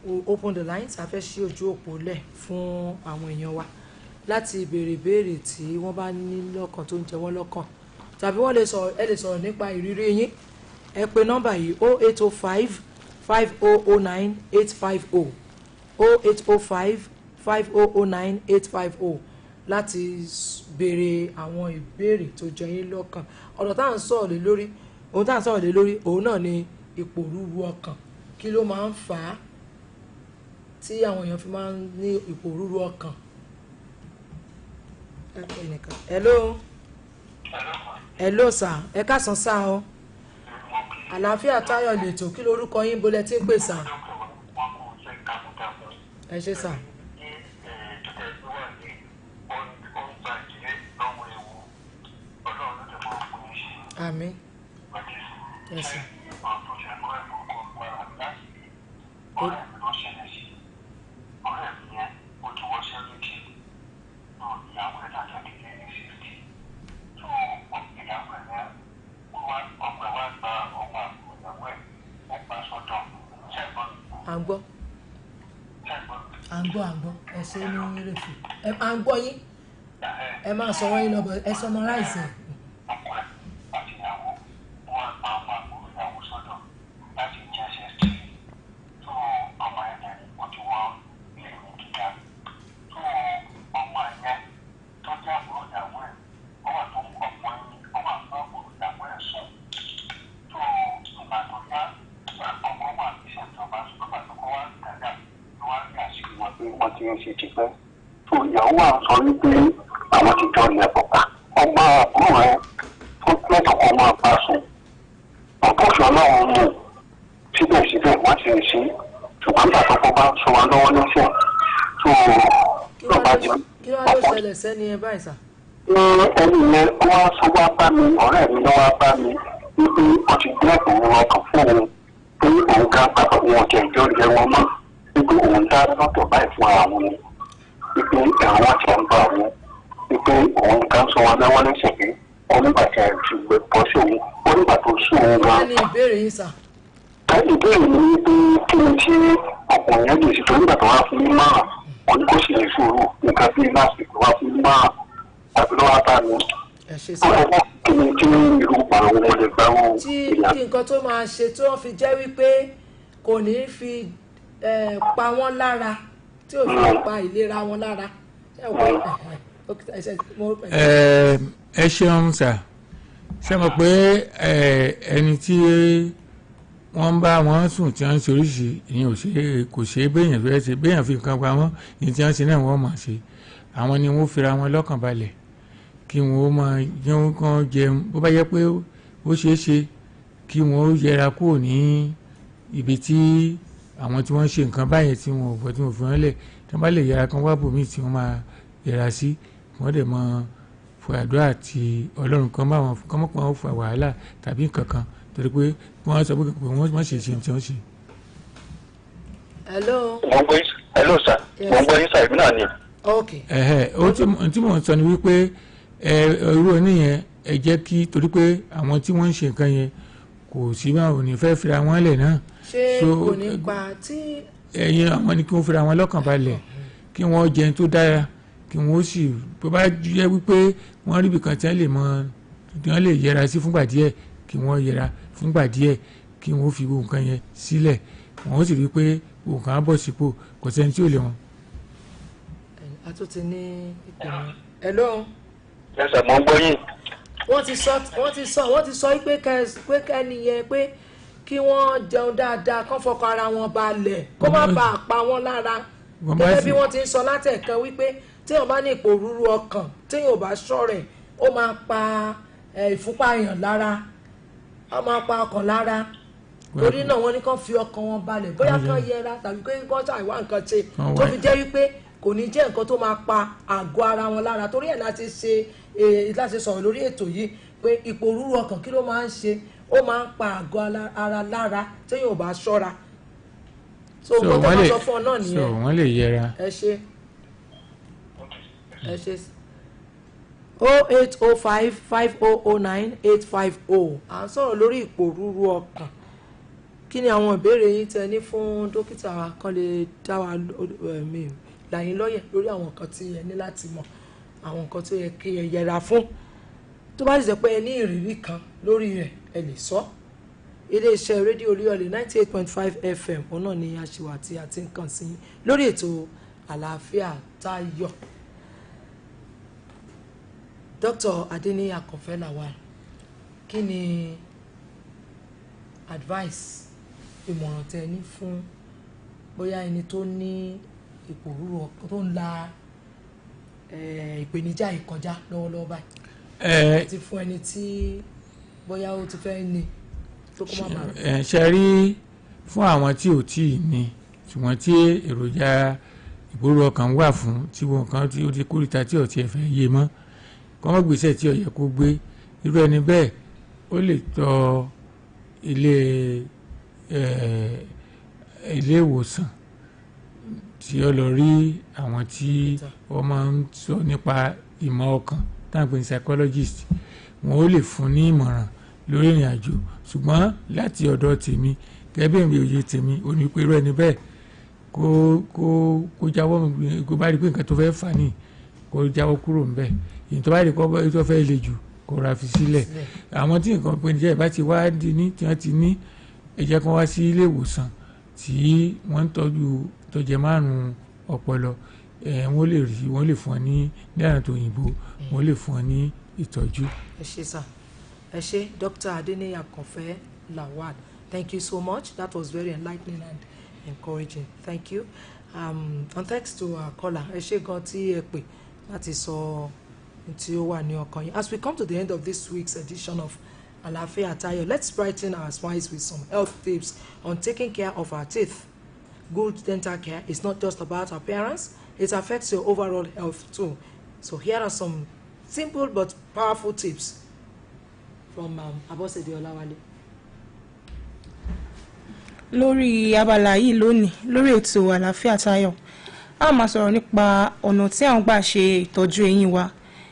we'll open the lines. A fẹ́ ṣí ojú òpó lẹ̀ fún àwọn èèyàn wa láti béèrè béèrè tí wọ́n bá ní lọ́kàn tó ń jẹ wọ́n lọ́kàn, tàbí wọ́n lè sọ̀rọ̀ nípa ìrírí yín. Ẹ pe nọ́mbà yìí 0805 5009 850 0805 5009 850 láti béèrè àwọn ìbéèrè tó jẹ yín lọ́kàn. Ọ̀rọ̀ tá à ń sọ̀rọ̀ lé lórí òun náà ni ìpòrúru ọkàn. Kí ló máa ń fà á tí àwọn èèyàn fi máa ń ní ìpòrúru ọkàn? Hello sir, ẹ káàsán sá o. Alafia Tayo lètò, kí lorúkọ yín, bolẹ̀ tí ń pè sá? Ẹ ṣé sá. Àmín. Yes sir. À ń gbọ́ ẹ ṣe ní rèfì à ń gbọ́ yín ẹ máa sọ wọ́n yín lọ́bọ̀ ẹ summarize ẹ̀. wọ́n ti ń ṣe tipẹ́. tó ìyàwó wa sọ wípé àwọn ti jọ ní ẹ̀kọ́ pa ọgbà àbúrò rẹ fún mẹ́tọ̀kọ́ máa bá sùn ọ̀pọ̀ṣọ́ ọlọ́run mú síbẹ̀síbẹ̀ wọ́n ti ṣe ṣùgbọ́n tàkọ́kọ́ bá sọ wọn lọ́wọ́ lọ́sẹ̀ tó lọ́ba jẹ́ kí wọ́n ló ṣẹlẹ̀ sẹ́ni ẹ báyìí sà. ẹni yẹn wọ́n sọ wá bá mi ọ̀rẹ́ mi lọ́wọ́ bá mi wípé wọ́n ti gbé ẹ̀kọ́ ọkàn fún òun pé òun ká pàpà wọn kẹ̀ ìjọ rẹ̀ wọn mọ́ wípé òun dá lọ́tọ̀ báyìí fún ara wọn wípé ẹ̀rọ wọn ti ń bá wọn wípé òun ká sọ wọn lọ́wọ́ lẹ́sẹ̀ pé onígbà tí a ti gbé bọ́ sí òun onígbà tó sún òun gan. kí ni ìbéèrè yín sà. ìbéèrè mi ni pé kí ni tí ọkùnrin yẹn lè ṣe tó nígbà tó wá fún mi máa wọn ní kó sì lè sòrò nǹkan bí lásìkò wá fún mi máa tàbí lọ́wọ́ bá mi. ọlọ́wọ́ kí ni tí irú àwọn ọmọdé gbá wọn. tí nǹkan tó máa ṣe tí wọ́n fi jẹ́ wípé kò ní fi pa wọ́n lára tí ò fi pa ìlera wọn lára. ẹ ṣeun sà ṣe mọ̀ pé ẹni tí wọ́n ń bá wọn sùn tí wọ́n ń ṣoríṣi ìyẹn kò ṣe é béèyàn fẹ́ ṣe béèyàn fi nǹkan pa wọ́n ní tí wọ́n ṣe náà wọ́n mọ̀ ṣe àwọn ni wọ́n fira wọn lọ́kàn balẹ̀ kí wọ́n máa jẹun kan jẹun bó bá yẹ pé ó ṣeé ṣe kí wọ́n yẹra kúrò ní ibi tí àwọn tí wọ́n ṣe nǹkan báyẹn tí wọ́n ò bọ́ tí wọ́n fi wọ́n lẹ̀ tí wọ́n bá lè yẹra kan wá bòmíì tí wọ́n máa yẹra sí wọ́n dẹ̀ mọ fún àdúrà àti ọlọ́run kan bá wọn kọ́ mọ́pọ̀ wọn fà wàhálà tàbí nǹkan kan torí pé wọ́n sọ pé wọ́n má ṣe ṣe tí wọ́n ṣe. hello. hello sir mo ń gbọ́ yín sàìbí náà ni. ok. ohun tí mò ń sọ ni wípé irú oníyẹn ẹ jẹ́ kí torí pé àwọn tí wọ́n ń ṣe nǹkan yẹn kò sí bá ò ní fẹ́ fira wọn lẹ̀ náà. ṣé kò ní pa tí. ẹ̀yin àwọn ni kí wọ́n fira wọn lọ́kàn balẹ̀ kí wọ́n jẹun tó dára kí wọ́n sì bó bá jẹ́ wípé wọ́n rí ibìkan tí wọ́n lè yẹra sí fúngbà díẹ̀ kí wọ́n yẹra fúngbà díẹ̀ kí wọ́n fi wo nǹkan yẹn sílẹ̀ wọ́n sì rí pé nǹkan á bọ̀ sípò kò sẹ́ni tí ò lè wọn. a tún ti ní ìpinnu. hello. ẹsẹ̀ mọ́ ń gbọ́ yín. wọ́n ti sọ pé kẹ́ni yẹn pé kí wọ́n jẹun dáadáa kán fọkàn ara wọn balẹ̀ kó má bàa pa wọ́n lára gẹ́gẹ́ bí wọ́n ti ń sọ látẹ̀kan wípé téèyàn bá ní ipò rúru ọkàn téèyàn ò bá ṣọ́rẹ̀ ó máa pa ìfúnpá èèyàn lára ó máa pa ọkàn lára torí náà wọ́n ní kán fi ọkàn wọn balẹ̀ bóyá kán yẹra tàbí pé kán ṣàìwá nǹkan ṣe tó fi jẹ́ wípé kò ní jẹ́ nǹkan tó máa pa àgọ́ ara wọn lára torí ẹ̀ láti sọ̀rọ̀ lórí ètò yìí pé ipò rúru ọkàn kí ló máa ń ṣe ó máa ń pa àgọ́ ara lára téèyàn ò bá ṣọ́ra so nǹkan tó máa sọ fún ọ náà nìyẹn so wọ́n lè yẹra. ẹ ṣe 08055009850 à ń sọ̀rọ̀ lórí ipò rúru ọkàn kí ni àwọn ìbéèrè yín tẹ́ ní fún dókítà wa kan lè dá wa láyín lọ́yẹ̀ lórí àwọn nǹkan tí ẹ ní láti mọ̀ àwọn nǹkan tó yẹ kí ẹ yẹra fún tó bá sì jẹ́ pé ẹ ní ìrírí kan lórí rẹ̀ ẹ lè sọ iléeṣẹ́ rédíò Olúyọ̀lé 98.5 FM òun náà ni aṣèwà tí a ti ń kàn sí lórí ètò Àlàáfíà Táyọ̀. Dr. Adeniyi Akanfe Lawal kí ni advice ìmọ̀ràn tẹ́ ní fún bóyá ẹni tó ní ipò rúru ọkàn tó ń la ìpèníjà ìkọjá lọ́wọ́lọ́wọ́ báyìí àti fún ẹni tí bóyá ó ti fẹ́ ní tó kọ́ máa bàa. ṣe rí fún àwọn tí ò tí ì ní ṣùgbọ́n tí èròjà ìpòrúru ọkàn wà fún tí wọn kan tí ó ti kórìíta tí ò tiẹ̀ fẹ́ yé mọ́ kọ́mọ́ gbèsè tí ó yẹ kó gbé irú ẹni bẹ́ẹ̀ ó lè tọ ilé ìwòsàn tí ó lọ rí àwọn tí wọ́n máa ń sọ nípa ìmọ̀ ọkàn táwọn ní psychologist wọn ó lè fún ní ìmọ̀ràn lórí ìrìn àjò ṣùgbọ́n láti ọ̀dọ̀ tèmi gẹ́gẹ́ bí èmi òye tèmi ò ní pé irú ẹni bẹ́ẹ̀ kó jáwọ́ kó bá rí pé nǹkan tó fẹ́ fà ní kó jáwọ́ kúrò ńbẹ̀ èyí tó bá rí kọ́ tó fẹ́ le jù kó ra fi sílẹ̀ àwọn tí nǹkan pé níjẹ́ ìbá ti wá di ní tí wọ́n ti ní ẹ̀jẹ̀ kan wá sí ilé ìwòsàn tí wọ́n ń tọ́jú tọ́jẹ́ márùn-ún ọpọlọ wọ́n lè fún ọ ní ìlànà tó òyìnbó wọ́n lè fún ọ ní ìtọ́jú. ẹ ṣé sà ẹ ṣé Dr. Adeniyi Akanfe Lawal, thank you so much, that was very enlightening and encouraging, thank you and thanks to our caller ẹ ṣé gan tí ẹ pè láti sọ tí ó wà ní ọkàn yín. As we come to the end of this week's edition of Alafia Tayo, let's brighten our smiles with some health tips on taking care of our teeth. Good dental care is not just about appearance, it affects your overall health too. So here are some simple but powerful tips from Abosede Olawale. Lórí abala yìí lónìí lórí ètò Àlàáfíà Táyọ̀, a máa sọ̀rọ̀ nípa ọ̀nà tí à ń gbà ṣe ìtọ́jú eyín wa,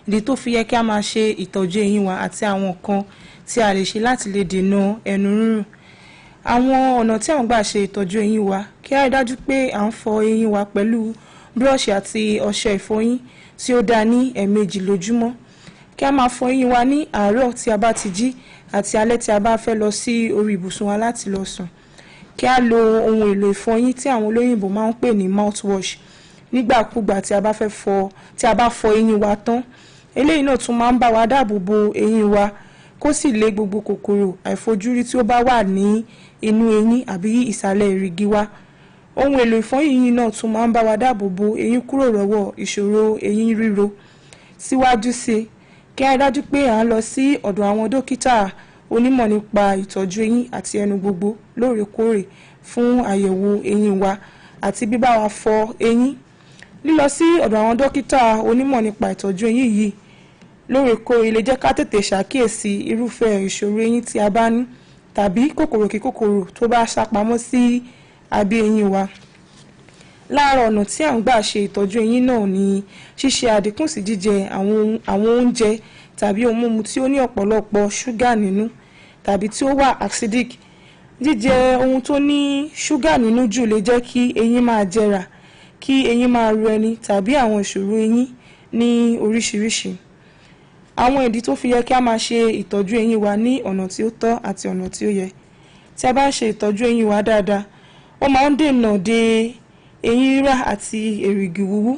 ìdí tó fi yẹ kí a máa ṣe ìtọ́jú eyín wa àti àwọn nǹkan tí a lè ṣe láti lè dènà ẹnu rírùn. Àwọn ọ̀nà tí à ń gbà ṣe ìtọ́jú eyín wa, kí a rí dájú pé à ń fọ eyín wa pẹ̀lú búrọ̀ṣì àti ọṣẹ ìfọyín tí ó dá ní ẹ̀ẹ̀mejì lójúmọ́. Kí a máa fọ eyín wa ní àárọ̀ tí a bá ti jí àti alẹ́ tí a bá fẹ́ lọ sí orí ibùsùn wa láti lọ sùn. Kí a lo ohun èlò ìfọyín tí àwọn olóyìnbó máa ń pè ní mouthwash nígbàkúgbà tí a bá fọ eyín wa tán. Eléyìí náà tún máa ń bá wa dáàbò bo eyín wa kó sì lé gbogbo kòkòrò àìfojúrí tí ó bá wà ní inú eyín àbí ìsàlẹ̀ ìrìgì wa. Ohun èlò ìfọyín yìí náà tún máa ń bá wa dáàbò bo eyín kúrò lọ́wọ́ ìṣòro eyín ríro. Síwájú sí, kí a dájú pé à ń lọ sí ọ̀dọ̀ àwọn dókítà onímọ̀ nípa ìtọ́jú eyín àti ẹnu gbogbo lóòrèkóòrè fún àyẹ̀wò eyín wa àti bíbá wa fọ eyín. Lílọ sí ọ̀dọ̀ àwọn dókítà onímọ̀ nípa ìtọ́jú eyín yìí lóòrèkóòrè lè jẹ́ ká tètè ṣàkíyèsí irúfẹ́ ìṣòro eyín tí a bá ní tàbí kòkòrò kíkòkòrò tó bá sápamọ́ sí abẹ́ eyín wa. Lára ọ̀nà tí à ń gbà ṣe ìtọ́jú eyín náà ni ṣíṣe àdínkù sí jíjẹ àwọn oúnjẹ tàbí ohun mímu tí ó ní ọ̀pọ̀lọpọ̀ ṣúgà nínú tàbí tí ó wà acidic. Jíjẹ ohun tó ní ṣúgà nínú jù lè jẹ́ kí eyín máa jẹrà, kí eyín máa ro ẹni tàbí àwọn ìṣòro eyín ní oríṣiríṣi. Àwọn ìdí tó fi yẹ kí a máa ṣe ìtọ́jú eyín wa ní ọ̀nà tí ó tọ́ àti ọ̀nà tí ó yẹ. Tí a bá ń ṣe ìtọ́jú eyín wa dáadáa, ó máa ń dènà de eyín rírà àti èrìgì wúwú.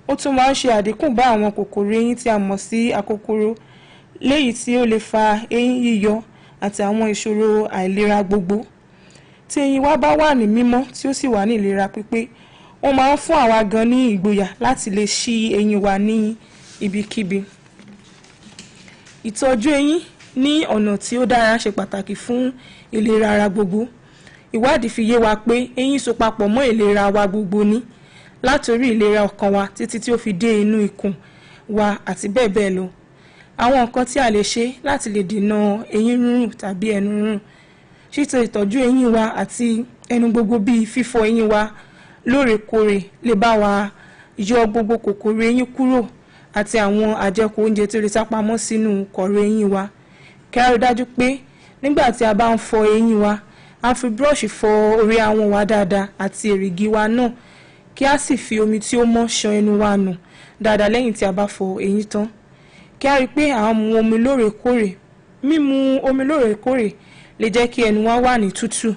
Ó tún máa ń ṣe àdínkù bá àwọn kòkòrò eyín tí a mọ̀ sí akòkòrò, léyìí tí ó lè fa eyín yíyọ àti àwọn ìṣòro àìlera gbogbo. Tí eyín wa bá wà ní mímọ́ tí ó sì wà ní ìlera pípé, ó máa ń fún àwa gan ní ìgboyà láti lè ṣí eyín wa ní ibikíbi. Ìtọ́jú eyín ní ọ̀nà tí ó dára ṣe pàtàkì fún ìlera ara gbogbo. Ìwádìí fi yé wa pé eyín so papọ̀ mọ́ ìlera wa gbogbo ní, látorí ìlera ọkàn wa títí tí ó fi dé inú ikùn wa àti bẹ́ẹ̀ bẹ́ẹ̀ lọ. Àwọn nǹkan tí a lè ṣe láti lè dènà eyín rírùn tàbí ẹnu rírùn. Ṣíṣe ìtọ́jú eyín wa àti ẹnu gbogbo bíi fífọ eyín wa lóòrèkóòrè lè bá wa yọ gbogbo kòkòrò eyín kúrò àti àwọn àjẹkù oúnjẹ tí ó lè sápamọ́ sínú kọ̀rọ̀ eyín wa. Kí a rí dájú pé nígbà tí a bá ń fọ eyín wa, a fi búrọ̀ṣì fọ orí ahọ́n wa dáadáa àti èrìgì wa náà, kí a sì fi omi tí ó mọ́ ṣan ẹnu wa nù dáadáa lẹ́yìn tí a bá fọ eyín tán. Kí a rí pé à ń mu omi lóòrèkóòrè. Mímu omi lóòrèkóòrè lè jẹ́ kí ẹnu wa wà ní tútù,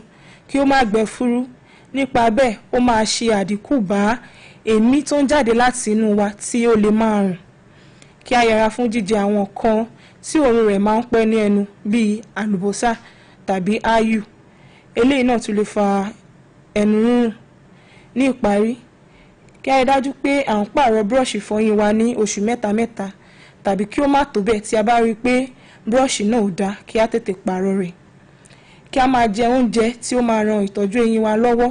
kí ó má gbẹ fúrú. Nípa bẹ́ẹ̀, ó máa ṣe àdínkù bá èémí tó ń jáde láti inú wa tí ó lè máa rùn. Kí a yẹra fún jíjẹ àwọn nǹkan tí òórùn rẹ̀ máa ń pẹ́ ní ẹnu bíi àlùbọ́sà tàbí áyù. Eléyìí náà tún lè fa ẹnu rírùn. Ní ìparí, kí a rí dájú pé à ń pààrọ̀ búrọ̀ṣì ìfọyín wa ní oṣù mẹ́ta tàbí kí ó má tó bẹ́ẹ̀ tí a bá rí pé búrọ̀ṣì náà ò dá, kí a tètè pààrọ̀ rẹ̀. Kí a máa jẹ oúnjẹ tí ó máa ran ìtọ́jú eyín wa lọ́wọ́.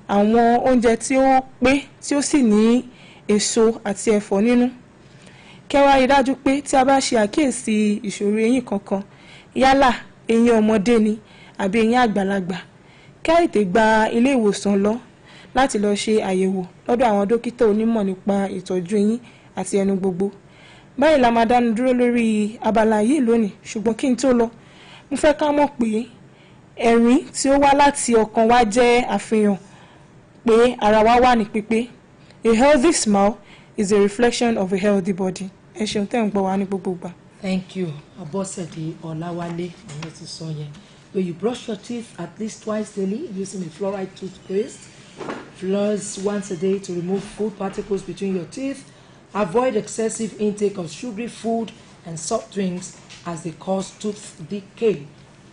Àwọn oúnjẹ tí ó pé tí ó sì ní èso àti ẹ̀fọ́ nínú. Kí a wá rí dájú pé tí a bá ṣe àkíyèsí ìṣòro eyín kankan, yálà eyín ọmọdé ni àbí eyín àgbàlagbà, kí a tètè gba ilé ìwòsàn lọ láti lọ ṣe àyẹ̀wò lọ́dọ̀ àwọn dókítà onímọ̀ nípa ìtọ́jú eyín àti ẹnu gbogbo. Báyìí la máa dánu dúró lórí abala yìí lónìí, ṣùgbọ́n kí n tó lọ, mo fẹ́ ká mọ̀ pé ẹ̀rín tí ó wá láti ọkàn wa jẹ́ àfihàn pé ara wa wà ní pípé. A healthy smile is a reflection of a healthy body. Ẹ ṣeun tẹ́ ń gbọ́ wa ní gbogbo ìgbà. Thank you, Abosede Olawale. Àwọn ti sọ yẹn. When you brush your teeth at least twice daily using a fluoride toothpaste, floss once a day to remove food particles between your teeth. Avoid excessive intake of sugary food and soft drinks as they cause tooth decay.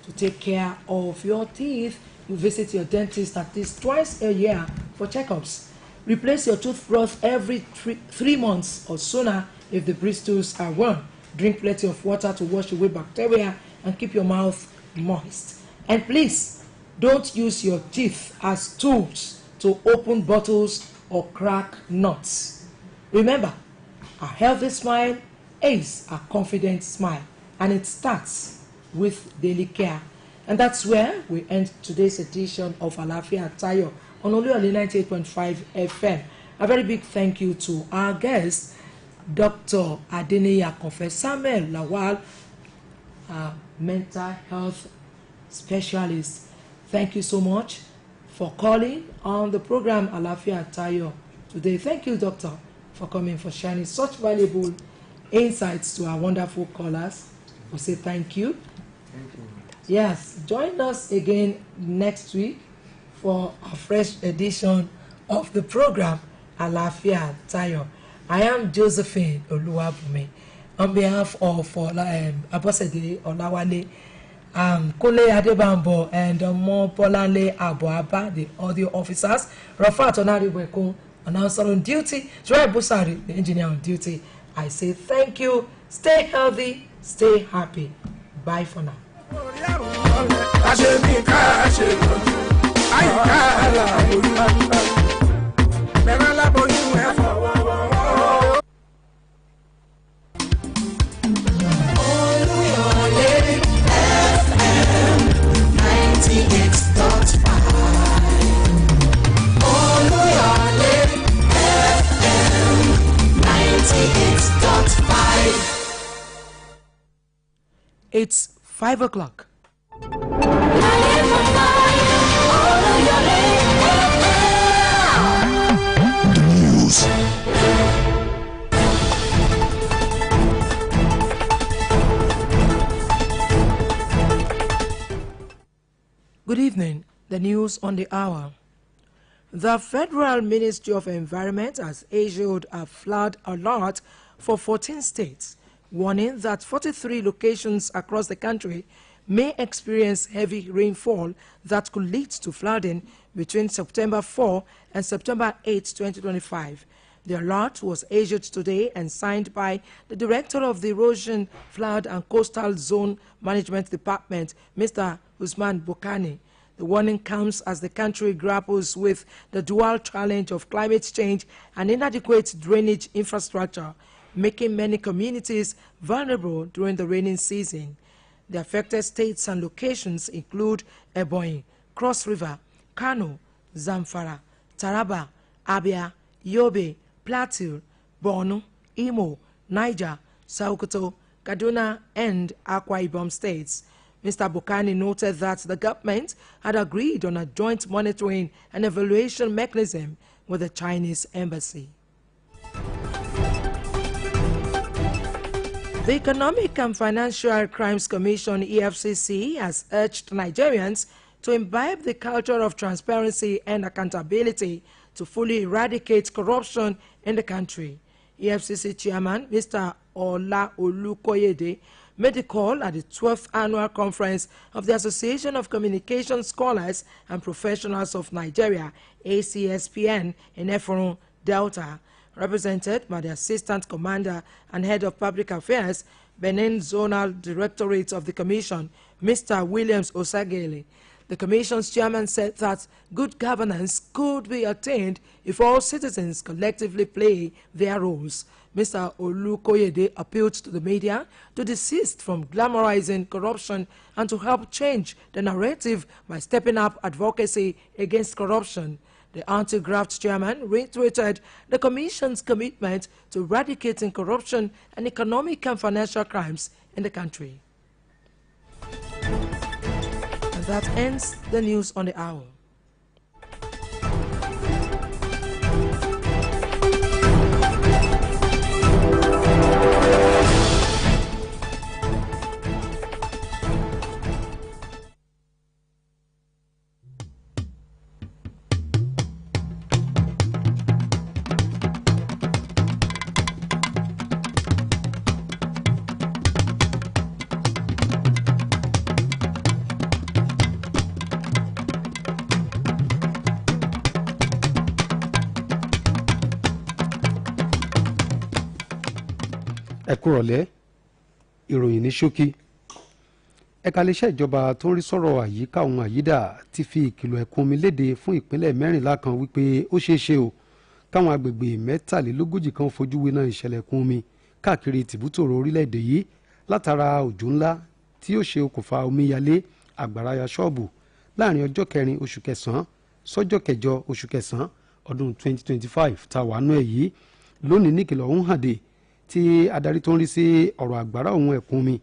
To take care of your teeth, you visit your dentist at least twice a year for checkups. Replace your toothbrush every 3 months or sooner if the bristles are worn. Drink plenty of water to wash away bacteria and keep your mouth moist. And please, don't use your teeth as tools to open bottles or crack nuts. Remember, a healthy smile is a confident smile, and it starts with daily care. And that's where we end today's edition of Alafia Tayo on Oluyole 98.5 FM. A very big thank you to our guest, Dr. Adeniyi Akonfe Samuel Lawal, mental health specialist. Thank you so much for calling on the program Alafia Tayo today. Thank you, Doctor, for coming, for sharing such valuable insights to our wonderful callers. We say thank you. Thank you. Yes, join us again next week for a fresh edition of the program Alafia Tayo. I am Josephine Oluwabumi. On behalf of Abosede Olawale, Kule Adebambo, and Mo Polale Aboaba, the audio officers, Rafat Onariweko, announcer on duty, Joy Busari, the engineer on duty. I say thank you. Stay healthy, stay happy. Bye for now. It's 5 o'clock. News. Good evening. The news on the hour. The Federal Ministry of Environment has issued a flood alert for 14 states, warning that 43 locations across the country may experience heavy rainfall that could lead to flooding between September 4 and September 8, 2025. The alert was issued today and signed by the Director of the Erosion, Flood and Coastal Zone Management Department, Mr. Usman Bokani. The warning comes as the country grapples with the dual challenge of climate change and inadequate drainage infrastructure, making many communities vulnerable during the rainy season. The affected states and locations include Ebonyi, Cross River, Kano, Zamfara, Taraba, Abia, Yobe, Plateau, Borno, Imo, Niger, Sokoto, Kaduna, and Akwa Ibom states. Mr. Bokani noted that the government had agreed on a joint monitoring and evaluation mechanism with the Chinese embassy. The Economic and Financial Crimes Commission, EFCC, has urged Nigerians to imbibe the culture of transparency and accountability to fully eradicate corruption in the country. EFCC Chairman Mr. Oluyole made the call at the 12th Annual Conference of the Association of Communication Scholars and Professionals of Nigeria, ACSPN, in Efron, Delta, represented by the Assistant Commander and Head of Public Affairs, Benin Zonal Directorate of the Commission, Mr. Williams Osagele. The Commission's chairman said that good governance could be attained if all citizens collectively play their roles. Mr. Oluyole appealed to the media to desist from glamorizing corruption and to help change the narrative by stepping up advocacy against corruption. The anti-graft chairman reiterated the Commission's commitment to eradicating corruption and economic and financial crimes in the country. And that ends the news on the hour. ẹ kúrọ̀lẹ́ ìròyìn ní ṣókí. ẹ̀ka iléeṣẹ́ ìjọba tó ń rí sọ̀rọ̀ àyíká ohun àyídà ti fi ìkìlọ̀ ẹ̀kún omi léde fún ìpínlẹ̀ 14 kan wípé ó ṣeé ṣe o káwọn agbègbè 43 kan fojú winá ìṣẹ̀lẹ̀ ẹ̀kún omi káàkiri tìbútòrò orílẹ̀-èdè yìí látara òjò ńlá tí yóò ṣe okùnfà omíyalé àgbàrá ya ṣọ́ọ̀bù láàrin ọjọ́ 4 oṣù kẹsàn-án sọ́jọ́ 8 oṣù kẹsàn-án ọdún 2025 tá a wà nú ẹ̀ yìí. lónìí níkìlọ̀ ń hàdé tí adarí tó ń rí sí ọ̀rọ̀ àgbàrá ohun ẹ̀kún omi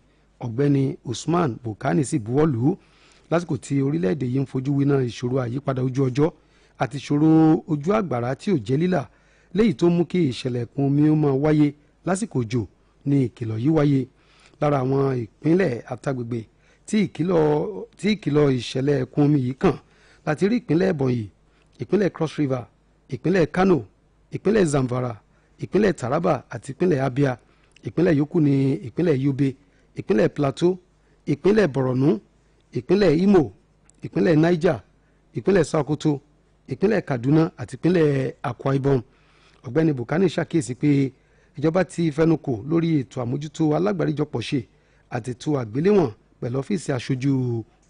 ọ̀gbẹ́ni Usman Bukani sì buwọ́lù lásìkò tí orílẹ̀-èdè yìí ń fojú winá ìṣòro àyípadà ojú ọjọ́ àti ìṣòro ojú àgbàrá tí ò jẹ́ lílà léyìí tó mú kí ìṣẹ̀lẹ̀ ẹ̀kún omi ó máa wáyé lásìkò òjò ní ìkìlọ̀ yìí wáyé. lára àwọn ìpínlẹ̀ àtàgbègbè tí ìkìlọ̀ ìṣẹ̀lẹ̀ ẹ̀kún omi yìí kàn láti rí ìpínlẹ̀ Ebonyi, ìpínlẹ̀ Cross River, ìpínlẹ̀ Kano, ìpínlẹ̀ Zamfara, ìpínlẹ̀ Taraba àti ìpínlẹ̀ Abia. ìpínlẹ̀ yòókù ní ìpínlẹ̀ Yobe, ìpínlẹ̀ Plateau, ìpínlẹ̀ Borno, ìpínlẹ̀ Imo, ìpínlẹ̀ Niger, ìpínlẹ̀ Sokoto, ìpínlẹ̀ Kaduna àti ìpínlẹ̀ Akwa Ibom. ọ̀gbẹ́ni Bukani ṣàkíyèsí pé ìjọba ti fẹnukò lórí ètò àmójútó alágbàríjọpọ̀ ṣe àti ètò àgbéléwọ̀n pẹ̀lú ọ́fíìsì aṣojú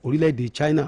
orílẹ̀-èdè China.